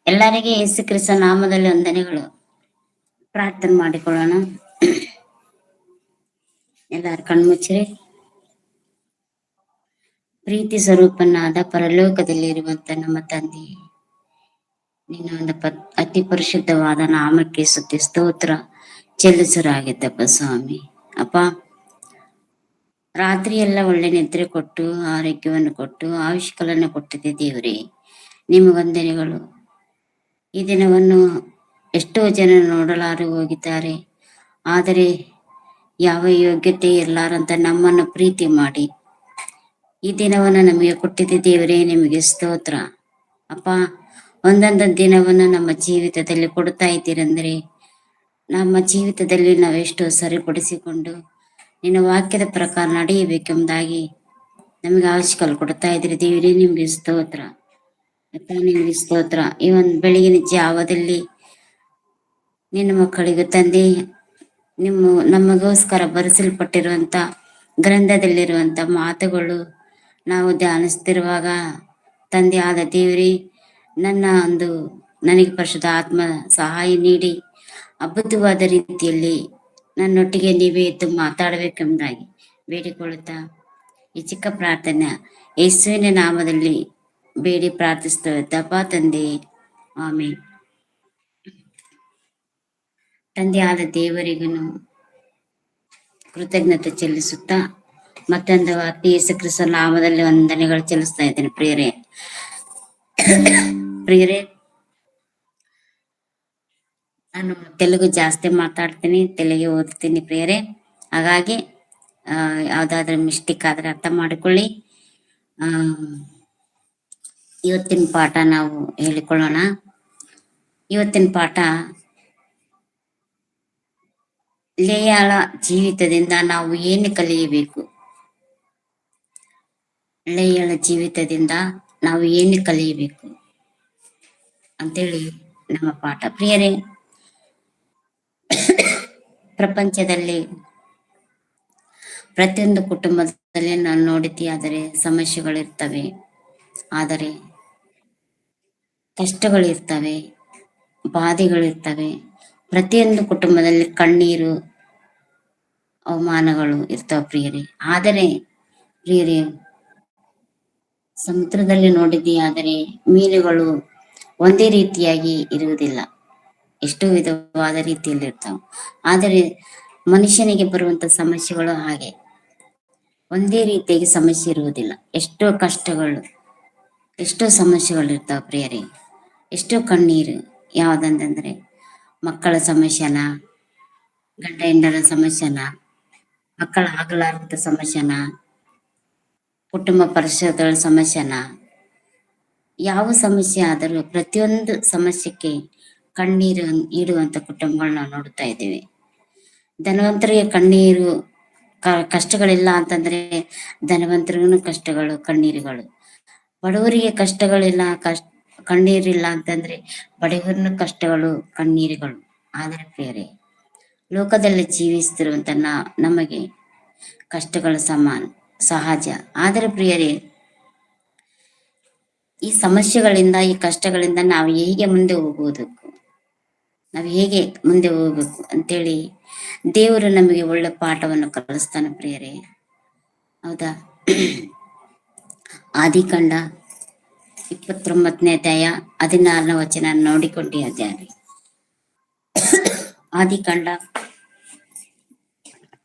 ಎಲ್ಲರಿಗೆ ಯೇಸು ಕ್ರಿಸ್ತ ನಾಮದಲ್ಲಿ ವಂದನೆಗಳು. ಪ್ರಾರ್ಥನೆ ಮಾಡಿಕೊಳ್ಳೋಣ. ಎಲ್ಲಾರು ಕಣ್ಮುಚ್ಚಿರಿ. ಪ್ರೀತಿ ಸ್ವರೂಪನಾದ ಪರಲೋಕದಲ್ಲಿರುವಂತ ನಮ್ಮ ತಂದೆ, ನಿನ್ನ ಒಂದು ಅತಿ ಪರಿಶುದ್ಧವಾದ ನಾಮಕ್ಕೆ ಸ್ತುತಿ ಸ್ತೋತ್ರ ಚೆಲ್ಲಿಸರಾಗಿದ್ದಪ್ಪ ಸ್ವಾಮಿ. ಅಪ್ಪ, ರಾತ್ರಿ ಎಲ್ಲ ಒಳ್ಳೆ ನಿದ್ರೆ ಕೊಟ್ಟು ಆರೋಗ್ಯವನ್ನು ಕೊಟ್ಟು ಆಯುಷ್ಕಲನ್ನು ಕೊಟ್ಟಿದೆ ದೇವರೇ, ನಿಮ್ಮ ವಂದನೆಗಳು. ಈ ದಿನವನ್ನು ಎಷ್ಟೋ ಜನ ನೋಡಲಾರು ಹೋಗಿದ್ದಾರೆ, ಆದರೆ ಯಾವ ಯೋಗ್ಯತೆ ಇರಲಾರಂತ ನಮ್ಮನ್ನು ಪ್ರೀತಿ ಮಾಡಿ ಈ ದಿನವನ್ನು ನಮಗೆ ಕೊಟ್ಟಿದ್ದ ದೇವರೇ, ನಿಮಗೆ ಸ್ತೋತ್ರ. ಅಪ್ಪ, ಒಂದೊಂದು ದಿನವನ್ನು ನಮ್ಮ ಜೀವಿತದಲ್ಲಿ ಕೊಡ್ತಾ ಇದ್ದೀರಂದ್ರೆ ನಮ್ಮ ಜೀವಿತದಲ್ಲಿ ನಾವೆಷ್ಟು ಸರಿಪಡಿಸಿಕೊಂಡು ನಿನ್ನ ವಾಕ್ಯದ ಪ್ರಕಾರ ನಡೆಯಬೇಕೆಂಬುದಾಗಿ ನಮಗೆ ಆಶೀರ್ವಾದ ಕೊಡ್ತಾ ಇದ್ದೀರಿ ದೇವರೇ, ನಿಮಗೆ ಸ್ತೋತ್ರ. ಅಪ್ಪ, ನಿಮಗೆ ಸ್ತೋತ್ರ. ಈ ಒಂದು ಬೆಳಗಿನ ಜಾವದಲ್ಲಿ ನಿನ್ನ ಮಕ್ಕಳಿಗೆ ತಂದೆ, ನಮಗೋಸ್ಕರ ಬರೆಸಲ್ಪಟ್ಟಿರುವಂತ ಗ್ರಂಥದಲ್ಲಿರುವಂತ ಮಾತುಗಳು ನಾವು ಧ್ಯಾನಿಸ್ತಿರುವಾಗ ತಂದೆ ಆದ ದೇವರೇ, ನನಗೆ ಪರಿಶುದ್ಧ ಆತ್ಮ ಸಹಾಯ ನೀಡಿ ಅದ್ಭುತವಾದ ರೀತಿಯಲ್ಲಿ ನನ್ನೊಟ್ಟಿಗೆ ನೀವೇ ಎದ್ದು ಮಾತಾಡಬೇಕೆಂಬುದಾಗಿ ಬೇಡಿಕೊಳ್ಳುತ್ತಾ ಈ ಚಿಕ್ಕ ಪ್ರಾರ್ಥನೆ ಯೇಸುವಿನ ನಾಮದಲ್ಲಿ ಬೇಡಿ ಪ್ರಾರ್ಥಿಸ್ತೇವೆ ತಂದೆ, ಆಮೇಲೆ. ತಂದೆ ಆದ ದೇವರಿಗೂ ಕೃತಜ್ಞತೆ ಚೆಲ್ಲಿಸುತ್ತಾ ಮತ್ತೊಂದು ಅತಿ ಯೇಸು ಕ್ರಿಸ್ತ ನಾಮದಲ್ಲಿ ವಂದನೆಗಳು ಚೆಲ್ಲಿಸ್ತಾ ಇದ್ದೇನೆ. ಪ್ರಿಯರೇ, ನಾನು ತೆಲುಗು ಜಾಸ್ತಿ ಮಾತಾಡ್ತೀನಿ, ತೆಲುಗು ಓದ್ತೀನಿ ಪ್ರಿಯರೇ. ಹಾಗಾಗಿ ಯಾವ್ದಾದ್ರು ಮಿಸ್ಟೇಕ್ ಆದ್ರೆ ಅರ್ಥ ಮಾಡಿಕೊಳ್ಳಿ. ಇವತ್ತಿನ ಪಾಠ ನಾವು ಹೇಳಿಕೊಳ್ಳೋಣ. ಇವತ್ತಿನ ಪಾಠ, ಲೇಯಾಳ ಜೀವಿತದಿಂದ ನಾವು ಏನು ಕಲಿಯಬೇಕು. ಲೇಯಾಳ ಜೀವಿತದಿಂದ ನಾವು ಏನು ಕಲಿಯಬೇಕು ಅಂತೇಳಿ ನಮ್ಮ ಪಾಠ. ಪ್ರಿಯರೇ, ಪ್ರಪಂಚದಲ್ಲಿ ಪ್ರತಿಯೊಂದು ಕುಟುಂಬದಲ್ಲಿ ನಾನು ನೋಡಿದ್ದೆ, ಆದರೆ ಸಮಸ್ಯೆಗಳಿರ್ತವೆ, ಆದರೆ ಕಷ್ಟಗಳಿರ್ತವೆ, ಬಾಧೆಗಳಿರ್ತವೆ. ಪ್ರತಿಯೊಂದು ಕುಟುಂಬದಲ್ಲಿ ಕಣ್ಣೀರು, ಅವಮಾನಗಳು ಇರ್ತವೆ ಪ್ರಿಯರೇ. ಆದರೆ ಪ್ರಿಯರೇ, ಸಮುದ್ರದಲ್ಲಿ ನೋಡಿದ್ದೆ, ಆದರೆ ಮೀನುಗಳು ಒಂದೇ ರೀತಿಯಾಗಿ ಇರುವುದಿಲ್ಲ, ಎಷ್ಟೋ ವಿಧವಾದ ರೀತಿಯಲ್ಲಿ ಇರ್ತಾವೆ. ಆದರೆ ಮನುಷ್ಯನಿಗೆ ಬರುವಂತ ಸಮಸ್ಯೆಗಳು ಹಾಗೆ ಒಂದೇ ರೀತಿಯಾಗಿ ಸಮಸ್ಯೆ ಇರುವುದಿಲ್ಲ. ಎಷ್ಟೋ ಕಷ್ಟಗಳು, ಎಷ್ಟೋ ಸಮಸ್ಯೆಗಳು ಇರ್ತಾವ ಪ್ರಿಯರೇ. ಎಷ್ಟೋ ಕಣ್ಣೀರು. ಯಾವ್ದಂತಂದ್ರೆ ಮಕ್ಕಳ ಸಮಸ್ಯೆನ, ಗಂಡ ಹೆಂಡರ ಸಮಸ್ಯೆನ, ಮಕ್ಕಳ ಆಗಲಾರದ ಸಮಸ್ಯೆನ, ಕುಟುಂಬ ಪರಿಸರದ ಸಮಸ್ಯೆನ, ಯಾವ ಸಮಸ್ಯೆ ಆದರೂ ಪ್ರತಿಯೊಂದು ಸಮಸ್ಯೆಗೆ ಕಣ್ಣೀರು ಇಡುವಂತ ಕುಟುಂಬಗಳನ್ನ ನೋಡ್ತಾ ಇದ್ದೇವೆ. ಧನವಂತರಿಗೆ ಕಣ್ಣೀರು ಕಷ್ಟಗಳಿಲ್ಲ ಅಂತಂದ್ರೆ ಧನವಂತರಿಗೂ ಕಷ್ಟಗಳು, ಕಣ್ಣೀರುಗಳು. ಬಡವರಿಗೆ ಕಷ್ಟಗಳಿಲ್ಲ, ಕಣ್ಣೀರಿಲ್ಲ ಅಂತಂದ್ರೆ ಬಡವರಿನ ಕಷ್ಟಗಳು, ಕಣ್ಣೀರುಗಳು. ಆದರೆ ಪ್ರಿಯರೇ, ಲೋಕದಲ್ಲಿ ಜೀವಿಸ್ತಿರುವಂತ ನಮಗೆ ಕಷ್ಟಗಳು ಸಹಜ. ಆದರೆ ಪ್ರಿಯರೇ, ಈ ಸಮಸ್ಯೆಗಳಿಂದ, ಈ ಕಷ್ಟಗಳಿಂದ ನಾವು ಹೇಗೆ ಮುಂದೆ ಹೋಗುವುದು, ನಾವು ಹೇಗೆ ಮುಂದೆ ಹೋಗ್ಬೇಕು ಅಂತೇಳಿ ದೇವರು ನಮಗೆ ಒಳ್ಳೆ ಪಾಠವನ್ನು ಕಲಿಸ್ತಾನೆ ಪ್ರಿಯರೇ. ಹೌದಾ? ಆದಿಕಾಂಡ 29ನೇ ಅಧ್ಯಾಯ 16ನೇ ವಚನ ನೋಡಿಕೊಂಡಿದ್ದಾರೆ. ಆದಿಕಾಂಡ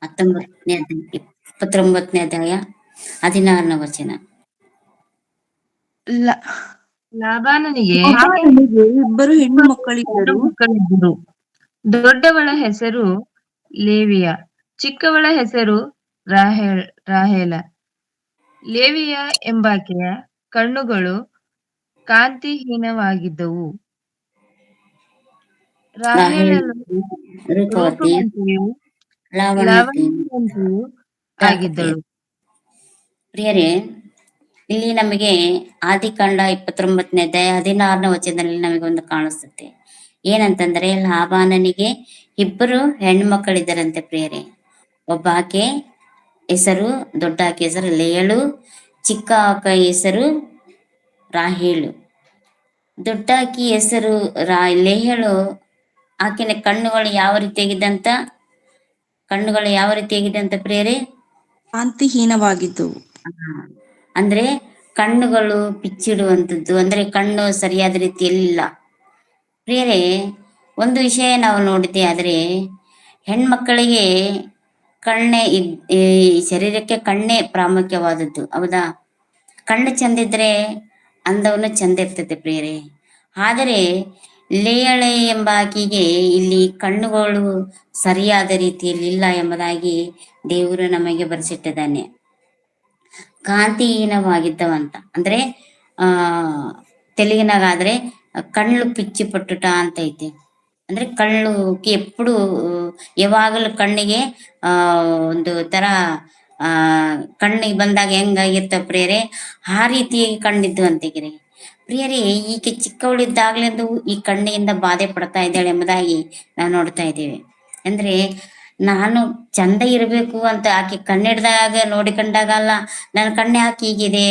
29ನೇ ಅಧ್ಯಾಯ 16ನೇ ವಚನ. ಲಾಬಾನನಿಗೆ ಇಬ್ಬರು ಹೆಣ್ಣು ಮಕ್ಕಳಿದ್ದರು. ದೊಡ್ಡವಳ ಹೆಸರು ಲೇವಿಯ, ಚಿಕ್ಕವಳ ಹೆಸರು ರಾಹೇಲ. ಲೇವಿಯ ಎಂಬಾಕೆಯ ಕಣ್ಣುಗಳು ಕಾಂತಿಹೀನವಾಗಿದ್ದವು, ರಾಹೇಲಳು ರೂಪವಂತೆಯೂ ಲಾವಣ್ಯವಂತೆಯೂ ಆಗಿದ್ದಳು. ಪ್ರಿಯರೇ, ಇಲ್ಲಿ ನಮಗೆ ಆದಿಕಾಂಡ 29ನೇ ಅಧ್ಯಾಯ 16ನೇ ವಚನದಲ್ಲಿ ನಮಗೆ ಒಂದು ಕಾಣಿಸುತ್ತೆ. ಏನಂತಂದ್ರೆ, ಲಾಬಾನನಿಗೆ ಇಬ್ಬರು ಹೆಣ್ಮಕ್ಕಳಿದ್ದರಂತೆ ಪ್ರಿಯರೇ. ಒಬ್ಬ ಆಕೆ ಹೆಸರು, ದೊಡ್ಡ ಆಕೆ ಹೆಸರು ಲೇಯಳು, ಚಿಕ್ಕ ಆಕೆ ಹೆಸರು ರಾಹೇಲು. ದೊಡ್ಡಾಕಿ ಹೆಸರು ಲೇಹಳು. ಆಕಿನ ಕಣ್ಣುಗಳು ಯಾವ ರೀತಿಯಾಗಿದ್ದಂತ ಪ್ರಿಯರೇ? ಕಾಂತಿಹೀನವಾಗಿದ್ದವು. ಅಂದ್ರೆ ಕಣ್ಣುಗಳು ಪಿಚ್ಚಿಡುವಂಥದ್ದು, ಅಂದ್ರೆ ಕಣ್ಣು ಸರಿಯಾದ ರೀತಿಯಲ್ಲಿ ಇಲ್ಲ. ಪ್ರಿಯರೇ, ಒಂದು ವಿಷಯ ನಾವು ನೋಡಿದ್ದೆ ಆದ್ರೆ, ಹೆಣ್ಮಕ್ಕಳಿಗೆ ಈ ಶರೀರಕ್ಕೆ ಕಣ್ಣೇ ಪ್ರಾಮುಖ್ಯವಾದದ್ದು, ಹೌದಾ? ಕಣ್ಣು ಚಂದಿದ್ರೆ ಅಂದವನ್ನು ಚಂದ ಇರ್ತದೆ ಪ್ರಿಯರೇ. ಆದರೆ ಲೇಯಳೆ ಎಂಬ ಆಕೆಗೆ ಇಲ್ಲಿ ಕಣ್ಣುಗಳು ಸರಿಯಾದ ರೀತಿಯಲ್ಲಿ ಇಲ್ಲ ಎಂಬುದಾಗಿ ದೇವರು ನಮಗೆ ಬರೆಸಿಟ್ಟಿದ್ದಾನೆ. ಕಾಂತಿಹೀನವಾಗಿದ್ದವಂತ ಅಂದ್ರೆ ತೆಲುಗಿನಾಗಾದ್ರೆ ಕಣ್ಣು ಪಿಚ್ಚಿ ಪಟ್ಟುಟ ಅಂತ ಐತಿ. ಅಂದ್ರೆ ಕಣ್ಣುಗೆ ಎప్పుడు ಯಾವಾಗಲೂ ಕಣ್ಣಿಗೆ ಒಂದು ತರ ಕಣ್ಣಿಗೆ ಬಂದಾಗ ಹೆಂಗಾಗಿರ್ತಾವ ಪ್ರಿಯರೇ, ಆ ರೀತಿಯಾಗಿ ಕಣ್ಣಿದ್ದು ಅಂತಿಗಿರಿ. ಪ್ರಿಯರೇ, ಈಕೆ ಚಿಕ್ಕವಳಿದ್ದಾಗ್ಲಿಂದ ಈ ಕಣ್ಣಿಯಿಂದ ಬಾಧೆ ಪಡ್ತಾ ಇದ್ದಾಳೆ ಎಂಬುದಾಗಿ ನಾವು ನೋಡ್ತಾ ಇದ್ದೇವೆ. ಅಂದ್ರೆ ನಾನು ಚಂದ ಇರಬೇಕು ಅಂತ ಆಕೆ ಕಣ್ಣಿಡ್ದಾಗ ನೋಡಿಕೊಂಡಾಗಲ್ಲ ನನ್ನ ಕಣ್ಣೆ ಯಾಕೆ ಹೀಗಿದೆ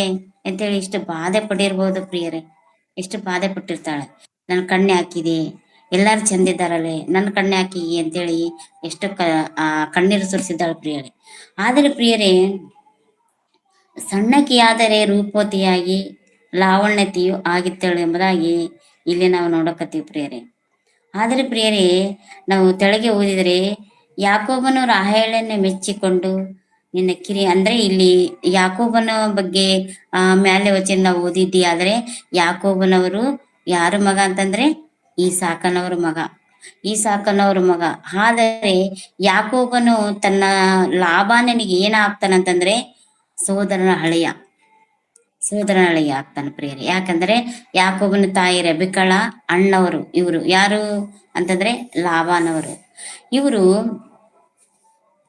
ಅಂತೇಳಿ ಇಷ್ಟು ಬಾಧೆ ಪಡಿರ್ಬೋದು ಪ್ರಿಯರೇ. ಎಷ್ಟು ಬಾಧೆ ಪಟ್ಟಿರ್ತಾಳೆ, ನನ್ನ ಕಣ್ಣೆ ಹಾಕಿದೆ, ಎಲ್ಲಾರು ಚಂದಿದ್ದಾರಲ್ಲೇ, ನನ್ನ ಕಣ್ಣೆ ಹಾಕಿ ಅಂತೇಳಿ ಎಷ್ಟು ಕಣ್ಣೀರು ಸುರಿಸಿದ್ದಾಳೆ ಪ್ರಿಯರೇ. ಆದರೆ ಪ್ರಿಯರೇ, ಸಣ್ಣಕಿಯಾದರೆ ರೂಪವತಿಯಾಗಿ ಲಾವಣ್ಯತೆಯು ಆಗಿತ್ತಳು ಎಂಬುದಾಗಿ ಇಲ್ಲಿ ನಾವು ನೋಡಕತ್ತೀವಿ ಪ್ರಿಯರೇ. ಆದರೆ ಪ್ರಿಯರೇ, ನಾವು ತೆಳಗೆ ಓದಿದರೆ ಯಾಕೋಬನು ರಾಹೇಲನ್ನು ಮೆಚ್ಚಿಕೊಂಡು ನಿನ್ನ ಕಿರಿ, ಅಂದ್ರೆ ಇಲ್ಲಿ ಯಾಕೋಬನ ಬಗ್ಗೆ ಮ್ಯಾಲೆ ವಚನ ನಾವು ಓದಿದ್ದಿ. ಆದ್ರೆ ಯಾಕೋಬನವರು ಯಾರ ಮಗ ಅಂತಂದ್ರೆ ಈ ಸಾಕನವ್ರ ಮಗ. ಆದರೆ ಯಾಕೋಬನು ತನ್ನ ಲಾಬಾನನಿಗೆ ಏನಾಗ್ತಾನಂತಂದ್ರೆ ಸೋದರನ ಹಳೆಯ ಆಗ್ತಾನೆ ಪ್ರಿಯರೇ. ಯಾಕಂದ್ರೆ ಯಾಕೋಬನ ತಾಯಿ ರೆಬೆಕ್ಕಳ ಅಣ್ಣವರು ಇವರು ಯಾರು ಅಂತಂದ್ರೆ ಲಾಬಾನವರು.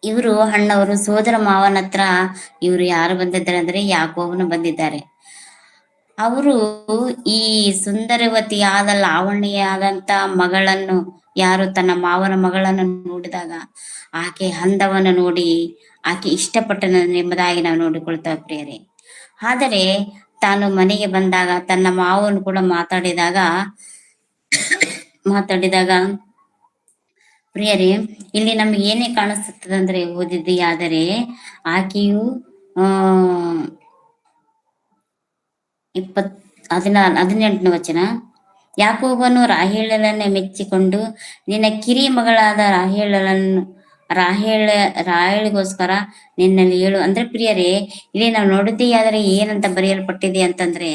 ಇವರು ಅಣ್ಣವರು, ಸೋದರ ಮಾವನ ಹತ್ರ ಇವರು ಯಾರು ಬಂದಿದ್ದಾರೆ ಅಂದ್ರೆ ಯಾಕೋಬನು ಬಂದಿದ್ದಾರೆ. ಅವರು ಈ ಸುಂದರವತಿಯಾದ ಲಾವಣ್ಯಾದಂತ ಮಗಳನ್ನು, ಯಾರು ತನ್ನ ಮಾವನ ಮಗಳನ್ನು ನೋಡಿದಾಗ ಆಕೆ ಹಂದವನ್ನು ನೋಡಿ ಆಕೆ ಇಷ್ಟಪಟ್ಟನ ಎಂಬುದಾಗಿ ನಾವು ನೋಡಿಕೊಳ್ತೇವೆ ಪ್ರಿಯರೇ. ಆದರೆ ತಾನು ಮನೆಗೆ ಬಂದಾಗ ತನ್ನ ಮಾವನು ಕೂಡ ಮಾತಾಡಿದಾಗ ಪ್ರಿಯರೇ, ಇಲ್ಲಿ ನಮ್ಗೆ ಏನೇ ಕಾಣಿಸ್ತದಂದ್ರೆ ಓದಿದ್ದಿ ಆದರೆ ಆಕೆಯು 18ನೇ ವಚನ, ಯಾಕೋಬನು ರಾಹೇಲನನ್ನು ಮೆಚ್ಚಿಕೊಂಡು ನಿನ್ನ ಕಿರಿ ಮಗಳಾದ ರಾಹೇಳಿಗೋಸ್ಕರ ನಿನ್ನಲ್ಲಿ ಹೇಳು. ಅಂದ್ರೆ ಪ್ರಿಯರೇ, ಇಲ್ಲಿ ನಾವು ನೋಡಿದ್ದೇ ಆದರೆ ಏನಂತ ಬರೆಯಲ್ಪಟ್ಟಿದೆ ಅಂತಂದ್ರೆ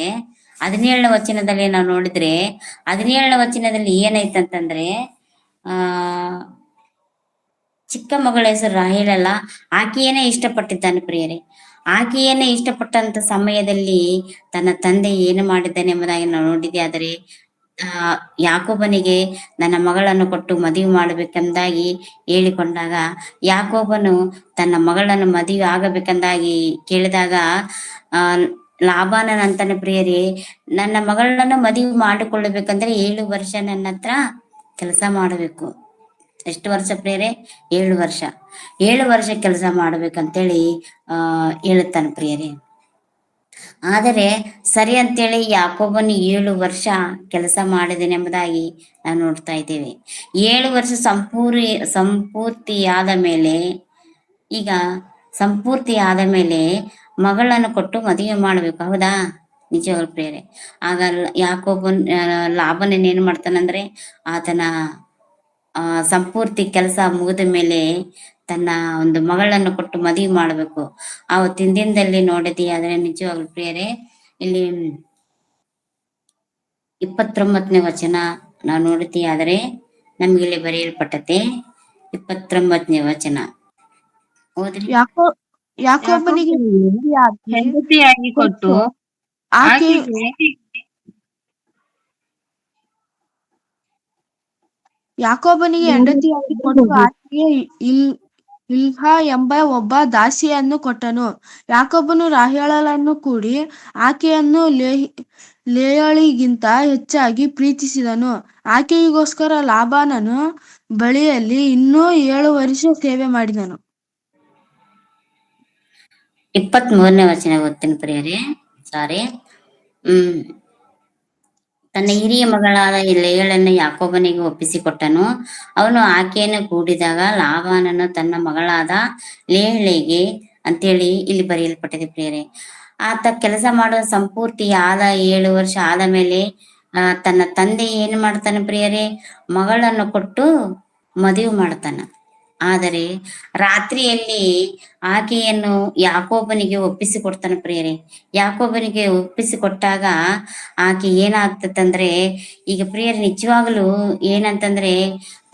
17ನೇ ವಚನದಲ್ಲಿ ನಾವು ನೋಡಿದ್ರೆ 17ನೇ ವಚನದಲ್ಲಿ ಏನೈತಂತಂದ್ರೆ ಚಿಕ್ಕ ಮಗಳ ಹೆಸರು ರಾಹೇಲಲ್ಲ, ಆಕೆಯನ್ನೇ ಇಷ್ಟಪಟ್ಟಿದ್ದಾನೆ ಪ್ರಿಯರೇ. ಆಕೆಯನ್ನೇ ಇಷ್ಟಪಟ್ಟಂತ ಸಮಯದಲ್ಲಿ ತನ್ನ ತಂದೆ ಏನು ಮಾಡಿದ್ದಾನೆ ಎಂಬುದಾಗಿ ನಾವು ನೋಡಿದ್ದೆ. ಆದರೆ ಯಾಕೋಬನಿಗೆ ನನ್ನ ಮಗಳನ್ನು ಕೊಟ್ಟು ಮದುವೆ ಮಾಡಬೇಕೆಂದಾಗಿ ಹೇಳಿಕೊಂಡಾಗ ಯಾಕೋಬನು ತನ್ನ ಮಗಳನ್ನು ಮದುವೆ ಆಗಬೇಕೆಂದಾಗಿ ಕೇಳಿದಾಗ ಲಾಬಾನನಂತಾನೆ ಪ್ರಿಯರೇ, ನನ್ನ ಮಗಳನ್ನು ಮದುವೆ ಮಾಡಿಕೊಳ್ಳಬೇಕಂದ್ರೆ 7 ವರ್ಷ ನನ್ನ ಹತ್ರ ಕೆಲಸ ಮಾಡಬೇಕು. ಎಷ್ಟು ವರ್ಷ ಪ್ರಿಯರೇ? 7 ವರ್ಷ. 7 ವರ್ಷ ಕೆಲಸ ಮಾಡ್ಬೇಕಂತೇಳಿ ಹೇಳುತ್ತಾನೆ ಪ್ರಿಯರೇ. ಆದರೆ ಸರಿ ಅಂತೇಳಿ ಯಾಕೋಬನು 7 ವರ್ಷ ಕೆಲಸ ಮಾಡಿದ್ದೇನೆ ಎಂಬುದಾಗಿ ನಾವು ನೋಡ್ತಾ ಇದ್ದೇವೆ. 7 ವರ್ಷ ಸಂಪೂರ್ತಿಯಾದ ಮೇಲೆ ಮಗಳನ್ನು ಕೊಟ್ಟು ಮದುವೆ ಮಾಡ್ಬೇಕು, ಹೌದಾ? ನಿಜವಾಗ್ಲೂ ಪ್ರಿಯರೇ. ಆಗ ಲಾಬನ್ ಏನ್ ಮಾಡ್ತಾನಂದ್ರೆ ಆತನ ಸಂಪೂರ್ತಿ ಕೆಲಸ ಮುಗಿದ ಮೇಲೆ ತನ್ನ ಒಂದು ಮಗಳನ್ನು ಕೊಟ್ಟು ಮದುವೆ ಮಾಡಬೇಕು. ಆವತ್ತಿನ ದಿನದಲ್ಲಿ ನೋಡಿದಿ ಆದ್ರೆ ನಿಜವಾಗ್ಲೂ ಪ್ರಿಯರೇ, ಇಲ್ಲಿ 29ನೇ ವಚನ ನಾವು ನೋಡಿದಿ ಆದರೆ ನಮ್ಗೆ ಇಲ್ಲಿ ಬರೆಯಲ್ಪಟ್ಟತೆ 29ನೇ ವಚನ ಓದ್ರಿ. ಯಾಕೋಬನಿಗೆ ಹೆಂಡತಿಯಾಗಿ ಕೊಟ್ಟು ಯಾಕೋಬನಿಗೆ ಹೆಂಡತಿಯಾಗಿ ಕೊಟ್ಟು ಆಕೆಗೆ ಇಲ್ಹಾ ಎಂಬ ಒಬ್ಬ ದಾಸಿಯನ್ನು ಕೊಟ್ಟನು. ಯಾಕೋಬನು ರಾಹೇಲಳನ್ನು ಕೂಡಿ ಆಕೆಯನ್ನು ಲೇಯಳಿಗಿಂತ ಹೆಚ್ಚಾಗಿ ಪ್ರೀತಿಸಿದನು. ಆಕೆಯಿಗೋಸ್ಕರ ಲಾಬಾನನ ಬಳಿಯಲ್ಲಿ ಇನ್ನೂ 7 ವರ್ಷ ಸೇವೆ ಮಾಡಿದನು. 23ನೇ ವಚನ ಓದ್ತೀನಿ ಪ್ರಿಯರೇ. ಸಾರಿ, ತನ್ನ ಹಿರಿಯ ಮಗಳಾದ ಲೇಯಳನ್ನು ಯಾಕೋಬನಿಗೆ ಒಪ್ಪಿಸಿಕೊಟ್ಟನು. ಅವನು ಆಕೆಯನ್ನು ಕೂಡಿದಾಗ ಲಾಬಾನನು ತನ್ನ ಮಗಳಾದ ಲೇಯಳಿಗೆ ಅಂತೇಳಿ ಇಲ್ಲಿ ಬರೆಯಲ್ಪಟ್ಟಿದೆ ಪ್ರಿಯರೇ. ಆತ ಕೆಲಸ ಮಾಡುವ ಸಂಪೂರ್ತಿ ಆದ 7 ವರ್ಷ ಆದ ಮೇಲೆ ತನ್ನ ತಂದೆ ಏನು ಮಾಡ್ತಾನೆ ಪ್ರಿಯರೇ, ಮಗಳನ್ನು ಕೊಟ್ಟು ಮದುವೆ ಮಾಡ್ತಾನ. ಆದರೆ ರಾತ್ರಿಯಲ್ಲಿ ಆಕೆಯನ್ನು ಯಾಕೋಬನಿಗೆ ಒಪ್ಪಿಸಿಕೊಡ್ತಾನೆ ಪ್ರಿಯರೇ. ಯಾಕೋಬನಿಗೆ ಒಪ್ಪಿಸಿಕೊಟ್ಟಾಗ ಆಕೆ ಏನಾಗ್ತದಂದ್ರೆ, ಈಗ ಪ್ರಿಯರೇ ನಿಜವಾಗ್ಲೂ ಏನಂತಂದ್ರೆ,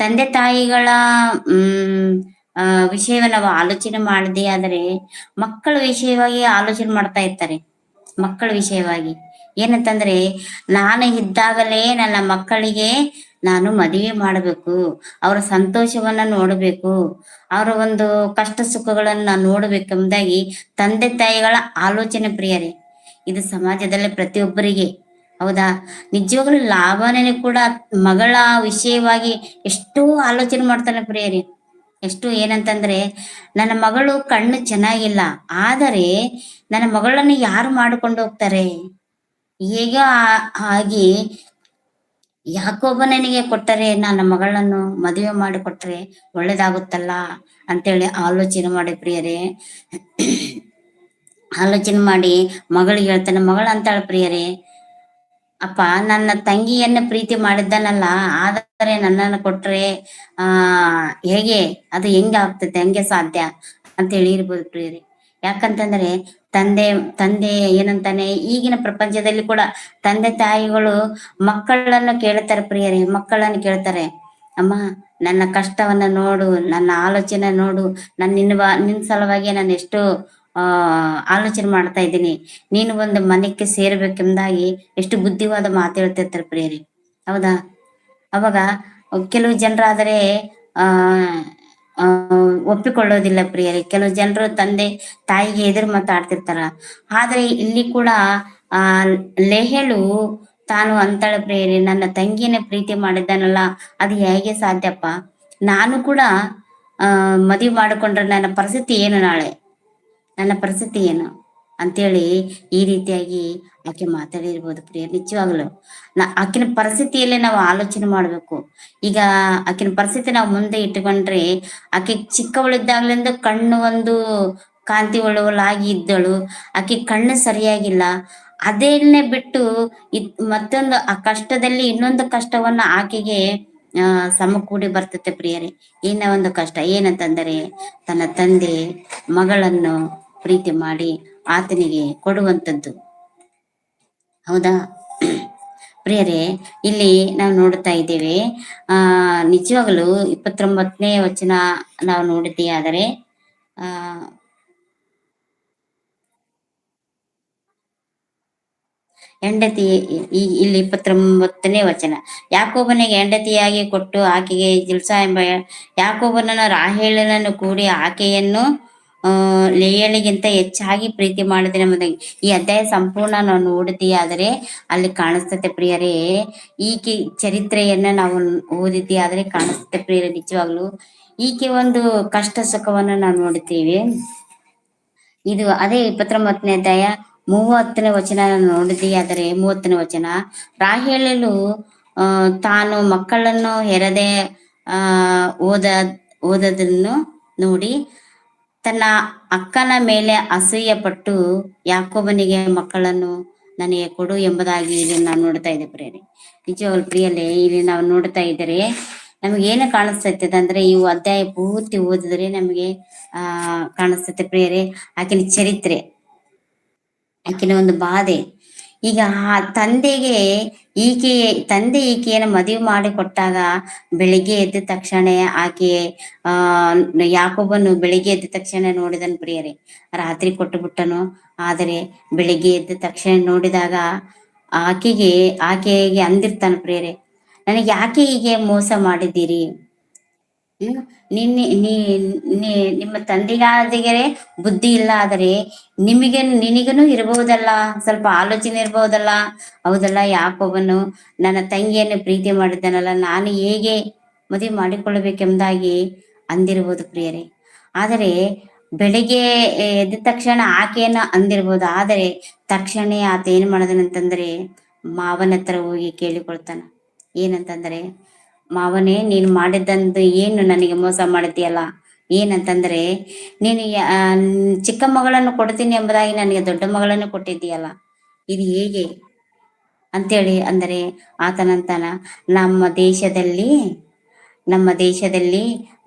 ತಂದೆ ತಾಯಿಗಳ ವಿಷಯವನ್ನ ನಾವು ಆಲೋಚನೆ ಮಾಡದೆ ಆದರೆ ಮಕ್ಕಳ ವಿಷಯವಾಗಿ ಆಲೋಚನೆ ಮಾಡ್ತಾ ಇರ್ತಾರೆ. ಮಕ್ಕಳ ವಿಷಯವಾಗಿ ಏನಂತಂದ್ರೆ, ನಾನು ಇದ್ದಾಗಲೇ ನನ್ನ ಮಕ್ಕಳಿಗೆ ನಾನು ಮದುವೆ ಮಾಡಬೇಕು, ಅವರ ಸಂತೋಷವನ್ನ ನೋಡಬೇಕು, ಅವರ ಒಂದು ಕಷ್ಟ ಸುಖಗಳನ್ನ ನಾನು ನೋಡ್ಬೇಕೆಂಬುದಾಗಿ ತಂದೆ ತಾಯಿಗಳ ಆಲೋಚನೆ ಪ್ರಿಯರೇ. ಇದು ಸಮಾಜದಲ್ಲಿ ಪ್ರತಿಯೊಬ್ಬರಿಗೆ ಹೌದಾ. ನಿಜವಾಗ್ಲೂ ಲಾಭನೇ ಕೂಡ ಮಗಳ ವಿಷಯವಾಗಿ ಎಷ್ಟೋ ಆಲೋಚನೆ ಮಾಡ್ತಾನೆ ಪ್ರಿಯರೇ. ಎಷ್ಟು ಏನಂತಂದ್ರೆ, ನನ್ನ ಮಗಳು ಕಣ್ಣು ಚೆನ್ನಾಗಿಲ್ಲ, ಆದರೆ ನನ್ನ ಮಗಳನ್ನು ಯಾರು ಮಾಡಿಕೊಂಡು ಹೋಗ್ತಾರೆ, ಹೇಗ ಆಗಿ ಯಾಕೋಬನಿಗೆ ಕೊಟ್ಟರೆ ನನ್ನ ಮಗಳನ್ನು ಮದುವೆ ಮಾಡಿಕೊಟ್ರೆ ಒಳ್ಳೇದಾಗುತ್ತಲ್ಲ ಅಂತೇಳಿ ಆಲೋಚನೆ ಮಾಡಿ ಪ್ರಿಯರೇ. ಆಲೋಚನೆ ಮಾಡಿ ಮಗಳಿಗೆ ಹೇಳ್ತಾನೆ. ಮಗಳ ಅಂತಾಳ ಪ್ರಿಯರೇ, ಅಪ್ಪ ನನ್ನ ತಂಗಿಯನ್ನ ಪ್ರೀತಿ ಮಾಡಿದ್ದಾನಲ್ಲ, ಆದರೆ ನನ್ನನ್ನು ಕೊಟ್ರೆ ಹೇಗೆ ಅದು ಹೆಂಗೆ ಆಗ್ತದೆ, ಹೆಂಗೆ ಸಾಧ್ಯ ಅಂತ ಹೇಳಿರ್ಬೋದು ಪ್ರಿಯರೇ. ಯಾಕಂತಂದ್ರೆ ತಂದೆ ಏನಂತಾನೆ, ಈಗಿನ ಪ್ರಪಂಚದಲ್ಲಿ ಕೂಡ ತಂದೆ ತಾಯಿಗಳು ಮಕ್ಕಳನ್ನು ಕೇಳ್ತಾರೆ ಪ್ರಿಯರೇ. ಮಕ್ಕಳನ್ನು ಕೇಳ್ತಾರೆ, ಅಮ್ಮ ನನ್ನ ಕಷ್ಟವನ್ನ ನೋಡು, ನನ್ನ ಆಲೋಚನೆ ನೋಡು, ನಿನ್ನ ಸಲುವಾಗಿ ನಾನು ಎಷ್ಟು ಆಲೋಚನೆ ಮಾಡ್ತಾ ಇದ್ದೀನಿ, ನೀನು ಒಂದು ಮನೆಗೆ ಸೇರ್ಬೇಕೆಂಬುದಾಗಿ ಎಷ್ಟು ಬುದ್ಧಿವಾದ ಮಾತು ಹೇಳ್ತಿರ್ತಾರೆ ಪ್ರಿಯರೇ. ಹೌದಾ. ಅವಾಗ ಕೆಲವು ಜನರಾದರೆ ಒಪ್ಪಿಕೊಳ್ಳೋದಿಲ್ಲ ಪ್ರಿಯರೇ. ಕೆಲವು ಜನರು ತಂದೆ ತಾಯಿಗೆ ಎದುರು ಮಾತಾಡ್ತಿರ್ತಾರ. ಆದ್ರೆ ಇಲ್ಲಿ ಕೂಡ ಲೇಹಳು ತಾನು ಅಂತಾಳ ಪ್ರಿಯರೇ, ನನ್ನ ತಂಗಿಯನ್ನ ಪ್ರೀತಿ ಮಾಡಿದ್ದಾನಲ್ಲ, ಅದು ಹೇಗೆ ಸಾಧ್ಯಪ್ಪ, ನಾನು ಕೂಡ ಮದುವೆ ಮಾಡಿಕೊಂಡ್ರೆ ನನ್ನ ಪರಿಸ್ಥಿತಿ ಏನು, ನಾಳೆ ನನ್ನ ಪರಿಸ್ಥಿತಿ ಏನು ಅಂತೇಳಿ ಈ ರೀತಿಯಾಗಿ ಆಕೆ ಮಾತಾಡಿರ್ಬೋದು ಪ್ರಿಯ. ನಿಜವಾಗ್ಲು ಆಕಿನ ಪರಿಸ್ಥಿತಿಯಲ್ಲೇ ನಾವು ಆಲೋಚನೆ ಮಾಡ್ಬೇಕು. ಈಗ ಆಕಿನ ಪರಿಸ್ಥಿತಿ ನಾವು ಮುಂದೆ ಇಟ್ಟುಕೊಂಡ್ರೆ, ಆಕೆ ಚಿಕ್ಕವಳಿದ್ದಾಗ್ಲಿಂದ ಕಣ್ಣು ಒಂದು ಕಾಂತಿ ಒಳವಲಾಗಿ ಇದ್ದಳು, ಆಕೆ ಕಣ್ಣು ಸರಿಯಾಗಿಲ್ಲ. ಅದೇನೆ ಬಿಟ್ಟು ಮತ್ತೊಂದು ಆ ಕಷ್ಟದಲ್ಲಿ ಇನ್ನೊಂದು ಕಷ್ಟವನ್ನ ಆಕೆಗೆ ಸಮಕೂಡಿ ಬರ್ತತೆ ಪ್ರಿಯರೇ. ಇನ್ನ ಒಂದು ಕಷ್ಟ ಏನಂತಂದರೆ, ತನ್ನ ತಂದೆ ಮಗಳನ್ನು ಪ್ರೀತಿ ಮಾಡಿ ಆತನಿಗೆ ಕೊಡುವಂಥದ್ದು. ಹೌದಾ ಪ್ರಿಯರೇ. ಇಲ್ಲಿ ನಾವು ನೋಡ್ತಾ ಇದ್ದೇವೆ, ನಿಜವಾಗಲೂ 29ನೇ ವಚನ ನಾವು ನೋಡಿದ್ದೇ ಆದರೆ ಹೆಂಡತಿ, ಇಲ್ಲಿ 29ನೇ ವಚನ, ಯಾಕೋಬನಿಗೆ ಹೆಂಡತಿಯಾಗಿ ಕೊಟ್ಟು ಆಕೆಗೆ ಜಿಲ್ಸಾ ಎಂಬ ಯಾಕೋಬನನ್ನು ರಾಹೇಲನನ್ನು ಕೂಡಿ ಆಕೆಯನ್ನು ಲೇಯಳಿಗಿಂತ ಹೆಚ್ಚಾಗಿ ಪ್ರೀತಿ ಮಾಡಿದ್ರೆ ಎಂಬುದಾಗಿ ಈ ಅಧ್ಯಾಯ ಸಂಪೂರ್ಣ ನಾವು ನೋಡಿದ್ದೀವಿ. ಆದರೆ ಅಲ್ಲಿ ಕಾಣಿಸ್ತತೆ ಪ್ರಿಯರೇ, ಈಕೆ ಚರಿತ್ರೆಯನ್ನ ನಾವು ಓದಿದ್ದಿ ಆದ್ರೆ ಕಾಣಿಸ್ತತೆ ಪ್ರಿಯರೇ. ನಿಜವಾಗ್ಲು ಈಕೆ ಒಂದು ಕಷ್ಟ ಸುಖವನ್ನ ನಾವು ನೋಡುತ್ತೇವೆ. ಇದು ಅದೇ 29ನೇ ಅಧ್ಯಾಯ 30ನೇ ವಚನ ನೋಡಿದ್ದೀವಿ. ಆದರೆ 30ನೇ ವಚನ, ರಾಹೇಲಳು ತಾನು ಮಕ್ಕಳನ್ನು ಹೆರದೆ ಓದೋದನ್ನು ನೋಡಿ ತನ್ನ ಅಕ್ಕನ ಮೇಲೆ ಅಸೂಯೆ ಪಟ್ಟು ಯಾಕೋಬನಿಗೆ ಮಕ್ಕಳನ್ನು ನನಗೆ ಕೊಡು ಎಂಬುದಾಗಿ ಇಲ್ಲಿ ನಾವು ನೋಡ್ತಾ ಇದ್ದೇವೆ ಪ್ರಿಯರೇ. ನಿಜವಾಗ್ಲೂ ಪ್ರಿಯರೇ, ಇಲ್ಲಿ ನಾವು ನೋಡ್ತಾ ಇದ್ದರೆ ನಮಗೆ ಏನು ಕಾಣಿಸ್ತೈತದ ಅಂದ್ರೆ, ಇವು ಅಧ್ಯಾಯ ಪೂರ್ತಿ ಓದಿದ್ರೆ ನಮಗೆ ಕಾಣಿಸ್ತೈತೆ ಪ್ರಿಯರೇ, ಆಕಿನ ಚರಿತ್ರೆ, ಆಕಿನ ಒಂದು ಬಾಧೆ. ಈಗ ಆ ತಂದೆ ಈಕೆಯನ್ನು ಮದುವೆ ಮಾಡಿ ಕೊಟ್ಟಾಗ ಬೆಳಿಗ್ಗೆ ಎದ್ದ ತಕ್ಷಣ ಆಕೆ ಯಾಕೋಬನು ಬೆಳಿಗ್ಗೆ ಎದ್ದ ತಕ್ಷಣ ನೋಡಿದನು ಪ್ರಿಯರೇ, ರಾತ್ರಿ ಕೊಟ್ಟು ಬಿಟ್ಟನು. ಆದರೆ ಬೆಳಿಗ್ಗೆ ಎದ್ದ ತಕ್ಷಣ ನೋಡಿದಾಗ ಆಕೆಗೆ ಅಂದಿರ್ತಾನ ಪ್ರಿಯರೇ, ನನಗೆ ಯಾಕೆ ಹೀಗೆ ಮೋಸ ಮಾಡಿದ್ದೀರಿ, ನಿಮ್ಮ ತಂದೆಗಾದಿಗೆ ಬುದ್ಧಿ ಇಲ್ಲ, ಆದರೆ ನಿನಗನು ಇರಬಹುದಲ್ಲ, ಸ್ವಲ್ಪ ಆಲೋಚನೆ ಇರಬಹುದಲ್ಲ. ಹೌದಲ್ಲ, ಯಾಕೋಬನು ನನ್ನ ತಂಗಿಯನ್ನು ಪ್ರೀತಿ ಮಾಡಿದ್ದಾನಲ್ಲ, ನಾನು ಹೇಗೆ ಮದುವೆ ಮಾಡಿಕೊಳ್ಳಬೇಕೆಂಬುದಾಗಿ ಅಂದಿರ್ಬೋದು ಪ್ರಿಯರೇ. ಆದರೆ ಬೆಳಿಗ್ಗೆ ಎದ್ದ ತಕ್ಷಣ ಆಕೆಯನ್ನು ಅಂದಿರ್ಬೋದು, ಆದರೆ ತಕ್ಷಣ ಆತ ಏನ್ ಮಾಡಿದನಂತಂದ್ರೆ ಮಾವನ ಹತ್ರ ಹೋಗಿ ಕೇಳಿಕೊಳ್ತಾನ. ಏನಂತಂದ್ರೆ, ಮಾವನೇ ನೀನು ಮಾಡಿದ್ದಂದು ಏನು ನನಗೆ ಮೋಸ ಮಾಡಿದ್ಯಲ್ಲ, ಏನಂತಂದ್ರೆ ನೀನು ಚಿಕ್ಕ ಮಗಳನ್ನು ಕೊಡ್ತೀನಿ ಎಂಬುದಾಗಿ ನನಗೆ ದೊಡ್ಡ ಮಗಳನ್ನು ಕೊಟ್ಟಿದ್ದೀಯಲ್ಲ, ಇದು ಹೇಗೆ ಅಂತೇಳಿ ಅಂದರೆ ಆತನಂತಾನ, ನಮ್ಮ ದೇಶದಲ್ಲಿ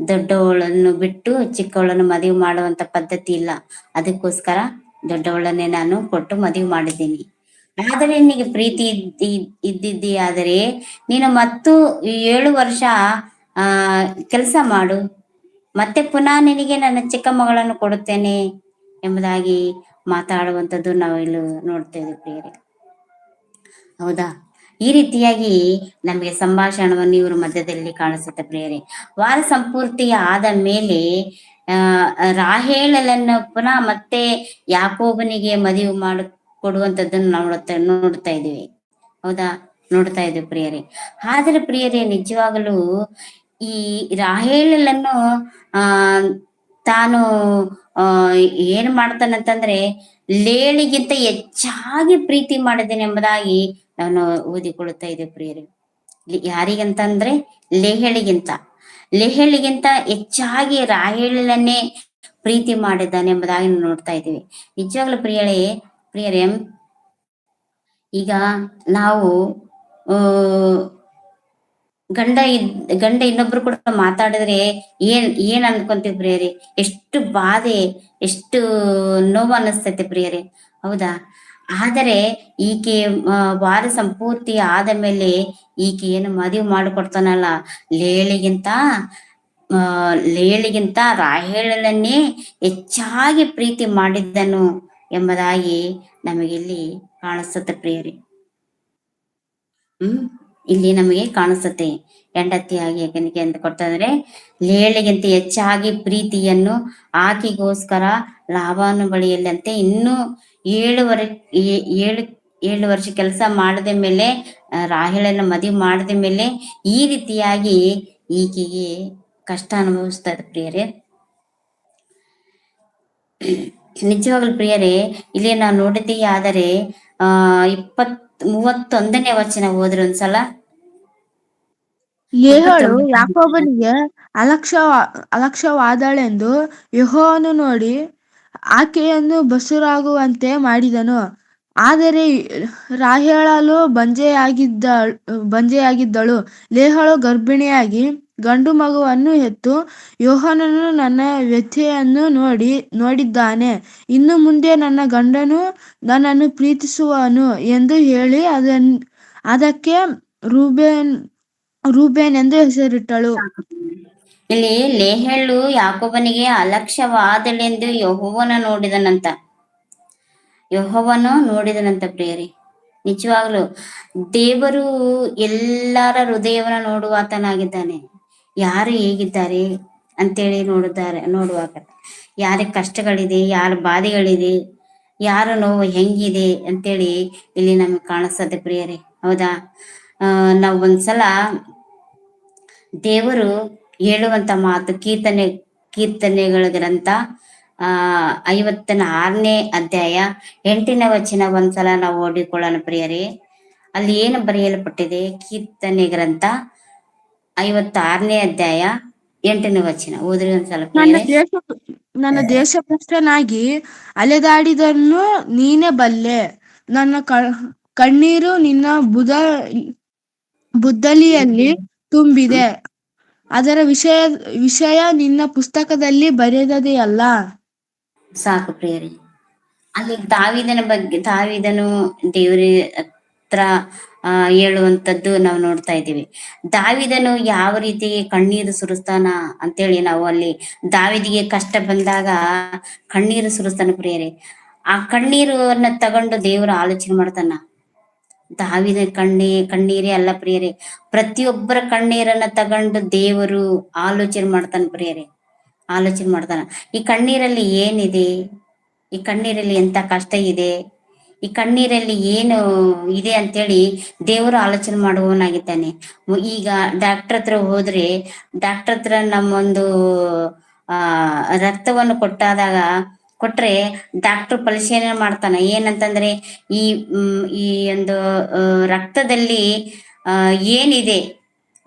ದೊಡ್ಡವಳನ್ನು ಬಿಟ್ಟು ಚಿಕ್ಕವಳನ್ನು ಮದುವೆ ಮಾಡುವಂತ ಪದ್ಧತಿ ಇಲ್ಲ. ಅದಕ್ಕೋಸ್ಕರ ದೊಡ್ಡವಳನ್ನೇ ನಾನು ಕೊಟ್ಟು ಮದುವೆ ಮಾಡಿದ್ದೀನಿ. ಆದರೆ ನಿನಗೆ ಪ್ರೀತಿ ಇದ್ದಿದ್ದಿ ಆದರೆ ನೀನು ಮತ್ತು 7 ವರ್ಷ ಕೆಲಸ ಮಾಡು, ಮತ್ತೆ ಪುನಃ ನಿನಗೆ ನನ್ನ ಚಿಕ್ಕ ಮಗಳನ್ನು ಕೊಡುತ್ತೇನೆ ಎಂಬುದಾಗಿ ಮಾತಾಡುವಂಥದ್ದು ನಾವು ಇಲ್ಲಿ ನೋಡ್ತೇವೆ ಪ್ರಿಯರೇ. ಹೌದಾ? ಈ ರೀತಿಯಾಗಿ ನಮಗೆ ಸಂಭಾಷಣವನ್ನು ಇವರು ಮಧ್ಯದಲ್ಲಿ ಕಾಣಿಸುತ್ತೆ ಪ್ರಿಯರೇ. ವಾರ ಸಂಪೂರ್ತಿ ಆದ ಮೇಲೆ ರಾಹೇಲನ್ನು ಪುನಃ ಮತ್ತೆ ಯಾಕೋಬನಿಗೆ ಮದುವೆ ಮಾಡಿ ಕೊಡುವಂಥದ್ದನ್ನು ನೋಡ್ತಾ ಇದ್ದೀವಿ. ಹೌದಾ? ನೋಡ್ತಾ ಇದ್ದೀವಿ ಪ್ರಿಯರೇ. ಆದರೆ ಪ್ರಿಯರೇ, ನಿಜವಾಗಲೂ ಈ ರಾಹೇಲನ್ನು ಆ ತಾನು ಏನ್ ಮಾಡ್ತಾನಂತಂದ್ರೆ ಲೇಳಿಗಿಂತ ಹೆಚ್ಚಾಗಿ ಪ್ರೀತಿ ಮಾಡಿದ್ದೇನೆ ಎಂಬುದಾಗಿ ನಾನು ಓದಿಕೊಳ್ಳುತ್ತಾ ಇದ್ದೆ ಪ್ರಿಯರೇ. ಯಾರಿಗಂತಂದ್ರೆ ಲೇಹಳಿಗಿಂತ ಹೆಚ್ಚಾಗಿ ರಾಹೇಲನ್ನೇ ಪ್ರೀತಿ ಮಾಡಿದ್ದಾನೆ ಎಂಬುದಾಗಿ ನೋಡ್ತಾ ಇದ್ದೀವಿ. ನಿಜವಾಗ್ಲೂ ಪ್ರಿಯರೇ, ಈಗ ನಾವು ಗಂಡ ಇನ್ನೊಬ್ರು ಕೂಡ ಮಾತಾಡಿದ್ರೆ ಏನ್ ಅನ್ಕೊಂತೀವಿ ಪ್ರಿಯರೇ, ಎಷ್ಟು ಬಾಧೆ, ಎಷ್ಟು ನೋವು ಅನ್ನಿಸ್ತೈತೆ ಪ್ರಿಯರೇ. ಹೌದಾ? ಆದರೆ ಈಕೆ ವಾರ ಸಂಪೂರ್ತಿ ಆದ ಮೇಲೆ ಈಕೆ ಏನು ಮದುವೆ ಮಾಡಿಕೊಡ್ತಾನಲ್ಲ, ಲೇಳಿಗಿಂತ ರಾಹೇಲನ್ನೇ ಹೆಚ್ಚಾಗಿ ಪ್ರೀತಿ ಮಾಡಿದ್ದನು ಎಂಬುದಾಗಿ ನಮಗಿಲ್ಲಿ ಕಾಣಿಸುತ್ತೆ ಪ್ರಿಯರೇ. ಇಲ್ಲಿ ನಮಗೆ ಕಾಣಿಸುತ್ತೆ. ಹೆಂಡತಿಯಾಗಿ ಯಾಕೆ ಅಂತ ಕೊಡ್ತಾದ್ರೆ, ಲೇಳಿಗಿಂತ ಹೆಚ್ಚಾಗಿ ಪ್ರೀತಿಯನ್ನು ಆಕೆಗೋಸ್ಕರ ಲಾಬಾನ ಬಳಿಯಲ್ಲಂತೆ ಇನ್ನೂ 7 ವರ್ಷ ಕೆಲಸ ಮಾಡಿದ ಮೇಲೆ, ರಾಹೇಲನ್ನು ಮದುವೆ ಮಾಡಿದ ಮೇಲೆ ಈ ರೀತಿಯಾಗಿ ಈಕೆಗೆ ಕಷ್ಟ ಅನುಭವಿಸ್ತದೆ ಪ್ರಿಯರೇ. ನಿಜವಾಗ್ಲು ಪ್ರಿಯರೇ, ಇಲ್ಲಿ ನಾವು ನೋಡಿದ್ದೀವಿ. ಆದರೆ 31ನೇ ವಚನ ಹೋದ್ರೆ ಒಂದ್ಸಲ. ಲೇಹಳು ಯಾಕೋಬನಿಗೆ ಅಲಕ್ಷ್ಯವಾದಳೆಂದು ಯೆಹೋವನು ನೋಡಿ ಆಕೆಯನ್ನು ಬಸುರಾಗುವಂತೆ ಮಾಡಿದನು. ಆದರೆ ರಾಹೇಲಳು ಬಂಜೆಯಾಗಿದ್ದಳು. ಲೇಹಳು ಗರ್ಭಿಣಿಯಾಗಿ ಗಂಡು ಮಗುವನ್ನು ಹೆತ್ತು, ಯೆಹೋವನು ನನ್ನ ವ್ಯಥೆಯನ್ನು ನೋಡಿದ್ದಾನೆ, ಇನ್ನು ಮುಂದೆ ನನ್ನ ಗಂಡನು ನನ್ನನ್ನು ಪ್ರೀತಿಸುವನು ಎಂದು ಹೇಳಿ ಅದಕ್ಕೆ ರೂಬೇನ್ ಎಂದು ಹೆಸರಿಟ್ಟಳು. ಇಲ್ಲಿ ಲೇಹಳು ಯಾಕೋಬನಿಗೆ ಅಲಕ್ಷ್ಯವಾದಳೆಂದು ಯೆಹೋವನು ನೋಡಿದನಂತ ಪ್ರಿಯರೇ. ನಿಜವಾಗ್ಲು ದೇವರು ಎಲ್ಲರ ಹೃದಯವನ್ನು ನೋಡುವಾತನಾಗಿದ್ದಾನೆ. ಯಾರು ಹೇಗಿದ್ದಾರೆ ಅಂತೇಳಿ ನೋಡುವಾಗ, ಯಾರ ಕಷ್ಟಗಳಿದೆ, ಯಾರ ಬಾಧೆಗಳಿದೆ, ಯಾರ ನೋವು ಹೆಂಗಿದೆ ಅಂತೇಳಿ ಇಲ್ಲಿ ನಮಗೆ ಕಾಣಿಸ್ತದೆ ಪ್ರಿಯರೇ. ಹೌದಾ? ನಾವು ಒಂದ್ಸಲ ದೇವರು ಹೇಳುವಂತ ಮಾತು ಕೀರ್ತನೆಗಳ ಗ್ರಂಥ 56ನೇ ಅಧ್ಯಾಯ 8ನೇ ವಚನ ಒಂದ್ಸಲ ನಾವು ಓದಿಕೊಳ್ಳೋಣ ಪ್ರಿಯರೇ. ಅಲ್ಲಿ ಏನು ಬರೆಯಲ್ಪಟ್ಟಿದೆ? ಕೀರ್ತನೆ ಗ್ರಂಥ 56ನೇ ಅಧ್ಯಾಯ 8ನೇ ವಚನ ಓದ್ರಿ ಒಂದ್ಸಲ ಪ್ರಿಯರೇ. ನನ್ನ ದೇಶಭ್ರಷ್ಟನಾಗಿ ಅಲೆದಾಡಿದನ್ನು ನೀನೇ ಬಲ್ಲೆ, ನನ್ನ ಕಣ್ಣೀರು ನಿನ್ನ ಬುದ್ದಲಿಯಲ್ಲಿ ತುಂಬಿದೆ, ಅದರ ವಿಷಯ ನಿನ್ನ ಪುಸ್ತಕದಲ್ಲಿ ಬರೆದದೆಯಲ್ಲ. ಸಾಕು ಪ್ರಿಯರೇ. ಅಲ್ಲಿ ದಾವೀದನು ದೇವರ ಹತ್ರ ಹೇಳುವಂಥದ್ದು ನಾವು ನೋಡ್ತಾ ಇದ್ದೀವಿ. ದಾವೀದನು ಯಾವ ರೀತಿ ಕಣ್ಣೀರು ಸುರಿಸ್ತಾನ ಅಂತೇಳಿ ನಾವು ಅಲ್ಲಿ ದಾವೀದಿಗೆ ಕಷ್ಟ ಬಂದಾಗ ಕಣ್ಣೀರು ಸುರಿಸ್ತಾನ ಪ್ರಿಯರೇ. ಆ ಕಣ್ಣೀರನ್ನ ತಗೊಂಡು ದೇವರು ಆಲೋಚನೆ ಮಾಡ್ತಾನ. ದಾವೀದ ಕಣ್ಣೀರೇ ಅಲ್ಲ ಪ್ರಿಯರೇ, ಪ್ರತಿಯೊಬ್ಬರ ಕಣ್ಣೀರನ್ನ ತಗೊಂಡು ದೇವರು ಆಲೋಚನೆ ಮಾಡ್ತಾನ ಪ್ರಿಯರೇ. ಈ ಕಣ್ಣೀರಲ್ಲಿ ಏನಿದೆ, ಈ ಕಣ್ಣೀರಲ್ಲಿ ಎಂತ ಕಷ್ಟ ಇದೆ, ಈ ಕಣ್ಣೀರಲ್ಲಿ ಏನು ಇದೆ ಅಂತೇಳಿ ದೇವರು ಆಲೋಚನೆ ಮಾಡುವವನಾಗಿದ್ದಾನೆ. ಈಗ ಡಾಕ್ಟರ್ ಹತ್ರ ಹೋದ್ರೆ, ಡಾಕ್ಟರ್ ಹತ್ರ ನಮ್ಮೊಂದು ರಕ್ತವನ್ನು ಕೊಟ್ರೆ ಡಾಕ್ಟರ್ ಪರಿಶೀಲನೆ ಮಾಡ್ತಾನ ಏನಂತಂದ್ರೆ ಈ ಈ ಒಂದು ರಕ್ತದಲ್ಲಿ ಏನಿದೆ,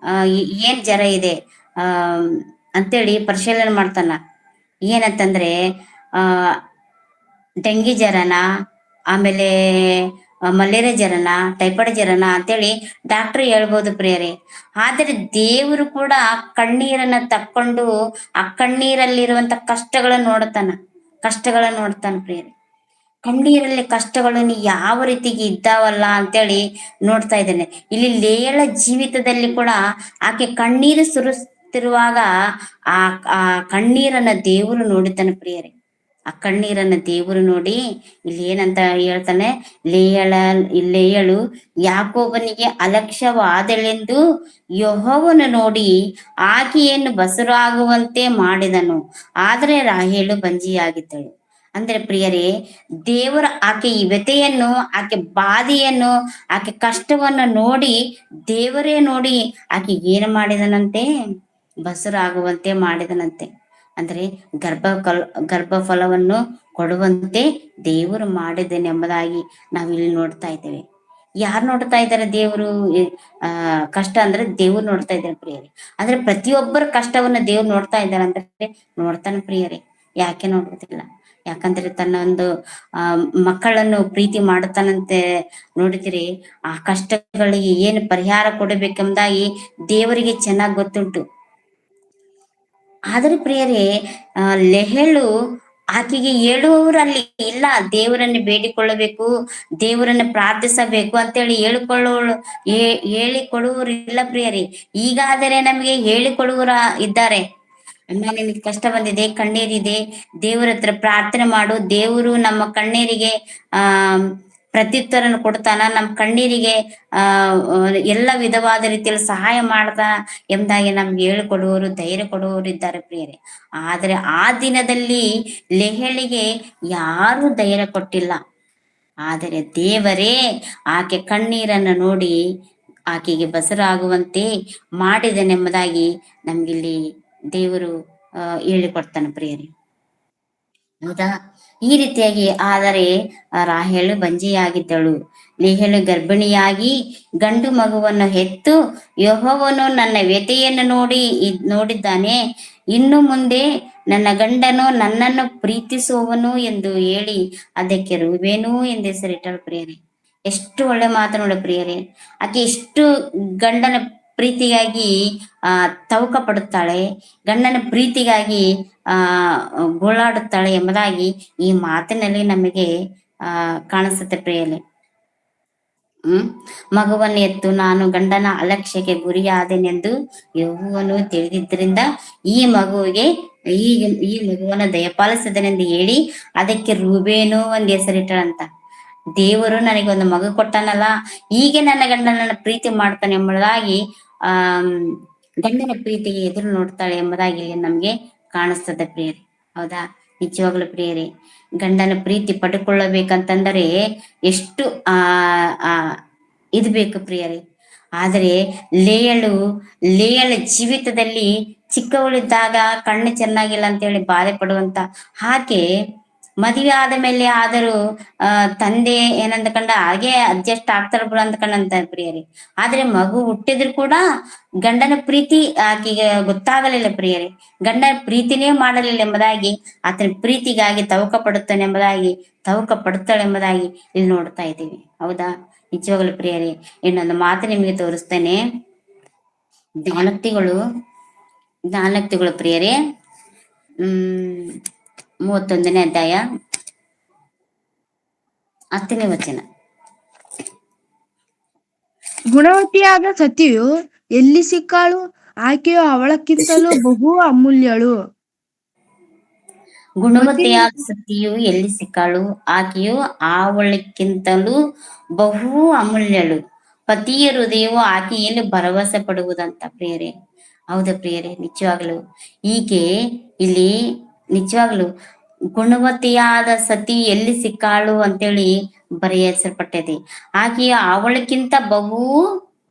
ಏನ್ ಜರ ಇದೆ ಆ ಅಂತೇಳಿ ಪರಿಶೀಲನೆ ಮಾಡ್ತಾನ. ಏನಂತಂದ್ರೆ ಆ ಡೆಂಗಿ ಜ್ವರನ, ಆಮೇಲೆ ಮಲೇರಿಯಾ ಜ್ವರನ, ಟೈಫಾಯ್ಡ್ ಜ್ವರನ ಅಂತೇಳಿ ಡಾಕ್ಟರ್ ಹೇಳ್ಬೋದು ಪ್ರಿಯರೇ. ಆದರೆ ದೇವರು ಕೂಡ ಕಣ್ಣೀರನ್ನ ತಕ್ಕೊಂಡು ಆ ಕಣ್ಣೀರಲ್ಲಿರುವಂತ ಕಷ್ಟಗಳನ್ನ ನೋಡ್ತಾನ ಪ್ರಿಯರೇ. ಕಣ್ಣೀರಲ್ಲಿ ಕಷ್ಟಗಳನ್ನು ಯಾವ ರೀತಿಗೆ ಇದ್ದಾವಲ್ಲ ಅಂತೇಳಿ ನೋಡ್ತಾ ಇದ್ದೇನೆ. ಇಲ್ಲಿ ಲೇಯಳ ಜೀವಿತದಲ್ಲಿ ಕೂಡ ಆಕೆ ಕಣ್ಣೀರು ಸುರಿಸ್ತಿರುವಾಗ ಆ ಆ ಕಣ್ಣೀರನ್ನ ದೇವರು ನೋಡಿದ್ದಾನೆ ಪ್ರಿಯರೇ. ಆ ಕಣ್ಣೀರನ್ನ ದೇವರು ನೋಡಿ ಇಲ್ಲಿ ಏನಂತ ಹೇಳ್ತಾನೆ, ಲೇಯಳು ಯಾಕೋಬನಿಗೆ ಅಲಕ್ಷ್ಯವಾದಳೆಂದು ಯೆಹೋವನು ನೋಡಿ ಆಕೆಯನ್ನು ಬಸುರಾಗುವಂತೆ ಮಾಡಿದನು, ಆದರೆ ರಾಹೇಲು ಬಂಜಿಯಾಗಿದ್ದಳು. ಅಂದ್ರೆ ಪ್ರಿಯರೇ, ದೇವರ ಆಕೆ ಈ ವ್ಯಥೆಯನ್ನು, ಆಕೆ ಬಾಧೆಯನ್ನು, ಆಕೆ ಕಷ್ಟವನ್ನು ನೋಡಿ ದೇವರೇ ನೋಡಿ ಆಕೆ ಏನು ಮಾಡಿದನಂತೆ, ಬಸುರಾಗುವಂತೆ ಮಾಡಿದನಂತೆ. ಅಂದ್ರೆ ಗರ್ಭ ಫಲವನ್ನು ಕೊಡುವಂತೆ ದೇವರು ಮಾಡಿದನೆಂಬುದಾಗಿ ನಾವಿಲ್ಲಿ ನೋಡ್ತಾ ಇದ್ದೇವೆ. ಯಾರು ನೋಡ್ತಾ ಇದ್ದಾರೆ? ದೇವರು ಕಷ್ಟ ಅಂದ್ರೆ ದೇವ್ರು ನೋಡ್ತಾ ಇದ್ದಾರೆ ಪ್ರಿಯರೇ. ಆದ್ರೆ ಪ್ರತಿಯೊಬ್ಬರ ಕಷ್ಟವನ್ನ ದೇವ್ರು ನೋಡ್ತಾ ಇದ್ದಾರೆ ಅಂದ್ರೆ ನೋಡ್ತಾನೆ ಪ್ರಿಯರೇ. ಯಾಕೆ ನೋಡುವುದಿಲ್ಲ? ಯಾಕಂದ್ರೆ ತನ್ನ ಒಂದು ಮಕ್ಕಳನ್ನು ಪ್ರೀತಿ ಮಾಡುತ್ತಾನಂತೆ ನೋಡಿದಿರಿ. ಆ ಕಷ್ಟಗಳಿಗೆ ಏನು ಪರಿಹಾರ ಕೊಡಬೇಕೆಂಬುದಾಗಿ ದೇವರಿಗೆ ಚೆನ್ನಾಗಿ ಗೊತ್ತುಂಟು. ಆದ್ರೆ ಪ್ರಿಯರೇ, ಲೆಹೇಳು ಆಕೆಗೆ ಹೇಳುವವರು ಅಲ್ಲಿ ಇಲ್ಲ. ದೇವರನ್ನು ಬೇಡಿಕೊಳ್ಳಬೇಕು, ದೇವರನ್ನು ಪ್ರಾರ್ಥಿಸಬೇಕು ಅಂತೇಳಿ ಹೇಳಿಕೊಡುವರು ಇಲ್ಲ ಪ್ರಿಯರೇ. ಈಗಾದರೆ ನಮಗೆ ಹೇಳಿಕೊಡುವರ ಇದ್ದಾರೆ. ಅಮ್ಮ, ನಿನಗೆ ಕಷ್ಟ ಬಂದಿದೆ, ಕಣ್ಣೀರಿದೆ, ದೇವರ ಹತ್ರ ಪ್ರಾರ್ಥನೆ ಮಾಡು, ದೇವರು ನಮ್ಮ ಕಣ್ಣೀರಿಗೆ ಪ್ರತ್ಯುತ್ತರನ ಕೊಡ್ತಾನ, ನಮ್ಮ ಕಣ್ಣೀರಿಗೆ ಎಲ್ಲ ವಿಧವಾದ ರೀತಿಯಲ್ಲಿ ಸಹಾಯ ಮಾಡ್ತಾ ಎಂಬುದಾಗಿ ನಮ್ಗೆ ಹೇಳಿಕೊಡುವವರು, ಧೈರ್ಯ ಕೊಡುವವರು ಇದ್ದಾರೆ ಪ್ರಿಯರೇ. ಆದ್ರೆ ಆ ದಿನದಲ್ಲಿ ಲೆಹೇಳಿಗೆ ಯಾರು ಧೈರ್ಯ ಕೊಟ್ಟಿಲ್ಲ. ಆದರೆ ದೇವರೇ ಆಕೆ ಕಣ್ಣೀರನ್ನು ನೋಡಿ ಆಕೆಗೆ ಬಸರಾಗುವಂತೆ ಮಾಡಿದನೆಂಬುದಾಗಿ ನಮ್ಗಿಲ್ಲಿ ದೇವರು ಹೇಳಿಕೊಡ್ತಾನೆ ಪ್ರಿಯರೇ. ಹೌದಾ? ಈ ರೀತಿಯಾಗಿ ಆದರೆ ರಾಹೇಲು ಬಂಜೆಯಾಗಿದ್ದಳು. ಲೇಹೇಳು ಗರ್ಭಿಣಿಯಾಗಿ ಗಂಡು ಮಗುವನ್ನು ಹೆತ್ತು, ಯೆಹೋವನು ನನ್ನ ವ್ಯಥೆಯನ್ನು ನೋಡಿದ್ದಾನೆ, ಇನ್ನು ಮುಂದೆ ನನ್ನ ಗಂಡನು ನನ್ನನ್ನು ಪ್ರೀತಿಸುವವನು ಎಂದು ಹೇಳಿ ಅದಕ್ಕೆ ರೂಬೇನು ಎಂದು ಹೆಸರಿಟ್ಟಳು ಪ್ರಿಯರೇ. ಎಷ್ಟು ಒಳ್ಳೆ ಮಾತು ನೋಡ ಪ್ರಿಯರೇ. ಆಕೆ ಎಷ್ಟು ಗಂಡನ ಪ್ರೀತಿಗಾಗಿ ತವಕ ಪಡುತ್ತಾಳೆ, ಗಂಡನ ಪ್ರೀತಿಗಾಗಿ ಗೋಳಾಡುತ್ತಾಳೆ ಎಂಬುದಾಗಿ ಈ ಮಾತಿನಲ್ಲಿ ನಮಗೆ ಕಾಣಿಸುತ್ತೆ ಪ್ರಿಯರೇ. ಮಗುವನ್ನು ಎತ್ತು ನಾನು ಗಂಡನ ಅಲಕ್ಷ್ಯಕ್ಕೆ ಗುರಿಯಾದೆನೆಂದು ಯೆಹೋವನು ತಿಳಿದಿದ್ದರಿಂದ ಈ ಮಗುವನ್ನು ದಯಪಾಲಿಸಿದನೆಂದು ಹೇಳಿ ಅದಕ್ಕೆ ರೂಬೇನು ಒಂದು ಹೆಸರಿಟ್ಟಳಂತ. ದೇವರು ನನಗೆ ಒಂದು ಮಗು ಕೊಟ್ಟನಲ್ಲ, ಹೀಗೆ ನನ್ನ ಗಂಡನನ್ನ ಪ್ರೀತಿ ಮಾಡ್ತಾನೆ ಎಂಬುದಾಗಿ ಗಂಡನ ಪ್ರೀತಿಗೆ ಎದುರು ನೋಡ್ತಾಳೆ ಎಂಬುದಾಗಿ ಇಲ್ಲಿ ನಮ್ಗೆ ಕಾಣಿಸ್ತದೆ ಪ್ರಿಯರೇ. ಹೌದಾ? ನಿಜವಾಗ್ಲು ಪ್ರಿಯರೇ, ಗಂಡನ ಪ್ರೀತಿ ಪಡ್ಕೊಳ್ಳಬೇಕಂತಂದರೆ ಎಷ್ಟು ಇದು ಬೇಕು ಪ್ರಿಯರೇ. ಆದರೆ ಲೇಯಳ ಜೀವಿತದಲ್ಲಿ ಚಿಕ್ಕವಳಿದ್ದಾಗ ಕಣ್ಣು ಚೆನ್ನಾಗಿಲ್ಲ ಅಂತೇಳಿ ಬಾಧೆ ಪಡುವಂತ ಆಕೆ ಮದುವೆ ಆದ ಮೇಲೆ ಆದರೂ ತಂದೆ ಏನಂದ್ಕಂಡ ಹಾಗೆ ಅಡ್ಜಸ್ಟ್ ಆಗ್ತಾರ ಬಿಡು ಅಂದ್ಕೊಂಡಂತ ಪ್ರಿಯರೇ. ಆದ್ರೆ ಮಗು ಹುಟ್ಟಿದ್ರು ಕೂಡ ಗಂಡನ ಪ್ರೀತಿ ಆಕೆಗೆ ಗೊತ್ತಾಗಲಿಲ್ಲ ಪ್ರಿಯರೇ. ಗಂಡನ ಪ್ರೀತಿನೇ ಮಾಡಲಿಲ್ಲ ಎಂಬುದಾಗಿ, ಆತನ ಪ್ರೀತಿಗಾಗಿ ತವಕ ಪಡುತ್ತಾಳೆ ಎಂಬುದಾಗಿ ಇಲ್ಲಿ ನೋಡ್ತಾ ಇದ್ದೀವಿ. ಹೌದಾ? ನಿಜವಾಗಲು ಪ್ರಿಯರೇ, ಇನ್ನೊಂದು ಮಾತು ನಿಮಗೆ ತೋರಿಸ್ತೇನೆ. ಜ್ಞಾನೋಕ್ತಿಗಳು ಪ್ರಿಯರೇ, 31ನೇ ಅಧ್ಯಾಯ 10ನೇ ವಚನ. ಗುಣವತಿಯಾದ ಸತಿಯು ಎಲ್ಲಿ ಸಿಕ್ಕಾಳು? ಆಕೆಯು ಅವಳಕ್ಕಿಂತಲೂ ಬಹು ಅಮೂಲ್ಯಳು. ಗುಣವತಿಯಾದ ಸತಿಯು ಎಲ್ಲಿ ಸಿಕ್ಕಾಳು? ಆಕೆಯು ಅವಳಕ್ಕಿಂತಲೂ ಬಹು ಅಮೂಲ್ಯಳು. ಪತಿಯ ಹೃದಯವು ಆಕೆಯಲ್ಲಿ ಭರವಸೆ ಪಡುವುದಂತ ಪ್ರಿಯರೇ. ಹೌದಾ ಪ್ರಿಯರೇ? ನಿಜವಾಗ್ಲು ಈಕೆ ಇಲ್ಲಿ ನಿಜವಾಗ್ಲು ಗುಣವತಿಯಾದ ಸತಿ ಎಲ್ಲಿ ಸಿಕ್ಕಾಳು ಅಂತೇಳಿ ಬರೆಯಲ್ಪಟ್ಟಿದೆ. ಆಕೆಯ ಅವಳಕ್ಕಿಂತ ಬಹು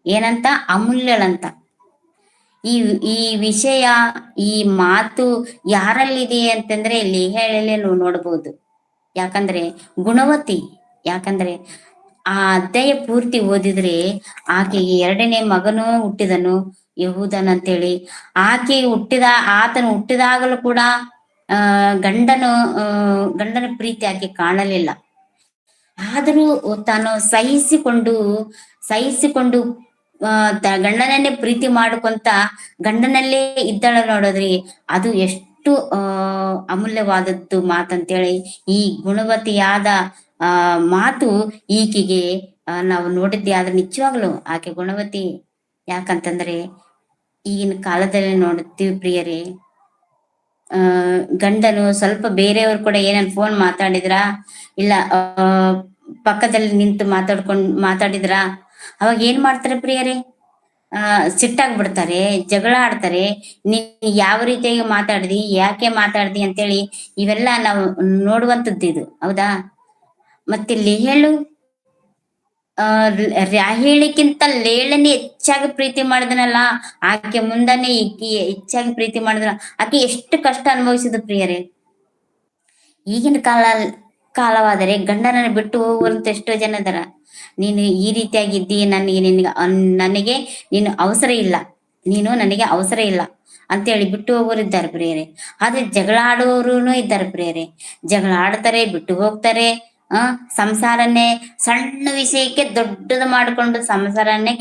ಏನಂತ? ಅಮೂಲ್ಯಳಂತ. ಈ ಈ ವಿಷಯ, ಈ ಮಾತು ಯಾರಲ್ಲಿದೆ ಅಂತಂದ್ರೆ ಇಲ್ಲಿ ಹೇಳಲೇ ನೋಡಬಹುದು. ಯಾಕಂದ್ರೆ ಗುಣವತಿ, ಯಾಕಂದ್ರೆ ಆ ಅಧ್ಯಾಯ ಪೂರ್ತಿ ಓದಿದ್ರೆ ಆಕೆಗೆ ಎರಡನೇ ಮಗನೂ ಹುಟ್ಟಿದನು, ಯಹೂದನ್ ಅಂತೇಳಿ. ಆಕೆ ಆತನು ಹುಟ್ಟಿದಾಗಲೂ ಕೂಡ ಆ ಗಂಡನು ಗಂಡನ ಪ್ರೀತಿ ಆಕೆ ಕಾಣಲಿಲ್ಲ. ಆದರೂ ತಾನು ಸಹಿಸಿಕೊಂಡು ಗಂಡನನ್ನೇ ಪ್ರೀತಿ ಮಾಡ್ಕೊಂತ ಗಂಡನಲ್ಲೇ ಇದ್ದಾಳ ನೋಡೋದ್ರಿ. ಅದು ಎಷ್ಟು ಅಮೂಲ್ಯವಾದದ್ದು ಮಾತಂತೇಳಿ ಈ ಗುಣವತಿಯಾದ ಮಾತು ಈಕೆಗೆ ನಾವು ನೋಡಿದ್ದೆ. ಆದ್ರೆ ನಿಜವಾಗ್ಲು ಆಕೆ ಗುಣವತಿ. ಯಾಕಂತಂದ್ರೆ ಈಗಿನ ಕಾಲದಲ್ಲಿ ನೋಡುತ್ತೀವಿ ಪ್ರಿಯರೇ, ಗಂಡನು ಸ್ವಲ್ಪ ಬೇರೆಯವ್ರು ಕೂಡ ಏನಾದ್ರು ಫೋನ್ ಮಾತಾಡಿದ್ರ, ಇಲ್ಲ ಪಕ್ಕದಲ್ಲಿ ನಿಂತು ಮಾತಾಡಿದ್ರ, ಅವಾಗ ಏನ್ ಮಾಡ್ತಾರೆ ಪ್ರಿಯರೇ? ಸಿಟ್ಟಾಗ್ಬಿಡ್ತಾರೆ, ಜಗಳ ಆಡ್ತಾರೆ. ನೀನ್ ಯಾವ ರೀತಿಯಾಗಿ ಮಾತಾಡ್ದಿ, ಯಾಕೆ ಮಾತಾಡ್ದಿ ಅಂತೇಳಿ ಇವೆಲ್ಲ ನಾವು ನೋಡುವಂತದ್ದು ಇದು, ಹೌದಾ? ಮತ್ತೆ ಲೇಹಳು ರಾಹೇಳಿಕ್ಕಿಂತ ಲೇಳನೆ ಹೆಚ್ಚಾಗಿ ಪ್ರೀತಿ ಮಾಡಿದನಲ್ಲ, ಆಕೆ ಮುಂದಾನೆ ಹೆಚ್ಚಾಗಿ ಪ್ರೀತಿ ಮಾಡಿದನ. ಆಕೆ ಎಷ್ಟು ಕಷ್ಟ ಅನುಭವಿಸಿದ ಪ್ರಿಯರೇ. ಈಗಿನ ಕಾಲವಾದರೆ ಗಂಡನನ್ನು ಬಿಟ್ಟು ಹೋಗುವಂತ ಎಷ್ಟೋ ಜನ ಇದಾರ. ನೀನು ಈ ರೀತಿಯಾಗಿದ್ದಿ, ನನಗೆ ನೀನು ಅವಸರ ಇಲ್ಲ, ನೀನು ನನಗೆ ಅವಸರ ಇಲ್ಲ ಅಂತೇಳಿ ಬಿಟ್ಟು ಹೋಗೋರು ಇದ್ದಾರೆ ಪ್ರಿಯರೇ. ಆದ್ರೆ ಜಗಳ ಆಡುವವರು ಇದ್ದಾರೆ ಪ್ರಿಯರೇ. ಜಗಳ ಆಡ್ತಾರೆ, ಬಿಟ್ಟು ಹೋಗ್ತಾರೆ. ಸಂಸಾರನ್ನೇ ಸಣ್ಣ ವಿಷಯಕ್ಕೆ ದೊಡ್ಡದು ಮಾಡಿಕೊಂಡು ಸಂಸಾರನ್ನೇ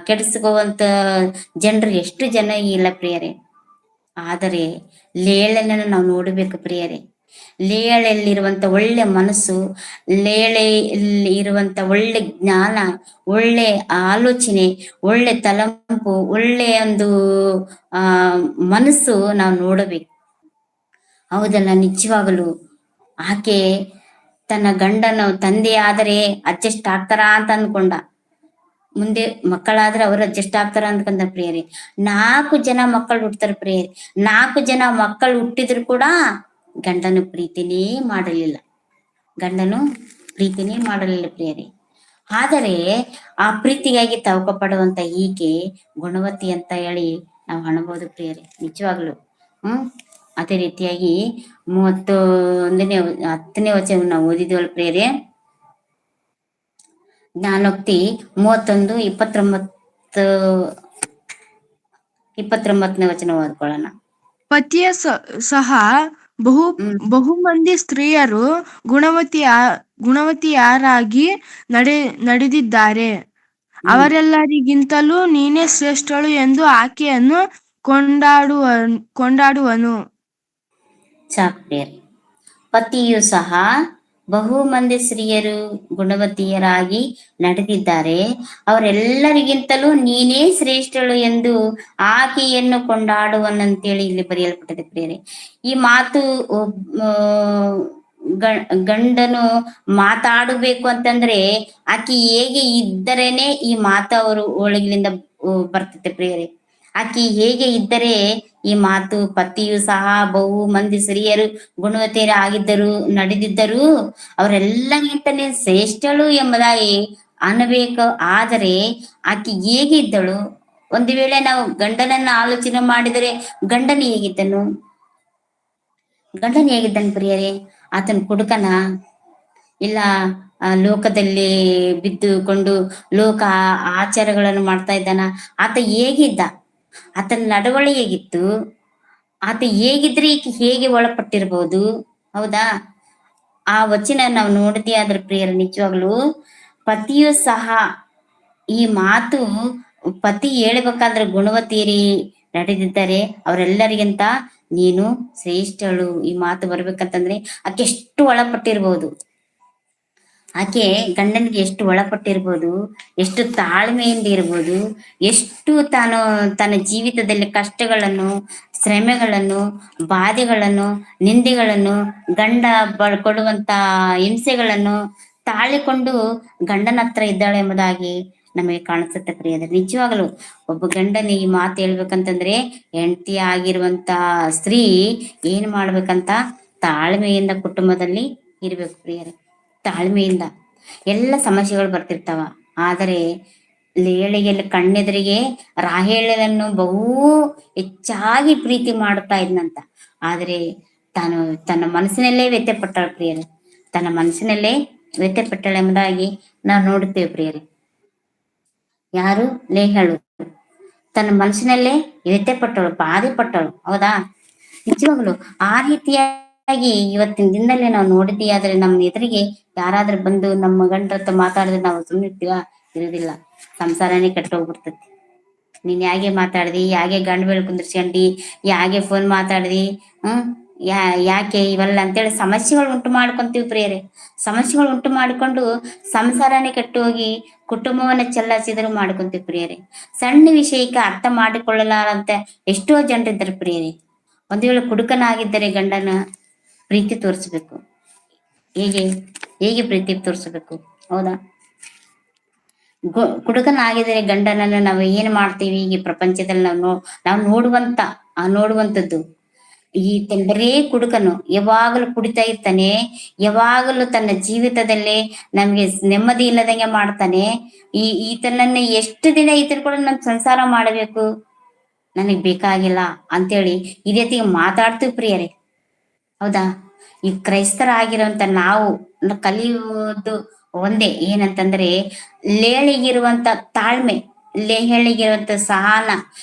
ಕೆಡಿಸ್ಕೋವಂತ ಜನರು ಎಷ್ಟು ಜನ ಇಲ್ಲ ಪ್ರಿಯರೇ. ಆದರೆ ಲೇಳನನ್ನು ನಾವು ನೋಡಬೇಕು ಪ್ರಿಯರೇ. ಲೇಯಳಲ್ಲಿರುವಂತ ಒಳ್ಳೆ ಮನಸ್ಸು, ಲೇಳೆ ಇರುವಂತ ಒಳ್ಳೆ ಜ್ಞಾನ, ಒಳ್ಳೆ ಆಲೋಚನೆ, ಒಳ್ಳೆ ತಲಂಪು, ಒಳ್ಳೆ ಒಂದು ಮನಸ್ಸು ನಾವು ನೋಡಬೇಕು. ಹೌದಲ್ಲ? ನಿಜವಾಗಲು ಆಕೆ ತನ್ನ ಗಂಡನ ತಂದೆ ಆದರೆ ಅಡ್ಜಸ್ಟ್ ಆಗ್ತಾರಾ ಅಂತ ಅಂದ್ಕೊಂಡ, ಮುಂದೆ ಮಕ್ಕಳಾದ್ರೆ ಅವರು ಅಡ್ಜಸ್ಟ್ ಆಗ್ತಾರ ಅಂದ್ಕೊಂಡ ಪ್ರಿಯರೇ. 4 ಜನ ಮಕ್ಕಳು ಹುಟ್ಟತಾರೆ ಪ್ರಿಯರೇ. 4 ಜನ ಮಕ್ಕಳು ಹುಟ್ಟಿದ್ರು ಕೂಡ ಗಂಡನು ಪ್ರೀತಿನೇ ಮಾಡಲಿಲ್ಲ ಪ್ರಿಯರೇ. ಆದರೆ ಆ ಪ್ರೀತಿಗಾಗಿ ತವಕ ಪಡುವಂತ ಈಕೆ ಗುಣವತಿ ಅಂತ ಹೇಳಿ ನಾವು ಅಣಬಹುದು ಪ್ರಿಯರೇ, ನಿಜವಾಗ್ಲು. ಅದೇ ರೀತಿಯಾಗಿ 10ನೇ ವಚನ ನಾವು ಓದಿದ್ವಲ್ಲ ಪ್ರಿಯರೇ. ಜ್ಞಾನೋಕ್ತಿ 31, 29ನೇ ವಚನ ಓದ್ಕೊಳ್ಳೋಣ. ಪತಿಯ ಸಹ ಬಹು ಮಂದಿ ಸ್ತ್ರೀಯರು ಗುಣವತಿಯರಾಗಿ ನಡೆದಿದ್ದಾರೆ. ಅವರೆಲ್ಲರಿಗಿಂತಲೂ ನೀನೇ ಶ್ರೇಷ್ಠಳು ಎಂದು ಆಕೆಯನ್ನು ಕೊಂಡಾಡುವನು. ಪತಿಯು ಸಹ ಬಹು ಮಂದಿ ಸ್ತ್ರೀಯರು ಗುಣವತಿಯರಾಗಿ ನಡೆದಿದ್ದಾರೆ, ಅವರೆಲ್ಲರಿಗಿಂತಲೂ ನೀನೇ ಶ್ರೇಷ್ಠಳು ಎಂದು ಆಕೆಯನ್ನು ಕೊಂಡಾಡುವನಂತೇಳಿ ಇಲ್ಲಿ ಬರೆಯಲ್ಪಟ್ಟಿದೆ ಪ್ರಿಯರೇ. ಈ ಮಾತು ಗಂಡನು ಮಾತಾಡಬೇಕು ಅಂತಂದ್ರೆ ಆಕೆ ಹೇಗೆ ಇದ್ದರೇನೆ ಈ ಮಾತು ಅವರು ಒಳಗಿನಿಂದ ಬರ್ತೈತೆ ಪ್ರಿಯರೇ. ಆಕೆ ಹೇಗೆ ಇದ್ದರೆ ಈ ಮಾತು, ಪತಿಯು ಸಹ ಬಹು ಮಂದಿ ಸ್ತ್ರೀಯರು ಗುಣವತಿಯರ ಆಗಿದ್ದರು, ನಡೆದಿದ್ದರು, ಅವರೆಲ್ಲರಿಗಿಂತಲೇ ಶ್ರೇಷ್ಠಳು ಎಂಬುದಾಗಿ ಅನ್ನಬೇಕು. ಆದರೆ ಆಕೆ ಹೇಗೆ ಇದ್ದಳು? ಒಂದು ವೇಳೆ ನಾವು ಗಂಡನನ್ನ ಆಲೋಚನೆ ಮಾಡಿದರೆ ಗಂಡನ ಹೇಗಿದ್ದನು ಪ್ರಿಯರೇ? ಆತನ ಕುಡುಕನ, ಇಲ್ಲ ಲೋಕದಲ್ಲಿ ಬಿದ್ದುಕೊಂಡು ಲೋಕ ಆಚಾರಗಳನ್ನು ಮಾಡ್ತಾ ಇದ್ದಾನ? ಆತ ಹೇಗಿದ್ದ? ಆತನ ನಡವಳಿ ಹೇಗಿತ್ತು? ಆತ ಹೇಗಿದ್ರೆ ಈಕೆ ಹೇಗೆ ಒಳಪಟ್ಟಿರ್ಬೋದು, ಹೌದಾ? ಆ ವಚನ ನಾವು ನೋಡಿದ್ವಿ. ಆದ್ರ ಪ್ರಿಯರ, ನಿಜವಾಗ್ಲು ಪತಿಯು ಸಹ, ಈ ಮಾತು ಪತಿ ಹೇಳ್ಬೇಕಾದ್ರೆ ಗುಣವತಿಯರಿ ನಡೆದಿದ್ದಾರೆ, ಅವರೆಲ್ಲರಿಗಿಂತ ನೀನು ಶ್ರೇಷ್ಠಳು. ಈ ಮಾತು ಬರ್ಬೇಕಂತಂದ್ರೆ ಆಕೆ ಎಷ್ಟು ಒಳಪಟ್ಟಿರ್ಬೋದು, ಆಕೆ ಗಂಡನಿಗೆ ಎಷ್ಟು ಒಳಪಟ್ಟಿರ್ಬೋದು, ಎಷ್ಟು ತಾಳ್ಮೆಯಿಂದ ಇರ್ಬೋದು, ಎಷ್ಟು ತನ್ನ ಜೀವಿತದಲ್ಲಿ ಕಷ್ಟಗಳನ್ನು, ಶ್ರಮೆಗಳನ್ನು, ಬಾಧೆಗಳನ್ನು, ನಿಂದೆಗಳನ್ನು, ಗಂಡ ಕೊಡುವಂತ ಹಿಂಸೆಗಳನ್ನು ತಾಳಿಕೊಂಡು ಗಂಡನ ಹತ್ರ ಇದ್ದಾಳೆ ಎಂಬುದಾಗಿ ನಮಗೆ ಕಾಣಿಸುತ್ತೆ ಪ್ರಿಯರೇ. ನಿಜವಾಗಲು ಒಬ್ಬ ಗಂಡನ ಈ ಮಾತು ಹೇಳ್ಬೇಕಂತಂದ್ರೆ ಹೆಂಡತಿ ಆಗಿರುವಂತ ಸ್ತ್ರೀ ಏನ್ ಮಾಡ್ಬೇಕಂತ ತಾಳ್ಮೆಯಿಂದ ಕುಟುಂಬದಲ್ಲಿ ಇರ್ಬೇಕು ಪ್ರಿಯರೇ. ತಾಳ್ಮೆಯಿಂದ. ಎಲ್ಲ ಸಮಸ್ಯೆಗಳು ಬರ್ತಿರ್ತಾವ, ಆದರೆ ಲೇಳಿಗೆಲ್ಲ ಕಣ್ಣೆದುರಿಗೆ ರಾಹೇಲನನ್ನು ಬಹು ಹೆಚ್ಚಾಗಿ ಪ್ರೀತಿ ಮಾಡುತ್ತಾ ಇದ್ನಂತ. ಆದ್ರೆ ತಾನು ತನ್ನ ಮನಸ್ಸಿನಲ್ಲೇ ವ್ಯತ್ಯಪಟ್ಟಳು ಪ್ರಿಯರೇ. ತನ್ನ ಮನಸ್ಸಿನಲ್ಲೇ ವ್ಯತ್ಯಪಟ್ಟಳೆಂಬುದಾಗಿ ನಾವು ನೋಡುತ್ತೇವೆ ಪ್ರಿಯರೇ. ಯಾರು? ಲೇಹಳು ತನ್ನ ಮನಸ್ಸಿನಲ್ಲೇ ವ್ಯತ್ಯಪಟ್ಟಳು, ಬಾಧೆ ಪಟ್ಟಳು. ಹೌದಾ? ನಿಜವಾಗ್ಲು ಆ ರೀತಿಯಾಗಿ ಇವತ್ತಿನ ದಿನದಲ್ಲಿ ನಾವು ನೋಡಿದ್ದೀವಿ. ಆದ್ರೆ ನಮ್ಮ ಎದುರಿಗೆ ಯಾರಾದ್ರೂ ಬಂದು ನಮ್ಮ ಗಂಡ ಹತ್ರ ಮಾತಾಡಿದ್ರೆ ನಾವು ಸುಮ್ಮನೆ ಇರ್ತೀವ? ಇರುದಿಲ್ಲ. ಸಂಸಾರನೇ ಕೆಟ್ಟೋಗ್ಬಿಡ್ತೈತಿ. ನೀನ್ ಯಾಗೆ ಮಾತಾಡ್ದಿ, ಯಾಗೆ ಗಂಡ ಬೆಳ್ ಕುಂದ್ರಿಸ್ಕೊಂಡಿ, ಯಾಗೆ ಫೋನ್ ಮಾತಾಡ್ದಿ, ಯಾಕೆ ಇವೆಲ್ಲ ಅಂತೇಳಿ ಸಮಸ್ಯೆಗಳು ಉಂಟು ಮಾಡ್ಕೊಂತೀವಿ ಪ್ರಿಯರೇ. ಸಮಸ್ಯೆಗಳು ಉಂಟು ಮಾಡಿಕೊಂಡು ಸಂಸಾರನೇ ಕೆಟ್ಟು ಹೋಗಿ ಕುಟುಂಬವನ್ನ ಚೆಲ್ಲಾಚಿದರು ಮಾಡ್ಕೊಂತೀವಿ ಪ್ರಿಯರೇ. ಸಣ್ಣ ವಿಷಯಕ್ಕೆ ಅರ್ಥ ಮಾಡಿಕೊಳ್ಳಲಾರಂತೆ ಎಷ್ಟೋ ಜನರಿದ್ದಾರೆ ಪ್ರಿಯರೇ. ಒಂದು ವೇಳೆ ಕುಡುಕನಾಗಿದ್ದರೆ ಗಂಡನ ಪ್ರೀತಿ ತೋರಿಸ್ಬೇಕು. ಹೇಗೆ ಹೇಗೆ ಪ್ರೀತಿ ತೋರಿಸ್ಬೇಕು? ಹೌದಾ? ಕುಡುಕನಾಗಿದ್ರೆ ಗಂಡನನ್ನು ನಾವು ಏನ್ ಮಾಡ್ತೀವಿ ಈ ಪ್ರಪಂಚದಲ್ಲಿ ನಾವು ನೋಡುವಂತದ್ದು ಬರೇ ಕುಡುಕನು ಯಾವಾಗಲೂ ಕುಡಿತಾ ಇರ್ತಾನೆ. ಯಾವಾಗಲೂ ತನ್ನ ಜೀವಿತದಲ್ಲಿ ನಮ್ಗೆ ನೆಮ್ಮದಿ ಇಲ್ಲದಂಗೆ ಮಾಡ್ತಾನೆ. ಈತನನ್ನ ಎಷ್ಟು ದಿನ ಈತನ ಕೂಡ ನನ್ ಸಂಸಾರ ಮಾಡಬೇಕು, ನನಗ್ ಬೇಕಾಗಿಲ್ಲ ಅಂತೇಳಿ ಈ ರೀತಿಗೆ ಮಾತಾಡ್ತೀವಿ ಪ್ರಿಯರೇ. ಹೌದಾ? ಈ ಕ್ರೈಸ್ತರಾಗಿರುವಂತ ನಾವು ಕಲಿಯುವುದು ಒಂದೇ, ಏನಂತಂದ್ರೆ ಲೇಳಿಗಿರುವಂತ ತಾಳ್ಮೆ, ಲೇಹಳಿಗಿರುವಂತ ಸಹನ,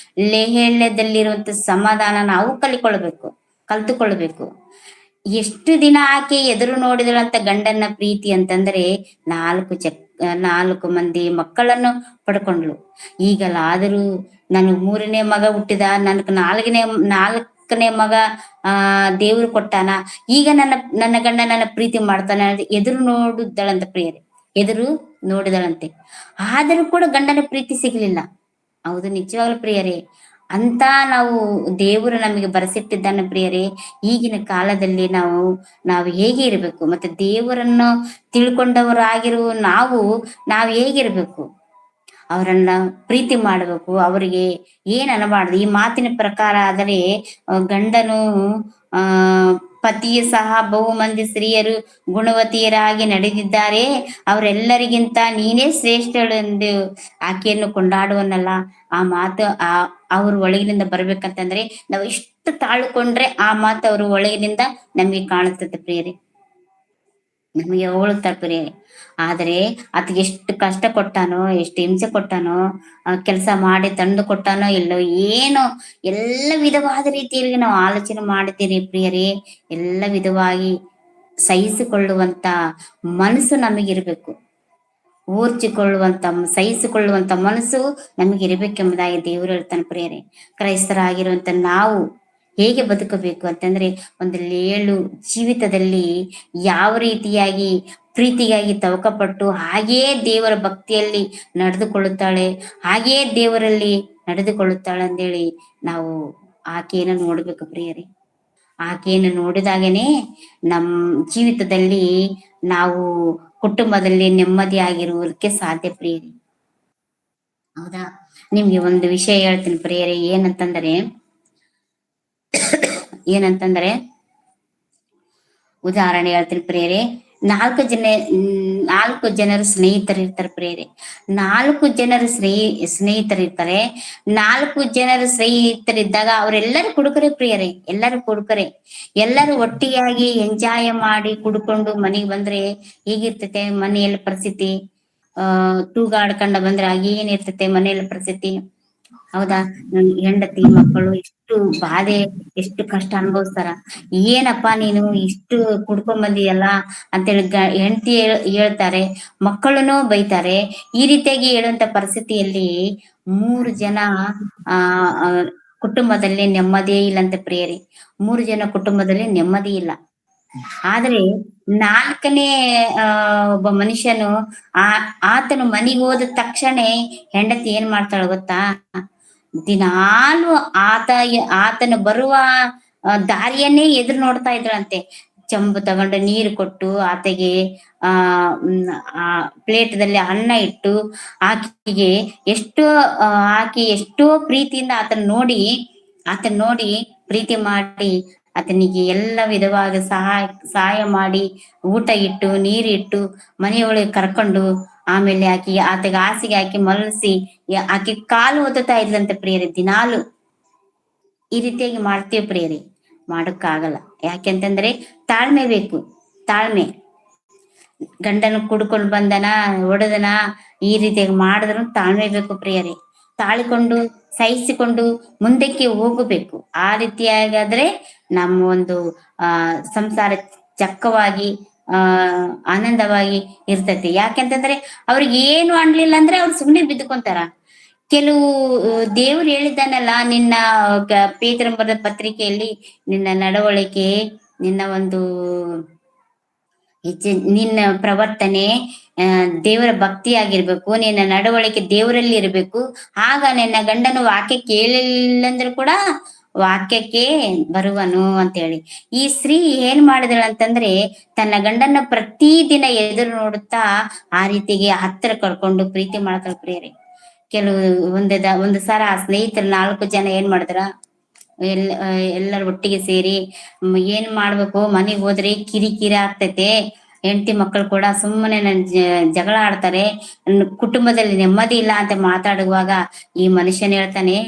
ಲೇಹಳ್ಯದಲ್ಲಿರುವಂತ ಸಮಾಧಾನ ನಾವು ಕಲ್ತುಕೊಳ್ಬೇಕು. ಎಷ್ಟು ದಿನ ಆಕೆ ಎದುರು ನೋಡಿದಳಂತ ಗಂಡನ ಪ್ರೀತಿ ಅಂತಂದ್ರೆ 4 ಮಂದಿ ಮಕ್ಕಳನ್ನು ಪಡ್ಕೊಂಡ್ಳು. ಈಗಲಾದರೂ ನನಗ್ 3ನೇ ಮಗ ಹುಟ್ಟಿದ, ನನಗ್ 4ನೇ ಮಗ ದೇವ್ರು ಕೊಟ್ಟಾನ, ಈಗ ನನ್ನ ಗಂಡ ನನ್ನ ಪ್ರೀತಿ ಮಾಡ್ತಾನೆ ಎದುರು ನೋಡಿದಳಂತ ಪ್ರಿಯರೇ. ಎದುರು ನೋಡಿದಳಂತೆ. ಆದರೂ ಕೂಡ ಗಂಡನ ಪ್ರೀತಿ ಸಿಗ್ಲಿಲ್ಲ. ಹೌದು, ನಿಜವಾಗ್ಲು ಪ್ರಿಯರೇ. ಅಂತ ನಾವು ದೇವರು ನಮಗೆ ಬರೆಸಿಟ್ಟಿದ್ದಾನೆ ಪ್ರಿಯರೇ. ಈಗಿನ ಕಾಲದಲ್ಲಿ ನಾವು ಹೇಗೆ ಇರಬೇಕು, ಮತ್ತೆ ದೇವರನ್ನು ತಿಳ್ಕೊಂಡವರಾಗಿರುವ ನಾವು ಹೇಗಿರ್ಬೇಕು? ಅವರನ್ನ ಪ್ರೀತಿ ಮಾಡಬೇಕು. ಅವರಿಗೆ ಏನ್ ಅನ್ನಬಾರ್ದು. ಈ ಮಾತಿನ ಪ್ರಕಾರ ಆದರೆ ಗಂಡನು ಪತಿಯು ಸಹ ಬಹು ಮಂದಿ ಸ್ತ್ರೀಯರು ಗುಣವತಿಯರಾಗಿ ನಡೆದಿದ್ದಾರೆ, ಅವರೆಲ್ಲರಿಗಿಂತ ನೀನೇ ಶ್ರೇಷ್ಠಳು ಎಂದು ಆಕೆಯನ್ನು ಕೊಂಡಾಡುವನಲ್ಲ. ಆ ಮಾತು ಅವ್ರ ಒಳಗಿನಿಂದ ಬರ್ಬೇಕಂತಂದ್ರೆ ನಾವು ಎಷ್ಟು ತಾಳ್ಕೊಂಡ್ರೆ ಆ ಮಾತು ಅವ್ರ ಒಳಗಿನಿಂದ ನಮ್ಗೆ ಕಾಣಿಸ್ತದೆ ಪ್ರಿಯರೇ, ನಮಗೆ ಹೋಳುತ್ತಾರೆ ಪ್ರಿಯರೇ. ಆದ್ರೆ ಆತಗೆ ಎಷ್ಟು ಕಷ್ಟ ಕೊಟ್ಟಾನೋ, ಎಷ್ಟು ಹಿಂಸೆ ಕೊಟ್ಟಾನೋ, ಕೆಲಸ ಮಾಡಿ ತಂದು ಕೊಟ್ಟಾನೋ ಇಲ್ಲೋ ಏನೋ, ಎಲ್ಲ ವಿಧವಾದ ರೀತಿಯಲ್ಲಿ ನಾವು ಆಲೋಚನೆ ಮಾಡ್ತೀರಿ ಪ್ರಿಯರೇ. ಎಲ್ಲ ವಿಧವಾಗಿ ಸಹಿಸಿಕೊಳ್ಳುವಂತ ಮನಸ್ಸು ನಮಗಿರ್ಬೇಕು. ಸಹಿಸಿಕೊಳ್ಳುವಂತ ಮನಸ್ಸು ನಮಗಿರ್ಬೇಕೆಂಬುದಾಗಿ ದೇವರು ಹೇಳ್ತಾನೆ ಪ್ರಿಯರೇ. ಕ್ರೈಸ್ತರಾಗಿರುವಂತ ನಾವು ಹೇಗೆ ಬದುಕಬೇಕು ಅಂತಂದ್ರೆ, ಒಂದು ಲೇಳು ಜೀವಿತದಲ್ಲಿ ಯಾವ ರೀತಿಯಾಗಿ ಪ್ರೀತಿಗಾಗಿ ತವಕಪಟ್ಟು ಹಾಗೆಯೇ ದೇವರ ಭಕ್ತಿಯಲ್ಲಿ ನಡೆದುಕೊಳ್ಳುತ್ತಾಳೆ, ಹಾಗೆಯೇ ದೇವರಲ್ಲಿ ನಡೆದುಕೊಳ್ಳುತ್ತಾಳೆ ಅಂತೇಳಿ ನಾವು ಆಕೆಯನ್ನು ನೋಡ್ಬೇಕು ಪ್ರಿಯರೇ. ಆಕೆಯನ್ನು ನೋಡಿದಾಗನೇ ನಮ್ ಜೀವಿತದಲ್ಲಿ ನಾವು ಕುಟುಂಬದಲ್ಲಿ ನೆಮ್ಮದಿಯಾಗಿರುವುದಕ್ಕೆ ಸಾಧ್ಯ ಪ್ರಿಯರೇ. ಹೌದಾ? ನಿಮ್ಗೆ ಒಂದು ವಿಷಯ ಹೇಳ್ತೀನಿ ಪ್ರಿಯರೇ. ಏನಂತಂದ್ರೆ ಉದಾಹರಣೆ ಹೇಳ್ತೀನಿ ಪ್ರಿಯರೇ. 4 ಜನರು ಸ್ನೇಹಿತರಿರ್ತಾರೆ ಪ್ರಿಯರೇ. 4 ಜನರು ಸ್ನೇಹಿತರಿರ್ತಾರೆ. 4 ಜನರು ಸ್ನೇಹಿತರಿದ್ದಾಗ ಅವರೆಲ್ಲರೂ ಕುಡುಕರೆ ಪ್ರಿಯರೇ. ಎಲ್ಲರೂ ಒಟ್ಟಿಯಾಗಿ ಎಂಜಾಯ್ ಮಾಡಿ ಕುಡ್ಕೊಂಡು ಮನೆಗೆ ಬಂದ್ರೆ ಹೇಗಿರ್ತೈತೆ ಮನೆಯಲ್ಲಿ ಪರಿಸ್ಥಿತಿ? ತೂಗಾಡ್ಕೊಂಡ ಬಂದ್ರೆ ಏನಿರ್ತೈತೆ ಮನೆಯಲ್ಲಿ ಪರಿಸ್ಥಿತಿ? ಹೌದಾ? ಹೆಂಡತಿ ಮಕ್ಕಳು ಎಷ್ಟು ಬಾಧೆ, ಎಷ್ಟು ಕಷ್ಟ ಅನುಭವಿಸ್ತಾರ. ಏನಪ್ಪಾ ನೀನು ಇಷ್ಟು ಕುಡ್ಕೊಂಡ್ ಬಂದಿಯಲ್ಲ ಅಂತೇಳಿ ಹೆಂಡತಿ ಹೇಳ್ತಾರೆ, ಮಕ್ಕಳನ್ನು ಬೈತಾರೆ. ಈ ರೀತಿಯಾಗಿ ಹೇಳುವಂತ ಪರಿಸ್ಥಿತಿಯಲ್ಲಿ 3 ಜನ ಕುಟುಂಬದಲ್ಲಿ ನೆಮ್ಮದಿಯೇ ಇಲ್ಲಂತೆ ಪ್ರಿಯರೇ. 3 ಜನ ಕುಟುಂಬದಲ್ಲಿ ನೆಮ್ಮದಿ ಇಲ್ಲ. ಆದ್ರೆ 4ನೇ ಒಬ್ಬ ಮನುಷ್ಯನು ಆತನು ಮನೆಗೆ ಹೋದ ತಕ್ಷಣ ಹೆಂಡತಿ ಏನ್ ಮಾಡ್ತಾಳ ಗೊತ್ತಾ? ದಿನಾಲು ಆತನು ಬರುವ ದಾರಿಯನ್ನೇ ಎದುರು ನೋಡ್ತಾ ಇದ್ರಂತೆ. ಚೆಂಬು ತಗೊಂಡು ನೀರು ಕೊಟ್ಟು ಆತಗೆ ಪ್ಲೇಟ್ದಲ್ಲಿ ಅನ್ನ ಇಟ್ಟು ಆಕೆಗೆ ಆಕೆ ಎಷ್ಟೋ ಪ್ರೀತಿಯಿಂದ ಆತನ ನೋಡಿ ಪ್ರೀತಿ ಮಾಡಿ ಆತನಿಗೆ ಎಲ್ಲ ವಿಧವಾದ ಸಹಾಯ ಮಾಡಿ ಊಟ ಇಟ್ಟು ನೀರಿಟ್ಟು ಮನೆಯೊಳಗೆ ಕರ್ಕೊಂಡು ಆಮೇಲೆ ಆತಗ ಹಾಸಿಗೆ ಹಾಕಿ ಮಲಸಿ ಆಕೆ ಕಾಲು ಒತ್ತುತ್ತಾ ಇದ್ಲಂತೆ ಪ್ರಿಯರೇ ದಿನಾಲು. ಈ ರೀತಿಯಾಗಿ ಮಾಡ್ತೀವಿ ಪ್ರಿಯರೇ, ಮಾಡಕ್ಕಾಗಲ್ಲ. ಯಾಕೆಂತಂದ್ರೆ ತಾಳ್ಮೆ ಬೇಕು, ತಾಳ್ಮೆ. ಗಂಡನ ಕುಡ್ಕೊಂಡು ಬಂದನ ಹೊಡೆದನ ಈ ರೀತಿಯಾಗಿ ಮಾಡಿದ್ರು ತಾಳ್ಮೆ ಬೇಕು ಪ್ರಿಯರೇ. ತಾಳಿಕೊಂಡು ಸಹಿಸಿಕೊಂಡು ಮುಂದಕ್ಕೆ ಹೋಗಬೇಕು. ಆ ರೀತಿಯಾಗಾದ್ರೆ ನಮ್ಮ ಒಂದು ಸಂಸಾರ ಚಕ್ಕವಾಗಿ ಆನಂದವಾಗಿ ಇರ್ತೈತಿ. ಯಾಕೆಂತಂದ್ರೆ ಅವ್ರಿಗೆ ಏನು ಅನ್ಲಿಲ್ಲ ಅಂದ್ರೆ ಅವ್ರು ಸುಮ್ನೆ ಬಿದ್ದುಕೊಂತಾರ. ಕೆಲವು ದೇವ್ರು ಹೇಳಿದ್ದಾನಲ್ಲ, ನಿನ್ನ ಪೇತ್ರನ ಬರೆದ ಪತ್ರಿಕೆಯಲ್ಲಿ ನಿನ್ನ ನಡವಳಿಕೆ, ನಿನ್ನ ಒಂದು ನಿನ್ನ ಪ್ರವರ್ತನೆ ದೇವರ ಭಕ್ತಿ ಆಗಿರ್ಬೇಕು, ನಿನ್ನ ನಡವಳಿಕೆ ದೇವರಲ್ಲಿ ಇರ್ಬೇಕು. ಆಗ ನಿನ್ನ ಗಂಡನು ವಾಕ್ಯ ಕೇಳಿಲ್ಲಂದ್ರು ಕೂಡ ವಾಕ್ಯಕ್ಕೆ ಬರುವನು ಅಂತ ಹೇಳಿ. ಈ ಸ್ತ್ರೀ ಏನ್ ಮಾಡಿದಳು ಅಂತಂದ್ರೆ ತನ್ನ ಗಂಡನ ಪ್ರತಿ ದಿನ ಎದುರು ನೋಡುತ್ತಾ ಆ ರೀತಿಗೆ ಹತ್ತಿರ ಕರ್ಕೊಂಡು ಪ್ರೀತಿ ಮಾಡ್ತಾಳೆ ಪ್ರಿಯರೇ. ಕೆಲವು ಒಂದು ಸಲ ಆ ಸ್ನೇಹಿತರು 4 ಜನ ಏನ್ ಮಾಡಿದ್ರ, ಎಲ್ಲರೂ ಒಟ್ಟಿಗೆ ಸೇರಿ ಏನ್ ಮಾಡ್ಬೇಕು, ಮನೆಗ್ ಹೋದ್ರೆ ಕಿರಿಕಿರಿ ಆಗ್ತೈತೆ, ಹೆಂಡತಿ ಮಕ್ಕಳು ಕೂಡ ಸುಮ್ಮನೆ ಜಗಳ ಆಡ್ತಾರೆ, ಕುಟುಂಬದಲ್ಲಿ ನೆಮ್ಮದಿ ಇಲ್ಲ ಅಂತ ಮಾತಾಡುವಾಗ ಈ ಮನುಷ್ಯನ್ ಹೇಳ್ತಾನೆ,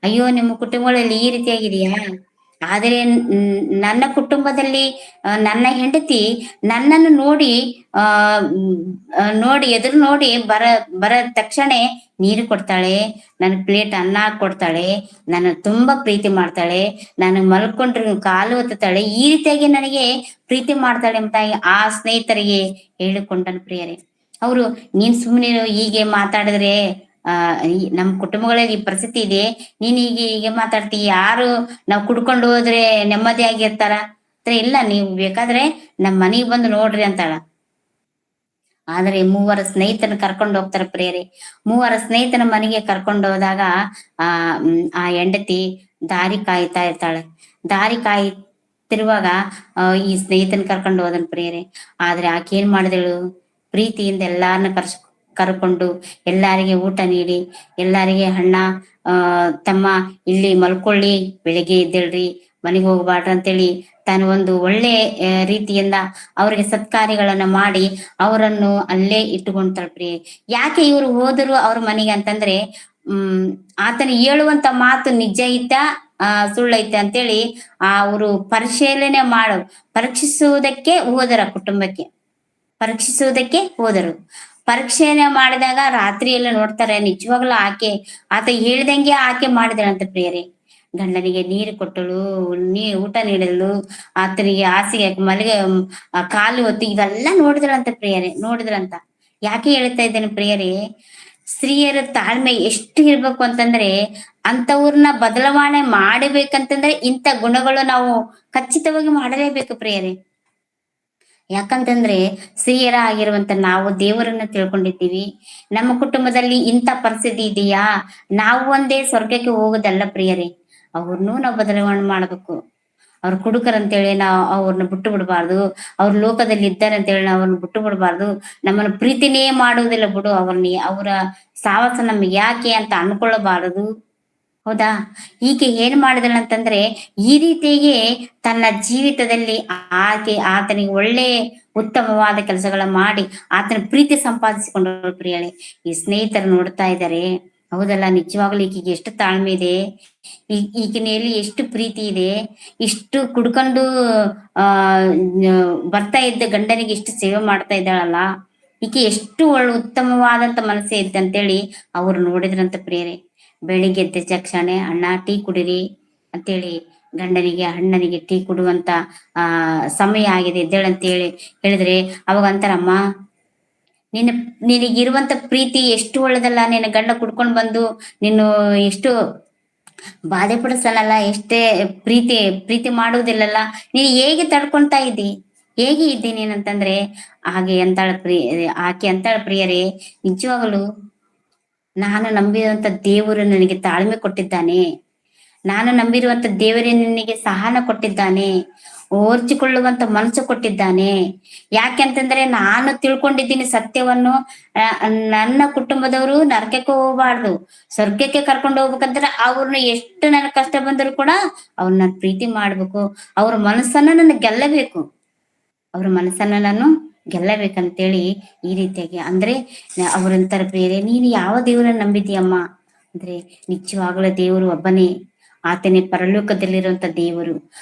ಅಯ್ಯೋ ನಿಮ್ಮ ಕುಟುಂಬಗಳಲ್ಲಿ ಈ ರೀತಿಯಾಗಿದೆಯಾ, ಆದ್ರೆ ನನ್ನ ಕುಟುಂಬದಲ್ಲಿ ನನ್ನ ಹೆಂಡತಿ ನನ್ನನ್ನು ನೋಡಿ ಎದುರು ನೋಡಿ ಬರ ತಕ್ಷಣ ನೀರು ಕೊಡ್ತಾಳೆ, ನನ್ ಪ್ಲೇಟ್ ಅನ್ನ ಕೊಡ್ತಾಳೆ, ನನ್ನ ತುಂಬಾ ಪ್ರೀತಿ ಮಾಡ್ತಾಳೆ, ನಾನು ಮಲ್ಕೊಂಡ್ರೆ ಕಾಲು ಒತ್ತುತ್ತಾಳೆ, ಈ ರೀತಿಯಾಗಿ ನನಗೆ ಪ್ರೀತಿ ಮಾಡ್ತಾಳೆ ಅಂತ ಆ ಸ್ನೇಹಿತರಿಗೆ ಹೇಳಿಕೊಂಡನು ಪ್ರಿಯರೇ. ಅವರು ನೀನ್ ಸುಮ್ಮನೆ ಹೀಗೆ ಮಾತಾಡಿದ್ರೆ ನಮ್ ಕುಟುಂಬಗಳಲ್ಲಿ ಈ ಪರಿಸ್ಥಿತಿ ಇದೆ, ನೀನ್ ಹೀಗೆ ಮಾತಾಡ್ತಿ, ಯಾರು ನಾವ್ ಕುಡ್ಕೊಂಡು ಹೋದ್ರೆ ನೆಮ್ಮದಿಯಾಗಿರ್ತಾರ ಇಲ್ಲ, ನೀವು ಬೇಕಾದ್ರೆ ನಮ್ ಮನೆಗ್ ಬಂದು ನೋಡ್ರಿ ಅಂತಾಳ. ಆದ್ರೆ 3 ಸ್ನೇಹಿತನ ಕರ್ಕೊಂಡು ಹೋಗ್ತಾರ ಪ್ರಿಯರೇ. 3 ಸ್ನೇಹಿತನ ಮನೆಗೆ ಕರ್ಕೊಂಡು ಹೋದಾಗ ಆ ಹೆಂಡತಿ ದಾರಿ ಕಾಯ್ತಾ ಇರ್ತಾಳೆ. ದಾರಿ ಕಾಯ್ತಿರುವಾಗ ಈ ಸ್ನೇಹಿತನ ಕರ್ಕೊಂಡು ಹೋದನ್ ಪ್ರಿಯರೇ. ಆದ್ರೆ ಆಕೆ ಏನ್ ಮಾಡಿದಳು, ಪ್ರೀತಿಯಿಂದ ಎಲ್ಲಾರನ್ನ ಕರ್ಕೊಂಡು ಎಲ್ಲಾರಿಗೆ ಊಟ ನೀಡಿ, ಎಲ್ಲಾರಿಗೆ ಹಣ್ಣ ತಮ್ಮ ಇಲ್ಲಿ ಮಲ್ಕೊಳ್ಳಿ, ಬೆಳಿಗ್ಗೆ ಎದ್ದೇಳ್ರಿ, ಮನೆಗೆ ಹೋಗ್ಬಾರ್ದು ಅಂತೇಳಿ ತಾನು ಒಂದು ಒಳ್ಳೆ ರೀತಿಯಿಂದ ಅವರಿಗೆ ಸತ್ಕಾರ್ಯಗಳನ್ನ ಮಾಡಿ ಅವರನ್ನು ಅಲ್ಲೇ ಇಟ್ಟುಕೊಂತಾಳೆ ಪ್ರಿಯೆ. ಯಾಕೆ ಇವರು ಹೋದರು ಅವ್ರ ಮನೆಗೆ ಅಂತಂದ್ರೆ ಆತನ ಹೇಳುವಂತ ಮಾತು ನಿಜ ಐತ ಸುಳ್ಳೈತೆ ಅಂತೇಳಿ ಅವರು ಪರಿಶೀಲನೆ ಪರೀಕ್ಷಿಸುವುದಕ್ಕೆ ಹೋದರ, ಕುಟುಂಬಕ್ಕೆ ಪರೀಕ್ಷಿಸುವುದಕ್ಕೆ ಹೋದರು. ಪರೀಕ್ಷೆನ ಮಾಡಿದಾಗ ರಾತ್ರಿ ಎಲ್ಲ ನೋಡ್ತಾರೆ, ನಿಜವಾಗ್ಲೂ ಆತ ಹೇಳ್ದಂಗೆ ಆಕೆ ಮಾಡಿದಳಂತ ಪ್ರಿಯರೇ. ಗಂಡನಿಗೆ ನೀರು ಕೊಟ್ಟಳು, ಊಟ ನೀಡಲು, ಆತನಿಗೆ ಹಾಸಿಗೆ ಮಲಗೆ ಕಾಲು ಹೊತ್ತು ಇವೆಲ್ಲ ನೋಡಿದ್ರಂತ ಪ್ರಿಯರೇ, ನೋಡಿದ್ರಂತ. ಯಾಕೆ ಹೇಳ್ತಾ ಇದ್ದೇನೆ ಪ್ರಿಯರೇ, ಸ್ತ್ರೀಯರ ತಾಳ್ಮೆ ಎಷ್ಟು ಇರ್ಬೇಕು ಅಂತಂದ್ರೆ ಅಂತವ್ರನ್ನ ಬದಲಾವಣೆ ಮಾಡಬೇಕಂತಂದ್ರೆ ಇಂಥ ಗುಣಗಳು ನಾವು ಖಚಿತವಾಗಿ ಮಾಡಲೇಬೇಕು ಪ್ರಿಯರೇ. ಯಾಕಂತಂದ್ರೆ ಸ್ತ್ರೀಯರ ಆಗಿರುವಂತ ನಾವು ದೇವರನ್ನ ತಿಳ್ಕೊಂಡಿದ್ದೀವಿ. ನಮ್ಮ ಕುಟುಂಬದಲ್ಲಿ ಇಂಥ ಪರಿಸ್ಥಿತಿ ಇದೆಯಾ, ನಾವು ಒಂದೇ ಸ್ವರ್ಗಕ್ಕೆ ಹೋಗೋದಲ್ಲ ಪ್ರಿಯರೇ, ಅವ್ರನ್ನೂ ನಾವು ಬದಲಾವಣೆ ಮಾಡ್ಬೇಕು. ಅವ್ರು ಕುಡುಕರಂತೇಳಿ ನಾವು ಅವ್ರನ್ನ ಬಿಟ್ಟು ಬಿಡಬಾರ್ದು, ಅವ್ರ ಲೋಕದಲ್ಲಿ ಇದ್ದಾರೆ ಅಂತೇಳಿ ನಾವು ಅವ್ರನ್ನ ಬಿಟ್ಟು ಬಿಡಬಾರ್ದು. ನಮ್ಮನ್ನ ಪ್ರೀತಿನೇ ಮಾಡುವುದಿಲ್ಲ ಬಿಡು, ಅವರ ಸಾಹಸ ನಮ್ಗೆ ಯಾಕೆ ಅಂತ ಅನ್ಕೊಳ್ಳಬಾರದು. ಹೌದಾ? ಈಕೆ ಏನ್ ಮಾಡಿದಳಂತಂದ್ರೆ ಈ ರೀತಿಯಾಗಿ ತನ್ನ ಜೀವಿತದಲ್ಲಿ ಆತನಿಗೆ ಒಳ್ಳೆ ಉತ್ತಮವಾದ ಕೆಲಸಗಳ ಮಾಡಿ ಆತನ ಪ್ರೀತಿ ಸಂಪಾದಿಸಿಕೊಂಡಳು ಪ್ರಿಯಳೇ. ಈ ಸ್ನೇಹಿತರು ನೋಡ್ತಾ ಇದ್ದಾರೆ, ಹೌದಲ್ಲ, ನಿಜವಾಗ್ಲೂ ಈಕೆಗೆ ಎಷ್ಟು ತಾಳ್ಮೆ ಇದೆ, ಈಗಿನಲ್ಲಿ ಎಷ್ಟು ಪ್ರೀತಿ ಇದೆ, ಇಷ್ಟು ಕುಡ್ಕೊಂಡು ಬರ್ತಾ ಇದ್ದ ಗಂಡನಿಗೆ ಎಷ್ಟು ಸೇವೆ ಮಾಡ್ತಾ ಇದ್ದಾಳಲ್ಲ, ಈಕೆ ಎಷ್ಟು ಉತ್ತಮವಾದಂತ ಮನಸ್ಸೇ ಇದ್ದ ಅಂತೇಳಿ ಅವ್ರು ನೋಡಿದ್ರಂತ ಪ್ರಿಯರೇ. ಬೆಳಿಗ್ಗೆ ಎದ್ದ ತಕ್ಷಣ ಅಣ್ಣ ಟೀ ಕುಡಿರಿ ಅಂತೇಳಿ ಗಂಡನಿಗೆ ಅಣ್ಣನಿಗೆ ಟೀ ಕುಡುವಂತ ಸಮಯ ಆಗಿದೆ ಎದ್ದೇಳಂತ ಹೇಳಿದ್ರೆ ಅವಾಗ ಅಂತಾರಮ್ಮ, ನಿನಗಿರುವಂತ ಪ್ರೀತಿ ಎಷ್ಟು ಒಳ್ಳೆದಲ್ಲ, ನಿನ್ನ ಗಂಡ ಕುಡ್ಕೊಂಡ್ ಬಂದು ನೀನು ಎಷ್ಟು ಬಾಧೆ ಪಡಿಸಲ್ಲ, ಎಷ್ಟೇ ಪ್ರೀತಿ ಮಾಡುವುದಿಲ್ಲಲ್ಲ, ನೀನು ಹೇಗೆ ತಡ್ಕೊಂತಾ ಇದ್ದಿ, ಹೇಗೆ ಇದ್ದಿ ನೀನಂತಂದ್ರೆ ಆಕೆ ಅಂತಾಳ ಪ್ರಿಯರೇ, ನಿಜವಾಗಲು ನಾನು ನಂಬಿರುವಂತ ದೇವರು ನನಗೆ ತಾಳ್ಮೆ ಕೊಟ್ಟಿದ್ದಾನೆ, ನಾನು ನಂಬಿರುವಂತ ದೇವರೇ ನನಗೆ ಸಹನ ಕೊಟ್ಟಿದ್ದಾನೆ, ಓರ್ಚಿಕೊಳ್ಳುವಂತ ಮನಸ್ಸು ಕೊಟ್ಟಿದ್ದಾನೆ. ಯಾಕೆಂತಂದ್ರೆ ನಾನು ತಿಳ್ಕೊಂಡಿದ್ದೀನಿ ಸತ್ಯವನ್ನು, ನನ್ನ ಕುಟುಂಬದವರು ನರಕಕ್ಕೆ ಹೋಗಬಾರ್ದು, ಸ್ವರ್ಗಕ್ಕೆ ಕರ್ಕೊಂಡು ಹೋಗ್ಬೇಕಂದ್ರೆ ಅವ್ರನ್ನ ಎಷ್ಟು ನನ್ನ ಕಷ್ಟ ಬಂದರೂ ಕೂಡ ಅವ್ರನ್ನ ಪ್ರೀತಿ ಮಾಡ್ಬೇಕು, ಅವ್ರ ಮನಸ್ಸನ್ನ ನನಗೆ ಗೆಲ್ಲಬೇಕು, ಅವ್ರ ಮನಸ್ಸನ್ನ ನಾನು ಗೆಲ್ಲಬೇಕಂತೇಳಿ ಈ ರೀತಿಯಾಗಿ ಅಂದ್ರೆ ಅವರಂತರ ಪ್ರಿಯರೇ, ನೀನು ಯಾವ ದೇವರನ್ನ ನಂಬಿದೀಯಮ್ಮ ಅಂದ್ರೆ ನಿಜವಾಗ್ಲೂ ದೇವರು ಒಬ್ಬನೇ, ಆತನೇ ಪರಲೋಕದಲ್ಲಿರುವಂತ ದೇವರು.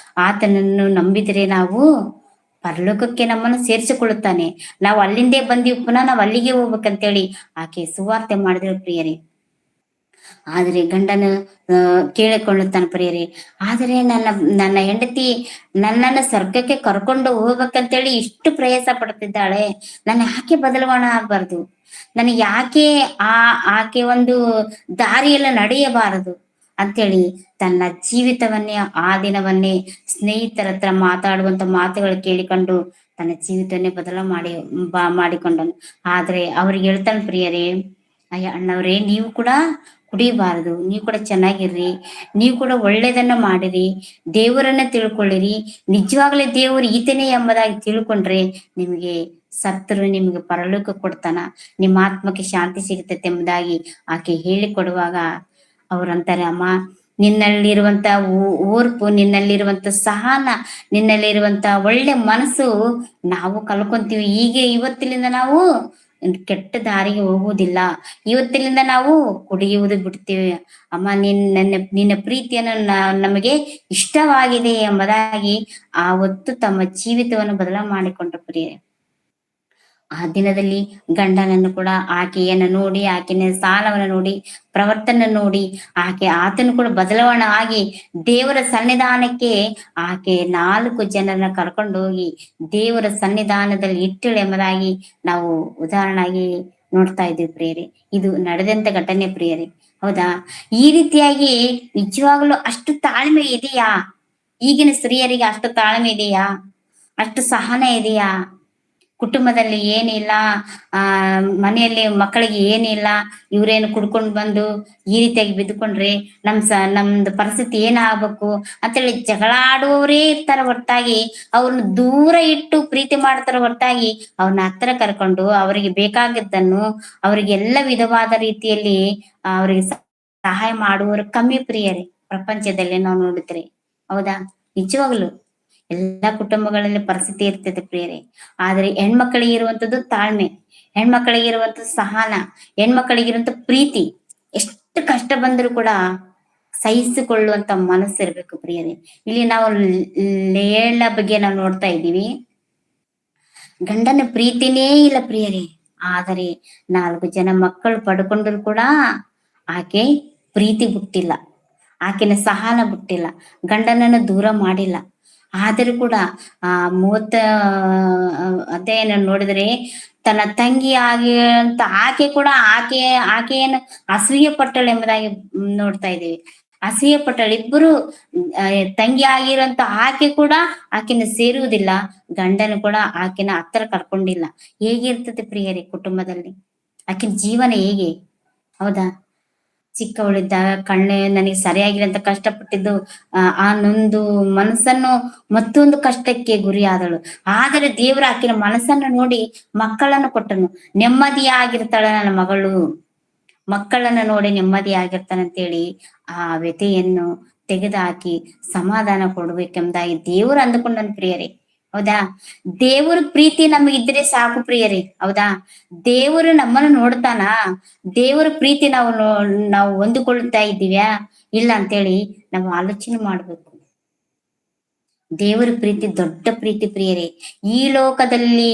ಆತನನ್ನು ನಂಬಿದರೆ ನಾವು ಪರಲೋಕಕ್ಕೆ ನಮ್ಮನ್ನು ಸೇರಿಸಿಕೊಳ್ಳುತ್ತಾನೆ. ನಾವು ಅಲ್ಲಿಂದೇ ಬಂದೀವಿ, ಪುನಃ ನಾವು ಅಲ್ಲಿಗೆ ಹೋಗ್ಬೇಕಂತೇಳಿ ಆಕೆ ಸುವಾರ್ತೆ ಮಾಡಿದ್ರು ಪ್ರಿಯರೇ. ಆದರೆ ಗಂಡನ ಕೇಳಿಕೊಳ್ಳುತ್ತಾನೆ ಪ್ರಿಯರೇ. ಆದರೆ ನನ್ನ ಹೆಂಡತಿ ನನ್ನನ್ನು ಸ್ವರ್ಗಕ್ಕೆ ಕರ್ಕೊಂಡು ಹೋಗ್ಬೇಕಂತೇಳಿ ಇಷ್ಟು ಪ್ರಯಾಸ ಪಡ್ತಿದ್ದಾಳೆ, ನಾನು ಯಾಕೆ ಬದಲಾವಣೆ ಆಗ್ಬಾರ್ದು, ನನಗೆ ಯಾಕೆ ಆಕೆ ಒಂದು ದಾರಿಯೆಲ್ಲ ನಡೆಯಬಾರದು ಅಂತೇಳಿ ತನ್ನ ಜೀವಿತವನ್ನೇ ಆ ದಿನವನ್ನೇ ಸ್ನೇಹಿತರ ಹತ್ರ ಮಾತಾಡುವಂತ ಮಾತುಗಳು ಕೇಳಿಕೊಂಡು ತನ್ನ ಜೀವಿತವನ್ನೇ ಮಾಡಿಕೊಂಡನು. ಆದ್ರೆ ಅವ್ರಿಗೆ ಹೇಳ್ತಾನೆ ಪ್ರಿಯರೇ, ಅಯ್ಯ ಅಣ್ಣವ್ರೇ, ನೀವು ಕೂಡ ಕುಡಿಯಬಾರದು, ನೀವು ಕೂಡ ಚೆನ್ನಾಗಿರ್ರಿ, ನೀವು ಕೂಡ ಒಳ್ಳೇದನ್ನ ಮಾಡಿರಿ, ದೇವರನ್ನ ತಿಳ್ಕೊಳ್ಳಿರಿ, ನಿಜವಾಗ್ಲೇ ದೇವರು ಈತನೇ ಎಂಬುದಾಗಿ ತಿಳ್ಕೊಂಡ್ರೆ ನಿಮಗೆ ಸತ್ತರು ನಿಮಗೆ ಪರಲೋಕ ಕೊಡ್ತಾನ, ನಿಮ್ಮ ಆತ್ಮಕ್ಕೆ ಶಾಂತಿ ಸಿಗುತ್ತದೆ ಎಂಬುದಾಗಿ ಆಕೆ ಹೇಳಿಕೊಡುವಾಗ ಅವ್ರಂತಾರೆ, ಅಮ್ಮ ನಿನ್ನಲ್ಲಿರುವಂತ ಓರ್ಪು, ನಿನ್ನಲ್ಲಿರುವಂತ ಸಹನ, ನಿನ್ನಲ್ಲಿರುವಂತ ಒಳ್ಳೆ ಮನಸ್ಸು ನಾವು ಕಲ್ಕೊಂತೀವಿ. ಇವತ್ತಿನಿಂದ ನಾವು ಕೆಟ್ಟ ದಾರಿಗೆ ಹೋಗುವುದಿಲ್ಲ, ಇವತ್ತಿನಿಂದ ನಾವು ಕುಡಿಯುವುದು ಬಿಡ್ತೀವಿ ಅಮ್ಮ, ನಿನ್ನ ಪ್ರೀತಿಯನ್ನು ನಮಗೆ ಇಷ್ಟವಾಗಿದೆ ಎಂಬುದಾಗಿ ಆ ಹೊತ್ತು ತಮ್ಮ ಜೀವಿತವನ್ನು ಬದಲಾವಣೆ ಮಾಡಿಕೊಂಡ್ರು ಪ್ರಿಯರೇ. ಆ ದಿನದಲ್ಲಿ ಗಂಡನನ್ನು ಕೂಡ ಆಕೆಯನ್ನು ನೋಡಿ, ಆಕೆಯ ಸಾಲವನ್ನು ನೋಡಿ, ಪ್ರವರ್ತನ ನೋಡಿ ಆತನು ಕೂಡ ಬದಲಾವಣೆ ಆಗಿ ದೇವರ ಸನ್ನಿಧಾನಕ್ಕೆ ಆಕೆ 4 ಜನರನ್ನ ಕರ್ಕೊಂಡು ಹೋಗಿ ದೇವರ ಸನ್ನಿಧಾನದಲ್ಲಿ ಇಟ್ಟಳು ಎಂಬುದಾಗಿ ನಾವು ಉದಾಹರಣೆಯಾಗಿ ನೋಡ್ತಾ ಇದ್ದೀವಿ ಪ್ರಿಯರೇ. ಇದು ನಡೆದಂತ ಘಟನೆ ಪ್ರಿಯರೇ, ಹೌದಾ? ಈ ರೀತಿಯಾಗಿ ನಿಜವಾಗ್ಲೂ ಅಷ್ಟು ತಾಳ್ಮೆ ಇದೆಯಾ? ಈಗಿನ ಸ್ತ್ರೀಯರಿಗೆ ಅಷ್ಟು ತಾಳ್ಮೆ ಇದೆಯಾ? ಅಷ್ಟು ಸಹನ ಇದೆಯಾ? ಕುಟುಂಬದಲ್ಲಿ ಏನಿಲ್ಲ, ಮನೆಯಲ್ಲಿ ಮಕ್ಕಳಿಗೆ ಏನಿಲ್ಲ, ಇವ್ರೇನು ಕುಡ್ಕೊಂಡು ಬಂದು ಈ ರೀತಿಯಾಗಿ ಬಿದ್ದುಕೊಂಡ್ರೆ ನಮ್ದು ಪರಿಸ್ಥಿತಿ ಏನಾಗ್ಬೇಕು ಅಂತೇಳಿ ಜಗಳಾಡುವವರೇ ಇರ್ತಾರ ಹೊರತಾಗಿ ಅವ್ರನ್ನ ದೂರ ಇಟ್ಟು ಪ್ರೀತಿ ಮಾಡ್ತಾರ ಹೊರತಾಗಿ ಅವ್ರನ್ನ ಹತ್ರ ಕರ್ಕೊಂಡು ಅವರಿಗೆ ಬೇಕಾಗಿದ್ದನ್ನು ಅವರಿಗೆ ಎಲ್ಲ ವಿಧವಾದ ರೀತಿಯಲ್ಲಿ ಅವರಿಗೆ ಸಹಾಯ ಮಾಡುವವರು ಕಮ್ಮಿ ಪ್ರಿಯರೇ ಪ್ರಪಂಚದಲ್ಲಿ ನಾವು ನೋಡಿದ್ರೆ, ಹೌದಾ? ನಿಜವಾಗ್ಲು ಎಲ್ಲಾ ಕುಟುಂಬಗಳಲ್ಲಿ ಪರಿಸ್ಥಿತಿ ಇರ್ತದೆ ಪ್ರಿಯರೇ. ಆದ್ರೆ ಹೆಣ್ಮಕ್ಳಿಗೆ ಇರುವಂತದ್ದು ತಾಳ್ಮೆ, ಹೆಣ್ಮಕ್ಳಿಗೆ ಇರುವಂತದ್ದು ಸಹನ, ಹೆಣ್ಮಕ್ಳಿಗಿರುವಂತ ಪ್ರೀತಿ. ಎಷ್ಟು ಕಷ್ಟ ಬಂದ್ರು ಕೂಡ ಸಹಿಸಿಕೊಳ್ಳುವಂತ ಮನಸ್ಸು ಇರ್ಬೇಕು ಪ್ರಿಯರೇ. ಇಲ್ಲಿ ನಾವು ಲೇಳ ಬಗ್ಗೆ ನಾವು ನೋಡ್ತಾ ಇದ್ದೀವಿ, ಗಂಡನ ಪ್ರೀತಿನೇ ಇಲ್ಲ ಪ್ರಿಯರೇ. ಆದರೆ 4 ಜನ ಮಕ್ಕಳು ಪಡ್ಕೊಂಡ್ರು ಕೂಡ ಆಕೆ ಪ್ರೀತಿ ಬಿಟ್ಟಿಲ್ಲ, ಆಕೆನ ಸಹನ ಬಿಟ್ಟಿಲ್ಲ, ಗಂಡನನ್ನು ದೂರ ಮಾಡಿಲ್ಲ. ಆದರೂ ಕೂಡ 30 ಅಧ್ಯಾಯನ ನೋಡಿದ್ರೆ ತನ್ನ ತಂಗಿ ಅಂತ ಆಕೆ ಕೂಡ ಆಕೆಯನ್ನು ಅಸೂಯೆ ಪಟ್ಟಳು ಎಂಬುದಾಗಿ ನೋಡ್ತಾ ಇದ್ದೀವಿ. ಅಸೂಯೆ ಪಟ್ಟಳು. ಇಬ್ಬರು ತಂಗಿ ಆಗಿರುವಂತ ಆಕೆ ಕೂಡ ಆಕೆನ ಸೇರುವುದಿಲ್ಲ, ಗಂಡನು ಕೂಡ ಆಕೆನ ಹತ್ರ ಕರ್ಕೊಂಡಿಲ್ಲ. ಹೇಗಿರ್ತದೆ ಪ್ರಿಯರೇ ಕುಟುಂಬದಲ್ಲಿ? ಆಕಿನ ಜೀವನ ಹೇಗೆ, ಹೌದಾ? ಚಿಕ್ಕವಳಿದ್ದಾಗ ನನಗೆ ಸರಿಯಾಗಿರಂತ ಕಷ್ಟಪಟ್ಟಿದ್ದು ಆ ನೊಂದು ಮನಸ್ಸನ್ನು ಮತ್ತೊಂದು ಕಷ್ಟಕ್ಕೆ ಗುರಿಯಾದಳು. ಆದರೆ ದೇವರು ಆಕಿನ ಮನಸ್ಸನ್ನು ನೋಡಿ ಮಕ್ಕಳನ್ನು ಕೊಟ್ಟನು. ನೆಮ್ಮದಿಯಾಗಿರ್ತಾಳೆ ನನ್ನ ಮಗಳು, ಮಕ್ಕಳನ್ನು ನೋಡಿ ನೆಮ್ಮದಿಯಾಗಿರ್ತಾನಂತೇಳಿ ಆ ವ್ಯಥೆಯನ್ನು ತೆಗೆದುಹಾಕಿ ಸಮಾಧಾನ ಕೊಡ್ಬೇಕೆಂಬುದಾಗಿ ದೇವರು ಅಂದುಕೊಂಡನು ಪ್ರಿಯರೇ, ಹೌದಾ? ದೇವರ ಪ್ರೀತಿ ನಮಗಿದ್ರೆ ಸಾಕು ಪ್ರಿಯರೇ, ಹೌದಾ? ದೇವರು ನಮ್ಮನ್ನು ನೋಡ್ತಾನ, ದೇವರ ಪ್ರೀತಿ ನಾವು ಹೊಂದಿಕೊಳ್ತಾ ಇದ್ದೀವ್ಯಾ ಇಲ್ಲ ಅಂತೇಳಿ ನಾವು ಆಲೋಚನೆ ಮಾಡ್ಬೇಕು. ದೇವರ ಪ್ರೀತಿ ದೊಡ್ಡ ಪ್ರೀತಿ ಪ್ರಿಯರೇ. ಈ ಲೋಕದಲ್ಲಿ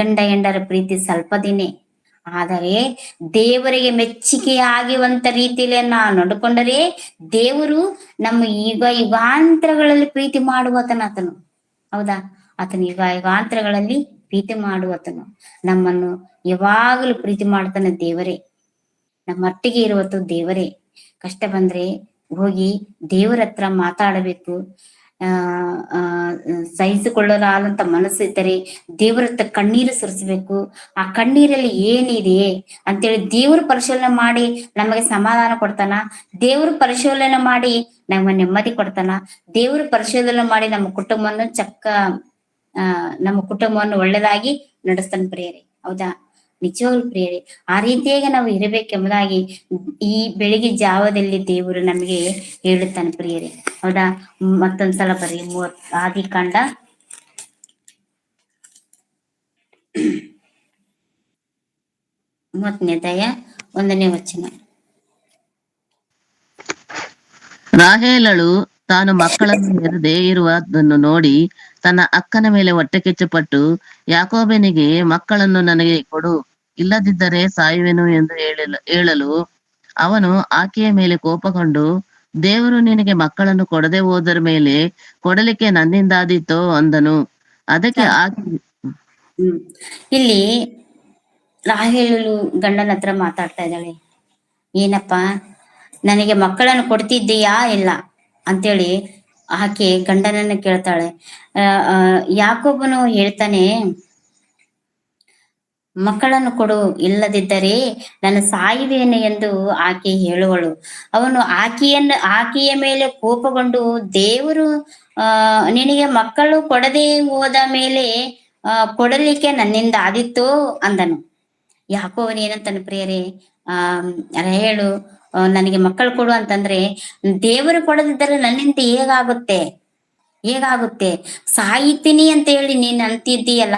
ಗಂಡ ಹೆಂಡರ ಪ್ರೀತಿ ಸ್ವಲ್ಪ ದಿನ, ಆದರೆ ದೇವರಿಗೆ ಮೆಚ್ಚುಗೆ ಆಗುವಂತ ರೀತಿಯಲ್ಲಿ ನಾವು ನಡ್ಕೊಂಡರೆ ದೇವರು ನಮ್ಮ ಯುಗಾಂತರಗಳಲ್ಲಿ ಪ್ರೀತಿ ಮಾಡುವತನು, ಹೌದಾ? ಆತನು ಯುಗಾಂತರಗಳಲ್ಲಿ ಪ್ರೀತಿ ಮಾಡುವತನು, ನಮ್ಮನ್ನು ಯಾವಾಗಲೂ ಪ್ರೀತಿ ಮಾಡ್ತಾನೆ ದೇವರೇ, ನಮ್ಮೊಟ್ಟಿಗೆ ಇರುವತ್ತು ದೇವರೇ. ಕಷ್ಟ ಬಂದ್ರೆ ಹೋಗಿ ದೇವರ ಹತ್ರ ಮಾತಾಡಬೇಕು. ಸಹಿಸಿಕೊಳ್ಳಲಾದಂತ ಮನಸ್ಸು ಇದ್ದರೆ ದೇವರ ಹತ್ರ ಕಣ್ಣೀರು ಸುರಿಸ್ಬೇಕು. ಆ ಕಣ್ಣೀರಲ್ಲಿ ಏನಿದೆ ಅಂತೇಳಿ ದೇವರು ಪರಿಶೀಲನೆ ಮಾಡಿ ನಮಗೆ ಸಮಾಧಾನ ಕೊಡ್ತಾನ, ದೇವರು ಪರಿಶೀಲನೆ ಮಾಡಿ ನಮಗೆ ನೆಮ್ಮದಿ ಕೊಡ್ತಾನ, ದೇವರು ಪರಿಶೀಲನೆ ಮಾಡಿ ನಮ್ಮ ಕುಟುಂಬವನ್ನು ಒಳ್ಳೆದಾಗಿ ನಡೆಸ್ತಾನೆ ಪ್ರಿಯರೇ, ಹೌದಾ? ನಿಜವಾಗ್ಲು ಪ್ರಿಯರೇ, ಆ ರೀತಿಯಾಗಿ ನಾವು ಇರಬೇಕೆಂಬುದಾಗಿ ಈ ಬೆಳಿಗ್ಗೆ ಜಾವದಲ್ಲಿ ದೇವರು ನಮಗೆ ಹೇಳುತ್ತಾನೆ ಪ್ರಿಯರೇ, ಹೌದಾ? ಮತ್ತೊಂದ್ಸಲ ಬರ್ರಿ, 30 ಆದಿಕಾಂಡ ಮೂವತ್ತನೇ ಅಧ್ಯಾಯ 1ನೇ ವಚನ. ರಾಹೇಲಳು ತಾನು ಮಕ್ಕಳನ್ನು ಹೆರದೆ ಇರುವುದನ್ನು ನೋಡಿ ತನ್ನ ಅಕ್ಕನ ಮೇಲೆ ಹೊಟ್ಟೆ ಕಿಚ್ಚುಪಟ್ಟು, ಯಾಕೋಬನಿಗೆ ಮಕ್ಕಳನ್ನು ನನಗೆ ಕೊಡು, ಇಲ್ಲದಿದ್ದರೆ ಸಾಯುವೆನು ಎಂದು ಹೇಳಲು ಅವನು ಆಕೆಯ ಮೇಲೆ ಕೋಪಗೊಂಡು, ದೇವರು ನಿನಗೆ ಮಕ್ಕಳನ್ನು ಕೊಡದೆ ಹೋದರ ಮೇಲೆ ಕೊಡಲಿಕ್ಕೆ ನನ್ನಿಂದಾದೀತೋ ಅಂದನು. ಅದಕ್ಕೆ ಆಕೆ ಇಲ್ಲಿ ರಾಹೇಲಳು ಗಂಡನ ಹತ್ರ ಮಾತಾಡ್ತಾ ಇದ್ದಾಳೆ. ಏನಪ್ಪಾ, ನನಗೆ ಮಕ್ಕಳನ್ನು ಕೊಡ್ತಿದ್ದೀಯಾ ಇಲ್ಲ ಅಂತೇಳಿ ಆಕೆ ಗಂಡನನ್ನ ಕೇಳ್ತಾಳೆ. ಯಾಕೋಬನು ಹೇಳ್ತಾನೆ, ಮಕ್ಕಳನ್ನು ಕೊಡು, ಇಲ್ಲದಿದ್ದರೆ ನಾನು ಸಾಯುವೇನೆ ಎಂದು ಆಕೆ ಹೇಳುವಳು. ಅವನು ಆಕೆಯ ಮೇಲೆ ಕೋಪಗೊಂಡು, ದೇವರು ನಿನಗೆ ಮಕ್ಕಳು ಕೊಡದೆ ಹೋದ ಮೇಲೆ ಕೊಡಲಿಕ್ಕೆ ನನ್ನಿಂದ ಆದಿತ್ತೋ ಅಂದನು. ಯಾಕೋಬನು ಏನಂತಾನೆ ಪ್ರಿಯರೇ, ಹೇಳು, ನನಗೆ ಮಕ್ಕಳು ಕೊಡು ಅಂತಂದ್ರೆ, ದೇವರು ಕೊಡದಿದ್ದರೆ ನನ್ನಿಂದ ಹೇಗಾಗುತ್ತೆ ಸಾಯ್ತೀನಿ ಅಂತ ಹೇಳಿ ನೀನ್ ಅಂತಿದ್ದೀಯಲ್ಲ,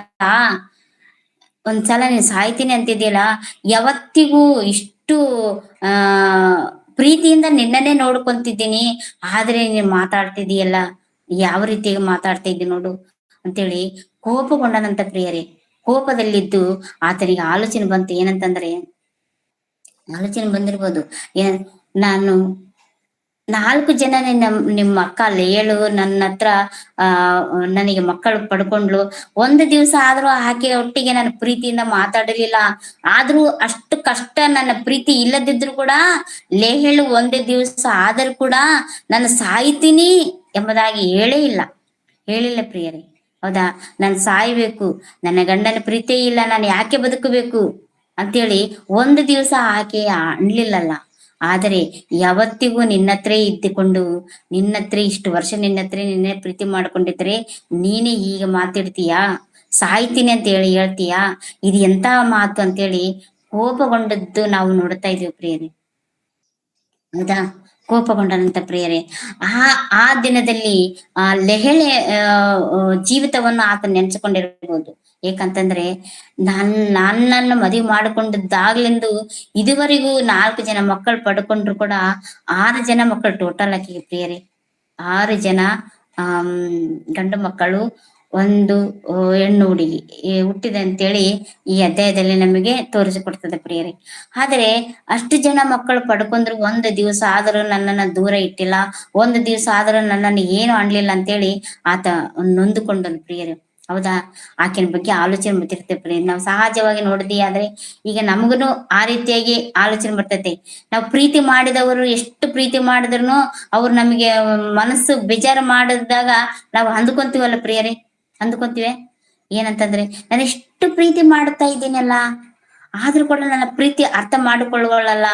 ಒಂದ್ಸಲ ನೀನ್ ಸಾಯ್ತೀನಿ ಅಂತಿದ್ದೀಯಲ್ಲ, ಯಾವತ್ತಿಗೂ ಇಷ್ಟು ಪ್ರೀತಿಯಿಂದ ನಿನ್ನನ್ನೇ ನೋಡ್ಕೊಂತಿದ್ದೀನಿ, ಆದ್ರೆ ನೀನ್ ಮಾತಾಡ್ತಿದ್ದೀಯಲ್ಲ, ಯಾವ ರೀತಿಯಾಗಿ ಮಾತಾಡ್ತಾ ಇದ್ದಿ ನೋಡು ಅಂತೇಳಿ ಕೋಪಗೊಂಡನಂತ ಪ್ರಿಯರೇ. ಕೋಪದಲ್ಲಿದ್ದು ಆತನಿಗೆ ಆಲೋಚನೆ ಬಂದಿರ್ಬೋದು, ನಾನು 4 ಜನ ನಿಮ್ಮ ಅಕ್ಕ ಲೇಳು ನನ್ನ ಹತ್ರ ನನಗೆ ಮಕ್ಕಳು ಪಡ್ಕೊಂಡ್ಲು, ಒಂದು ದಿವಸ ಆದ್ರೂ ಆಕೆ ಒಟ್ಟಿಗೆ ನನ್ನ ಪ್ರೀತಿಯಿಂದ ಮಾತಾಡಲಿಲ್ಲ, ಆದ್ರೂ ಅಷ್ಟು ಕಷ್ಟ ನನ್ನ ಪ್ರೀತಿ ಇಲ್ಲದಿದ್ರು ಕೂಡ ಲೇಹೇಳು ಒಂದೇ ದಿವಸ ಆದರೂ ಕೂಡ ನಾನು ಸಾಯ್ತೀನಿ ಎಂಬುದಾಗಿ ಹೇಳಿಲ್ಲ ಪ್ರಿಯರೇ. ಹೌದಾ, ನಾನು ಸಾಯ್ಬೇಕು, ನನ್ನ ಗಂಡನ ಪ್ರೀತಿ ಇಲ್ಲ, ನಾನು ಯಾಕೆ ಬದುಕಬೇಕು ಅಂತೇಳಿ ಒಂದು ದಿವಸ ಆಕೆ ಅನ್ಲಿಲ್ಲಲ್ಲ. ಆದರೆ ಯಾವತ್ತಿಗೂ ನಿನ್ನತ್ರೇ ಇದ್ದುಕೊಂಡು, ನಿನ್ನತ್ರ ಇಷ್ಟು ವರ್ಷ ನಿನ್ನೆ ಪ್ರೀತಿ ಮಾಡ್ಕೊಂಡಿದ್ರೆ ನೀನೇ ಈಗ ಮಾತಾಡ್ತೀಯಾ, ಸಾಯ್ತೀನಿ ಅಂತ ಹೇಳ್ತೀಯಾ, ಇದು ಎಂತ ಮಾತು ಅಂತೇಳಿ ಕೋಪಗೊಂಡದ್ದು ನಾವು ನೋಡ್ತಾ ಇದೀವಿ ಪ್ರಿಯರೇ. ಹೌದಾ, ಕೋಪಗೊಂಡನಂತ ಪ್ರಿಯರೇ. ಆ ದಿನದಲ್ಲಿ ಲೆಹಳೆ ಜೀವಿತವನ್ನು ಆತ ನೆನ್ಸ್ಕೊಂಡಿರ್ಬೋದು. ಏಕಂತಂದ್ರೆ ನನ್ನನ್ನು ಮದುವೆ ಮಾಡಿಕೊಂಡಿದ್ದಾಗ್ಲಿಂದು ಇದುವರೆಗೂ 4 ಜನ ಮಕ್ಕಳು ಪಡ್ಕೊಂಡ್ರು ಕೂಡ 6 ಜನ ಮಕ್ಕಳು ಟೋಟಲ್ ಆಗಿ ಪ್ರಿಯರೇ. 6 ಜನ ಗಂಡು ಮಕ್ಕಳು, 1 ಹೆಣ್ಣು ಹುಡುಗಿ ಹುಟ್ಟಿದೆ ಅಂತೇಳಿ ಈ ಅಧ್ಯಾಯದಲ್ಲಿ ನಮಗೆ ತೋರಿಸಿಕೊಡ್ತದೆ ಪ್ರಿಯರೇ. ಆದರೆ ಅಷ್ಟು ಜನ ಮಕ್ಕಳು ಪಡ್ಕೊಂಡ್ರು, ಒಂದು ದಿವಸ ಆದರೂ ನನ್ನನ್ನ ದೂರ ಇಟ್ಟಿಲ್ಲ, ಒಂದು ದಿವಸ ಆದರೂ ನನ್ನನ್ನು ಏನು ಅನ್ಲಿಲ್ಲ ಅಂತೇಳಿ ಆತ ನೊಂದುಕೊಂಡನು ಪ್ರಿಯರೇ. ಹೌದಾ, ಆಕೆನ ಬಗ್ಗೆ ಆಲೋಚನೆ ಬರ್ತಿರ್ತೇವೆ ಪ್ರಿಯರೇ. ನಾವು ಸಹಜವಾಗಿ ನೋಡಿದ್ವಿ, ಆದ್ರೆ ಈಗ ನಮಗೂನು ಆ ರೀತಿಯಾಗಿ ಆಲೋಚನೆ ಬರ್ತೈತೆ. ನಾವು ಪ್ರೀತಿ ಮಾಡಿದವರು ಎಷ್ಟು ಪ್ರೀತಿ ಮಾಡಿದ್ರು ಅವ್ರು ನಮಗೆ ಮನಸ್ಸು ಬೇಜಾರು ಮಾಡಿದಾಗ ನಾವು ಅಂದ್ಕೊಂತೀವಲ್ಲ ಪ್ರಿಯರೇ, ಅಂದ್ಕೊಂತೀವಿ ಏನಂತಂದ್ರೆ, ನಾನು ಎಷ್ಟು ಪ್ರೀತಿ ಮಾಡ್ತಾ ಇದ್ದೀನಲ್ಲ, ಆದ್ರೂ ಕೂಡ ನನ್ನ ಪ್ರೀತಿ ಅರ್ಥ ಮಾಡಿಕೊಳ್ಳಲ್ಲ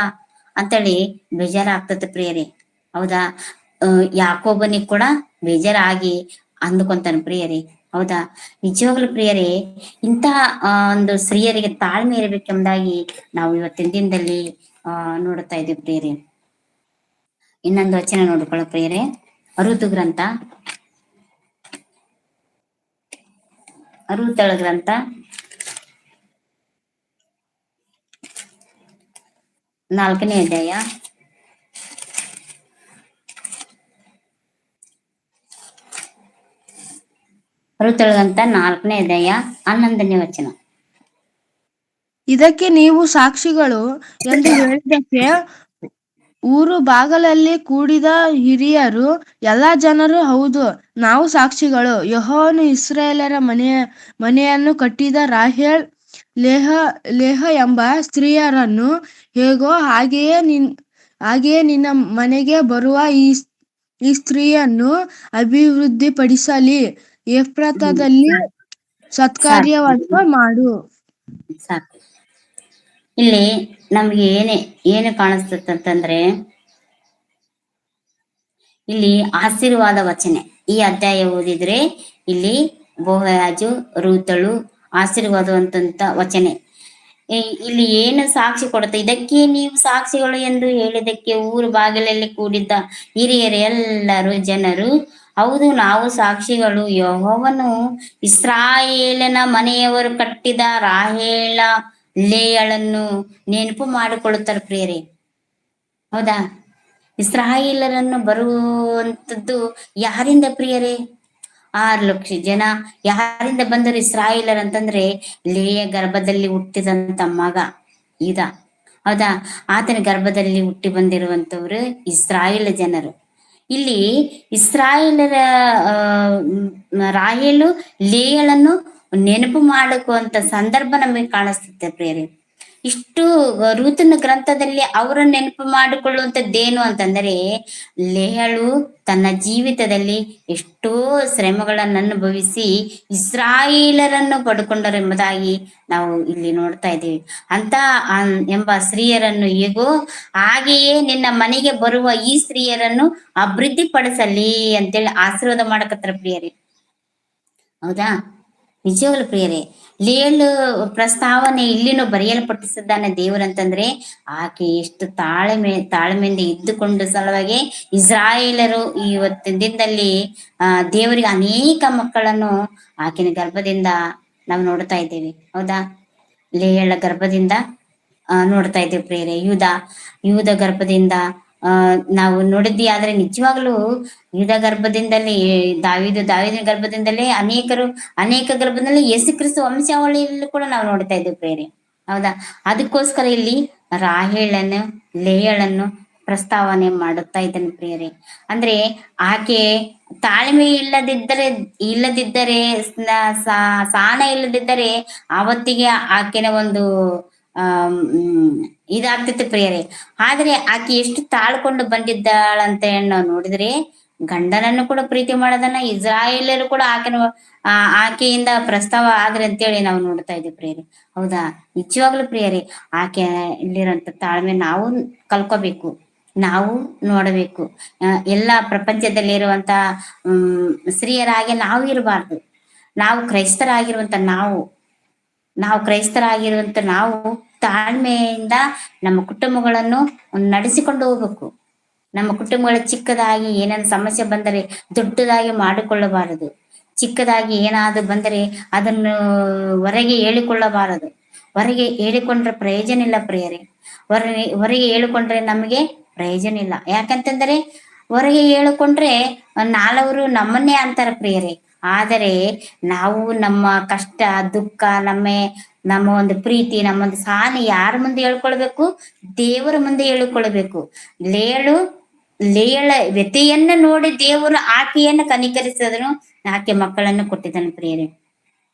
ಅಂತೇಳಿ ಬೇಜಾರಾಗ್ತದೆ ಪ್ರಿಯರೇ. ಹೌದಾ, ಯಾಕೋಬನಿಗೆ ಕೂಡ ಬೇಜಾರಾಗಿ ಅಂದ್ಕೊಂತಾನೆ ಪ್ರಿಯರೇ. ಹೌದಾ, ನಿಜವಾಗ್ಲು ಪ್ರಿಯರೇ, ಇಂತಹ ಒಂದು ಸ್ತ್ರೀಯರಿಗೆ ತಾಳ್ಮೆ ಇರಬೇಕೆಂಬುದಾಗಿ ನಾವು ಇವತ್ತಿನ ದಿನದಲ್ಲಿ ನೋಡ್ತಾ ಇದ್ದೀವಿ ಪ್ರಿಯರೇ. ಇನ್ನೊಂದು ವಚನ ನೋಡ್ಕೊಳ್ಳೋ ಪ್ರಿಯರೇ, ಋತು ಗ್ರಂಥ 4ನೇ ಅಧ್ಯಾಯ 11ನೇ ವಚನ. ಇದಕ್ಕೆ ನೀವು ಸಾಕ್ಷಿಗಳು ಎಂದು ಹೇಳಿದಕ್ಕೆ ಊರು ಬಾಗಲಲ್ಲಿ ಕೂಡಿದ ಹಿರಿಯರು ಎಲ್ಲಾ ಜನರು, ಹೌದು, ನಾವು ಸಾಕ್ಷಿಗಳು. ಯೆಹೋವನು ಇಸ್ರಾಯೇಲರ ಮನೆಯನ್ನು ಕಟ್ಟಿದ ರಾಹೇಲ್, ಲೇಹ ಎಂಬ ಸ್ತ್ರೀಯರನ್ನು ಹೇಗೋ ಹಾಗೆಯೇ ನಿನ್ನ ಮನೆಗೆ ಬರುವ ಈ ಸ್ತ್ರೀಯನ್ನು ಅಭಿವೃದ್ಧಿಪಡಿಸಲಿ. ಎಫ್ರಾತದಲ್ಲಿ ಸತ್ಕಾರ್ಯವನ್ನು ಮಾಡು. ಸಾಕು. ಇಲ್ಲಿ ನಮ್ಗೆ ಏನು ಕಾಣಿಸ್ತಂತಂದ್ರೆ, ಇಲ್ಲಿ ಆಶೀರ್ವಾದ ವಚನೆ. ಈ ಅಧ್ಯಾಯ ಓದಿದ್ರೆ ಇಲ್ಲಿ ಬೋಯಾಜು, ರೂತಳು ಆಶೀರ್ವಾದವಂತ ವಚನೆ. ಇಲ್ಲಿ ಏನು ಸಾಕ್ಷಿ ಕೊಡುತ್ತೆ, ಇದಕ್ಕೆ ನೀವು ಸಾಕ್ಷಿಗಳು ಎಂದು ಹೇಳಿದಕ್ಕೆ ಊರು ಬಾಗಿಲಲ್ಲಿ ಕೂಡಿದ್ದ ಹಿರಿಯರು ಎಲ್ಲರೂ ಜನರು, ಹೌದು, ನಾವು ಸಾಕ್ಷಿಗಳು. ಯೆಹೋವನು ಇಸ್ರಾಯೇಲನ ಮನೆಯವರು ಕಟ್ಟಿದ ರಾಹೇಲ ಲೇಯಳನ್ನು ನೆನಪು ಮಾಡಿಕೊಳ್ಳುತ್ತಾರೆ ಪ್ರಿಯರೇ. ಹೌದಾ? ಇಸ್ರಾಯೇಲರನ್ನು ಬರುವಂತದ್ದು ಯಾರಿಂದ ಪ್ರಿಯರೇ? 6 ಲಕ್ಷ ಜನ ಯಾರಿಂದ ಬಂದರು ಇಸ್ರಾಯೇಲರ್ ಅಂತಂದ್ರೆ ಲೇಯ ಗರ್ಭದಲ್ಲಿ ಹುಟ್ಟಿದಂತ ಮಗ ಯೂದ. ಹೌದಾ? ಆತನ ಗರ್ಭದಲ್ಲಿ ಹುಟ್ಟಿ ಬಂದಿರುವಂತವ್ರು ಇಸ್ರಾಯೇಲ್ ಜನರು. ಇಲ್ಲಿ ಇಸ್ರಾಯೇಲರ ರಾಹೇಲು ಲೇಯಳನ್ನು ನೆನಪು ಮಾಡುವಂತ ಸಂದರ್ಭ ನಮಗೆ ಕಾಣಿಸುತ್ತೆ ಪ್ರಿಯರೇ. ಇಷ್ಟು ರೂತನ ಗ್ರಂಥದಲ್ಲಿ ಅವರ ನೆನಪು ಮಾಡಿಕೊಳ್ಳುವಂತದ್ದೇನು ಅಂತಂದರೆ, ಲೇಯಳು ತನ್ನ ಜೀವಿತದಲ್ಲಿ ಎಷ್ಟೋ ಶ್ರಮಗಳನ್ನು ಅನುಭವಿಸಿ ಇಸ್ರಾಯೇಲರನ್ನು ಪಡ್ಕೊಂಡರೆಂಬುದಾಗಿ ನಾವು ಇಲ್ಲಿ ನೋಡ್ತಾ ಇದ್ದೀವಿ. ಅಂತ ಎಂಬ ಸ್ತ್ರೀಯರನ್ನು ಹೇಗೋ ಹಾಗೆಯೇ ನಿನ್ನ ಮನೆಗೆ ಬರುವ ಈ ಸ್ತ್ರೀಯರನ್ನು ಅಭಿವೃದ್ಧಿ ಪಡಿಸಲಿ ಅಂತೇಳಿ ಆಶೀರ್ವಾದ ಮಾಡಕತ್ತಾರ ಪ್ರಿಯರೇ. ಹೌದಾ? ನಿಜವಾಗ್ಲು ಪ್ರಿಯರೇ, ಲೇಯಳು ಪ್ರಸ್ತಾವನೆ ಇಲ್ಲಿನೂ ಬರೆಯಲ್ಪಟ್ಟಿಸಿದ್ದಾನೆ ದೇವರಂತಂದ್ರೆ ಆಕೆ ಎಷ್ಟು ತಾಳ್ಮೆಯಿಂದ ಇದ್ದುಕೊಂಡು ಸಲುವಾಗಿ ಇಸ್ರಾಯೇಲರು ಇವತ್ತಿನ ದಿನದಲ್ಲಿ ದೇವರಿಗೆ ಅನೇಕ ಮಕ್ಕಳನ್ನು ಆಕೆನ ಗರ್ಭದಿಂದ ನಾವು ನೋಡ್ತಾ ಇದ್ದೇವೆ. ಹೌದಾ? ಲೇಯಳ ಗರ್ಭದಿಂದ ನೋಡ್ತಾ ಇದ್ದೇವೆ ಪ್ರಿಯರೇ. ಯೂದ ಗರ್ಭದಿಂದ ನಾವು ನೋಡಿದ್ವಿ. ಆದ್ರೆ ನಿಜವಾಗ್ಲೂ ಯೂದ ಗರ್ಭದಿಂದಲೇ ದಾವೀದನ ಗರ್ಭದಿಂದಲೇ ಅನೇಕ ಗರ್ಭದಲ್ಲಿ ಯೇಸು ಕ್ರಿಸ್ತ ವಂಶಾವಳಿಯಲ್ಲಿ ಕೂಡ ನಾವು ನೋಡ್ತಾ ಇದ್ದೇವೆ ಪ್ರಿಯರೇ. ಹೌದಾ? ಅದಕ್ಕೋಸ್ಕರ ಇಲ್ಲಿ ರಾಹೇಳನ್ನು ಲೇಯಳನ್ನು ಪ್ರಸ್ತಾವನೆ ಮಾಡುತ್ತಾ ಇದ್ದಾನೆ ಪ್ರಿಯರೇ. ಅಂದ್ರೆ ಆಕೆ ತಾಳ್ಮೆ ಇಲ್ಲದಿದ್ದರೆ ಸಹನ ಇಲ್ಲದಿದ್ದರೆ ಆವತ್ತಿಗೆ ಆಕೆನ ಒಂದು ಇದಾಗ್ತಿತ್ತು ಪ್ರಿಯರೇ. ಆದ್ರೆ ಆಕೆ ಎಷ್ಟು ತಾಳ್ಕೊಂಡು ಬಂದಿದ್ದಾಳಂತ ನಾವು ನೋಡಿದ್ರೆ ಗಂಡನನ್ನು ಕೂಡ ಪ್ರೀತಿ ಮಾಡೋದನ್ನ ಇಸ್ರಾಯೇಲರು ಕೂಡ ಆಕೆಯಿಂದ ಪ್ರಸ್ತಾವ ಆದ್ರೆ ಅಂತೇಳಿ ನಾವು ನೋಡ್ತಾ ಇದ್ದೀವಿ ಪ್ರಿಯರೇ. ಹೌದಾ? ನಿಜವಾಗ್ಲೂ ಪ್ರಿಯರೇ, ಆಕೆ ಇಲ್ಲಿರುವಂತ ತಾಳ್ಮೆ ನಾವು ಕಲ್ಕೋಬೇಕು, ನಾವು ನೋಡಬೇಕು. ಎಲ್ಲ ಪ್ರಪಂಚದಲ್ಲಿರುವಂತ ಸ್ತ್ರೀಯರಾಗಿ ನಾವು ಇರಬಾರ್ದು. ನಾವು ಕ್ರೈಸ್ತರಾಗಿರುವಂತ ನಾವು ತಾಳ್ಮೆಯಿಂದ ನಮ್ಮ ಕುಟುಂಬಗಳನ್ನು ನಡೆಸಿಕೊಂಡು ಹೋಗ್ಬೇಕು. ನಮ್ಮ ಕುಟುಂಬಗಳ ಚಿಕ್ಕದಾಗಿ ಏನಾದ್ರು ಸಮಸ್ಯೆ ಬಂದರೆ ದೊಡ್ಡದಾಗಿ ಮಾಡಿಕೊಳ್ಳಬಾರದು. ಚಿಕ್ಕದಾಗಿ ಏನಾದ್ರು ಬಂದರೆ ಅದನ್ನು ಹೊರಗೆ ಹೇಳಿಕೊಳ್ಳಬಾರದು. ಹೊರಗೆ ಹೇಳಿಕೊಂಡ್ರೆ ಪ್ರಯೋಜನ ಇಲ್ಲ ಪ್ರಿಯರೇ. ಹೊರಗೆ ಹೇಳಿಕೊಂಡ್ರೆ ನಮಗೆ ಪ್ರಯೋಜನ ಇಲ್ಲ. ಯಾಕಂತಂದ್ರೆ ಹೊರಗೆ ಹೇಳಿಕೊಂಡ್ರೆ ನಾಲ್ವರು ನಮ್ಮನ್ನೇ ಅಂತಾರ ಪ್ರಿಯರೇ. ಆದರೆ ನಾವು ನಮ್ಮ ಕಷ್ಟ ದುಃಖ ನಮ್ಮ ಒಂದು ಪ್ರೀತಿ ನಮ್ಮ ಒಂದು ಸಹನೆ ಯಾರ ಮುಂದೆ ಹೇಳ್ಕೊಳ್ಬೇಕು? ದೇವರ ಮುಂದೆ ಹೇಳಿಕೊಳ್ಬೇಕು. ಲೇಯಳ ವ್ಯತೆಯನ್ನು ನೋಡಿ ದೇವರು ಆಕೆಯನ್ನು ಕನಿಕರಿಸಿದನು, ಆಕೆ ಮಕ್ಕಳನ್ನು ಕೊಟ್ಟಿದ್ದನು ಪ್ರಿಯರೇ.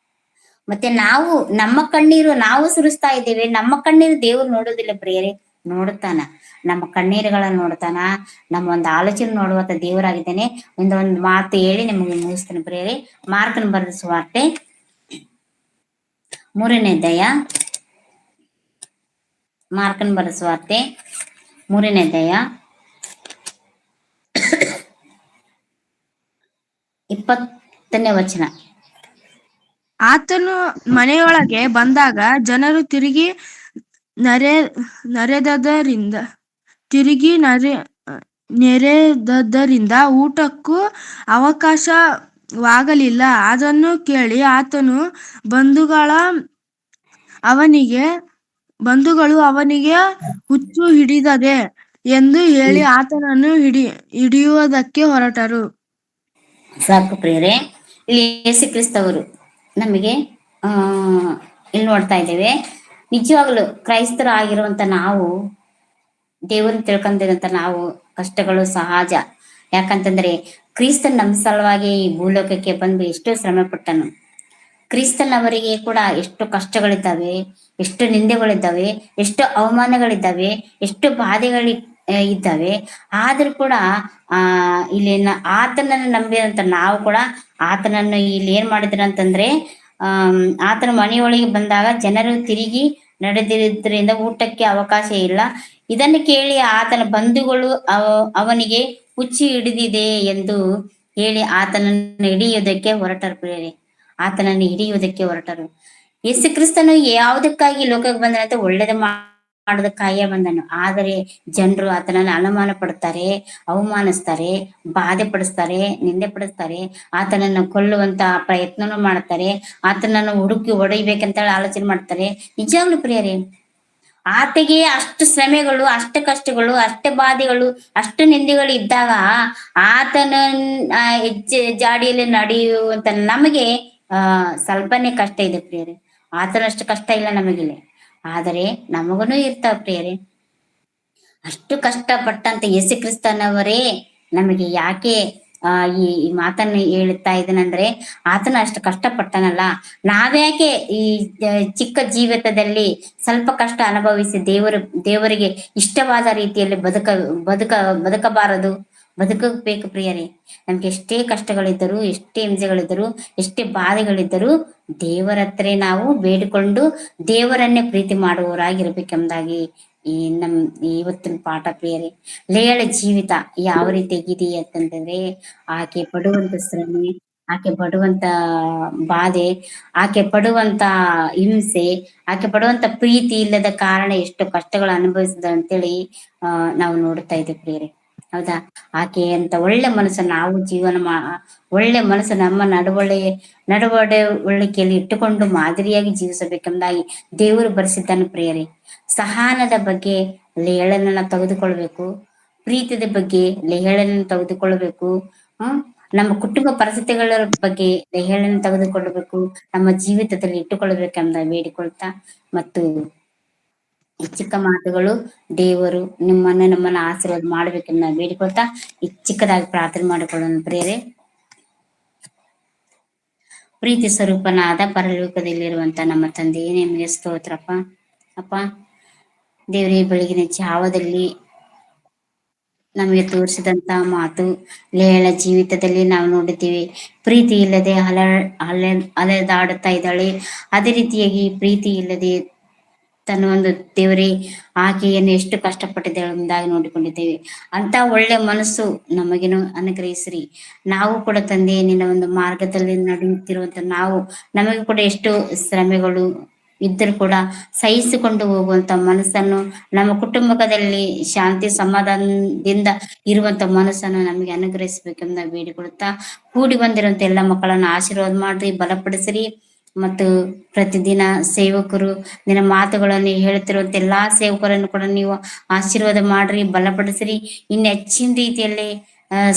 ಮತ್ತೆ ನಮ್ಮ ಕಣ್ಣೀರು ನಾವು ಸುರಿಸ್ತಾ ಇದ್ದೇವೆ. ನಮ್ಮ ಕಣ್ಣೀರು ದೇವರು ನೋಡೋದಿಲ್ಲ ಪ್ರಿಯರೇ, ನೋಡುತ್ತಾನ. ನಮ್ಮ ಕಣ್ಣೀರುಗಳನ್ನ ನೋಡ್ತಾನ. ನಮ್ಮ ಒಂದು ಆಲೋಚನೆ ನೋಡುವಂತ ದೇವರಾಗಿದ್ದಾನೆ. ಒಂದು ಮಾತು ಹೇಳಿ ನಿಮಗೆ ಮುಗಿಸ್ತಾನೆ ಪ್ರಿಯರೇ. ಮಾರ್ಕನ ಬರೆದ ಸುವಾರ್ತೆ 3ನೇ ಅಧ್ಯಾಯ. ಮಾರ್ಕನ ಬರೆದ ಸುವಾರ್ತೆ 3ನೇ ಅಧ್ಯಾಯ 20ನೇ ವಚನ. ಆತನು ಮನೆಯೊಳಗೆ ಬಂದಾಗ ಜನರು ತಿರುಗಿ ನೆರೆದದ್ದರಿಂದ ಊಟಕ್ಕೂ ಅವಕಾಶವಾಗಲಿಲ್ಲ. ಅದನ್ನು ಕೇಳಿ ಆತನು ಬಂಧುಗಳು ಅವನಿಗೆ ಹುಚ್ಚು ಹಿಡಿದದೆ ಎಂದು ಹೇಳಿ ಆತನನ್ನು ಹಿಡಿಯುವುದಕ್ಕೆ ಹೊರಟರು. ಸಾಕು ಪ್ರಿಯರೇ, ಇಲ್ಲಿ ಯೇಸು ಕ್ರಿಸ್ತವರು ನಮಗೆ ಇಲ್ಲಿ ನೋಡ್ತಾ ಇದ್ದೇವೆ. ನಿಜವಾಗ್ಲು ಕ್ರೈಸ್ತರು ಆಗಿರುವಂತ ನಾವು, ದೇವರನ್ನ ತಿಳ್ಕೊಂಡಿರಂತ ನಾವು, ಕಷ್ಟಗಳು ಸಹಜ. ಯಾಕಂತಂದ್ರೆ ಕ್ರಿಸ್ತನ್ ನಮ್ಮ ಸಲುವಾಗಿ ಈ ಭೂಲೋಕಕ್ಕೆ ಬಂದು ಎಷ್ಟೋ ಶ್ರಮ ಪಟ್ಟನು. ಕ್ರಿಸ್ತನವರಿಗೆ ಕೂಡ ಎಷ್ಟು ಕಷ್ಟಗಳಿದ್ದಾವೆ, ಎಷ್ಟು ನಿಂದೆಗಳಿದ್ದಾವೆ, ಎಷ್ಟು ಅವಮಾನಗಳಿದ್ದಾವೆ, ಎಷ್ಟು ಬಾಧೆಗಳಿದ್ದಾವೆ. ಆದ್ರೂ ಕೂಡ ಇಲ್ಲಿ ಆತನನ್ನು ನಂಬಿದಂತ ನಾವು ಕೂಡ ಆತನನ್ನು ಇಲ್ಲಿ ಏನ್ ಮಾಡಿದ್ರ ಅಂತಂದ್ರೆ ಆತನ ಮನೆಯೊಳಗೆ ಬಂದಾಗ ಜನರು ತಿರುಗಿ ನಡೆದಿದ್ದರಿಂದ ಊಟಕ್ಕೆ ಅವಕಾಶ ಇಲ್ಲ. ಇದನ್ನು ಕೇಳಿ ಆತನ ಬಂಧುಗಳು ಅವನಿಗೆ ಹುಚ್ಚು ಹಿಡಿದಿದೆ ಎಂದು ಹೇಳಿ ಆತನನ್ನು ಹಿಡಿಯುವುದಕ್ಕೆ ಹೊರಟರು. ಯೇಸು ಕ್ರಿಸ್ತನು ಯಾವುದಕ್ಕಾಗಿ ಲೋಕಕ್ಕೆ ಬಂದನಂತೆ ಒಳ್ಳೇದ ಮಾಡೋದಕ್ಕಾಯೇ ಬಂದನು. ಆದರೆ ಜನರು ಆತನನ್ನು ಅನುಮಾನ ಪಡ್ತಾರೆ, ಅವಮಾನಿಸ್ತಾರೆ, ಬಾಧೆ ಪಡಿಸ್ತಾರೆ, ನಿಂದೆ ಪಡಿಸ್ತಾರೆ, ಆತನನ್ನು ಕೊಲ್ಲುವಂತ ಪ್ರಯತ್ನನೂ ಮಾಡ್ತಾರೆ, ಆತನನ್ನು ಹುಡುಕಿ ಹೊಡಿಬೇಕಂತ ಆಲೋಚನೆ ಮಾಡ್ತಾರೆ. ನಿಜವಾಗ್ಲೂ ಪ್ರಿಯರೇ, ಆತಗೆ ಅಷ್ಟು ಶ್ರಮೆಗಳು, ಅಷ್ಟು ಕಷ್ಟಗಳು, ಅಷ್ಟು ಬಾಧೆಗಳು, ಅಷ್ಟು ನಿಂದೆಗಳು ಇದ್ದಾಗ ಆತನ ಹೆಜ್ಜೆ ಜಾಡಿಯಲ್ಲಿ ನಡೆಯುವಂತ ನಮಗೆ ಸ್ವಲ್ಪನೇ ಕಷ್ಟ ಇದೆ ಪ್ರಿಯರೇ. ಆತನಷ್ಟು ಕಷ್ಟ ಇಲ್ಲ ನಮಗಿಲ್ಲ. ಆದರೆ ನಮಗೂನು ಇರ್ತಾವ ಪ್ರಿಯರೇ. ಅಷ್ಟು ಕಷ್ಟಪಟ್ಟಂತ ಯೇಸು ಕ್ರಿಸ್ತನವರೇ ನಮಗೆ ಯಾಕೆ ಈ ಮಾತನ್ನು ಹೇಳುತ್ತಾ ಇದ್ದಾನಂದ್ರೆ, ಆತನ ಅಷ್ಟು ಕಷ್ಟಪಟ್ಟನಲ್ಲ, ನಾವ್ಯಾಕೆ ಈ ಚಿಕ್ಕ ಜೀವಿತದಲ್ಲಿ ಸ್ವಲ್ಪ ಕಷ್ಟ ಅನುಭವಿಸಿ ದೇವರಿಗೆ ಇಷ್ಟವಾದ ರೀತಿಯಲ್ಲಿ ಬದುಕಬಾರದು? ಬದುಕಬೇಕು ಪ್ರಿಯರೇ. ನಮ್ಗೆ ಎಷ್ಟೇ ಕಷ್ಟಗಳಿದ್ದರೂ, ಎಷ್ಟೇ ಹಿಂಸೆಗಳಿದ್ದರೂ, ಎಷ್ಟೇ ಬಾಧೆಗಳಿದ್ದರೂ ದೇವರ ಹತ್ರ ನಾವು ಬೇಡಿಕೊಂಡು ದೇವರನ್ನೇ ಪ್ರೀತಿ ಮಾಡುವವರಾಗಿರ್ಬೇಕೆಂಬುದಾಗಿ ಈ ಇವತ್ತಿನ ಪಾಠ ಪ್ರಿಯರೇ. ಲೇಯಳ ಜೀವಿತ ಯಾವ ರೀತಿಯಾಗಿದೆ ಅಂತಂದ್ರೆ, ಆಕೆ ಪಡುವಂತ ಶ್ರಮೆ, ಆಕೆ ಪಡುವಂತ ಬಾಧೆ, ಆಕೆ ಪಡುವಂತ ಹಿಂಸೆ, ಆಕೆ ಪಡುವಂತ ಪ್ರೀತಿ ಇಲ್ಲದ ಕಾರಣ ಎಷ್ಟು ಕಷ್ಟಗಳು ಅನುಭವಿಸಿದ ಅಂತೇಳಿ ನಾವು ನೋಡ್ತಾ ಇದ್ದೇವೆ ಪ್ರಿಯರೇ. ಹೌದಾ? ಆಕೆ ಅಂತ ಒಳ್ಳೆ ಮನಸ್ಸು ನಾವು ಒಳ್ಳೆ ಮನಸ್ಸು ನಮ್ಮ ನಡವಳಿಕೆಯಲ್ಲಿ ಇಟ್ಟುಕೊಂಡು ಮಾದರಿಯಾಗಿ ಜೀವಿಸಬೇಕೆಂಬುದಾಗಿ ದೇವರು ಬರೆಸಿದ್ದಾನೆ ಪ್ರಿಯರೇ. ಸಹನದ ಬಗ್ಗೆ ಲೇಯಳನ್ನ ತೆಗೆದುಕೊಳ್ಬೇಕು, ಪ್ರೀತಿಯ ಬಗ್ಗೆ ಲೇಯಳನ್ನು ತೆಗೆದುಕೊಳ್ಬೇಕು. ನಮ್ಮ ಕುಟುಂಬ ಪರಿಸ್ಥಿತಿಗಳ ಬಗ್ಗೆ ಲೇಯಳನ್ನು ತೆಗೆದುಕೊಳ್ಳಬೇಕು, ನಮ್ಮ ಜೀವಿತದಲ್ಲಿ ಇಟ್ಟುಕೊಳ್ಬೇಕೆಂಬ ಬೇಡಿಕೊಳ್ತಾ, ಮತ್ತು ಈ ಚಿಕ್ಕ ಮಾತುಗಳು ದೇವರು ನಮ್ಮನ್ನ ಆಶೀರ್ವಾದ ಮಾಡ್ಬೇಕೆಂದು ಬೇಡಿಕೊಳ್ತಾ ಈ ಚಿಕ್ಕದಾಗಿ ಪ್ರಾರ್ಥನೆ ಮಾಡಿಕೊಳ್ಳೋಣ ಪ್ರಿಯರೇ. ಪ್ರೀತಿ ಸ್ವರೂಪನಾದ ಪರಲೋಕದಲ್ಲಿರುವಂತ ನಮ್ಮ ತಂದೆಯೇ, ನಿಮಗೆ ಸ್ತೋತ್ರಪ್ಪ. ಅಪ್ಪ ದೇವರೇ, ಬೆಳಗಿನ ಜಾವದಲ್ಲಿ ನಮಗೆ ತೋರಿಸಿದಂತ ಮಾತು, ಲೇಯಳ ಜೀವಿತದಲ್ಲಿ ನಾವು ನೋಡಿದ್ದೀವಿ. ಪ್ರೀತಿ ಇಲ್ಲದೆ ಅಲೆದಾಡುತ್ತಾ ಇದ್ದಾಳೆ. ಅದೇ ರೀತಿಯಾಗಿ ಪ್ರೀತಿ ಇಲ್ಲದೆ ತನ್ನ ಒಂದು ದೇವರೇ ಆಕೆಯನ್ನು ಎಷ್ಟು ಕಷ್ಟಪಟ್ಟಿದ್ದಾಳೆ ಎಂಬುದಾಗಿ ನೋಡಿಕೊಂಡಿದ್ದೇವೆ. ಅಂತ ಒಳ್ಳೆ ಮನಸ್ಸು ನಮಗೇನು ಅನುಗ್ರಹಿಸ್ರಿ. ನಾವು ಕೂಡ ತಂದೆ ನಿನ್ನ ಒಂದು ಮಾರ್ಗದಲ್ಲಿ ನಡೆಯುತ್ತಿರುವಂತ ನಮಗೆ ಕೂಡ ಎಷ್ಟು ಶ್ರಮೆಗಳು ಇದ್ದರೂ ಕೂಡ ಸಹಿಸಿಕೊಂಡು ಹೋಗುವಂತ ಮನಸ್ಸನ್ನು, ನಮ್ಮ ಕುಟುಂಬದಲ್ಲಿ ಶಾಂತಿ ಸಮಾಧಾನದಿಂದ ಇರುವಂತ ಮನಸ್ಸನ್ನು ನಮಗೆ ಅನುಗ್ರಹಿಸಬೇಕೆಂದು ಬೇಡಿಕೊಡುತ್ತಾ, ಕೂಡಿ ಬಂದಿರುವಂತ ಎಲ್ಲ ಮಕ್ಕಳನ್ನು ಆಶೀರ್ವಾದ ಮಾಡ್ರಿ, ಬಲಪಡಿಸ್ರಿ. ಮತ್ತು ಪ್ರತಿದಿನ ಸೇವಕರು ನಿನ್ನ ಮಾತುಗಳನ್ನು ಹೇಳುತ್ತಿರುವಂತ ಎಲ್ಲಾ ಸೇವಕರನ್ನು ಕೂಡ ನೀವು ಆಶೀರ್ವಾದ ಮಾಡ್ರಿ, ಬಲಪಡಿಸ್ರಿ. ಇನ್ನು ಹೆಚ್ಚಿನ ರೀತಿಯಲ್ಲಿ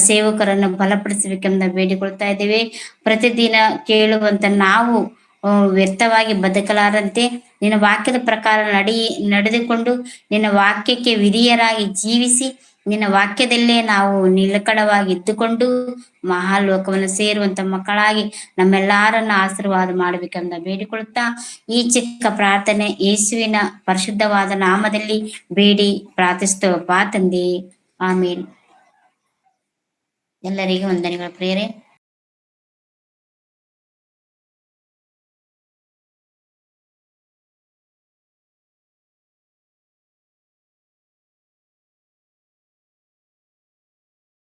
ಸೇವಕರನ್ನು ಬಲಪಡಿಸಬೇಕೆಂದು ಬೇಡಿಕೊಳ್ತಾ ಇದ್ದೇವೆ. ಪ್ರತಿದಿನ ಕೇಳುವಂತ ನಾವು ವ್ಯರ್ಥವಾಗಿ ಬದುಕಲಾರಂತೆ ನಿನ್ನ ವಾಕ್ಯದ ಪ್ರಕಾರ ನಡೆದುಕೊಂಡು ನಿನ್ನ ವಾಕ್ಯಕ್ಕೆ ವಿಧಿಯರಾಗಿ ಜೀವಿಸಿ, ನಿನ್ನ ವಾಕ್ಯದಲ್ಲೇ ನಾವು ನಿಲಕಡವಾಗಿ ಇದ್ದುಕೊಂಡು ಮಹಾಲೋಕವನ್ನು ಸೇರುವಂತ ಮಕ್ಕಳಾಗಿ ನಮ್ಮೆಲ್ಲರನ್ನ ಆಶೀರ್ವಾದ ಮಾಡಬೇಕೆಂದು ಬೇಡಿಕೊಳ್ತಾ, ಈ ಚಿಕ್ಕ ಪ್ರಾರ್ಥನೆ ಯೇಸುವಿನ ಪರಿಶುದ್ಧವಾದ ನಾಮದಲ್ಲಿ ಬೇಡಿ ಪ್ರಾರ್ಥಿಸ್ತೇವಪ್ಪ ತಂದೆ. ಆಮೇಲೆ ಎಲ್ಲರಿಗೂ ವಂದನೆಗಳು ಪ್ರಿಯರೇ.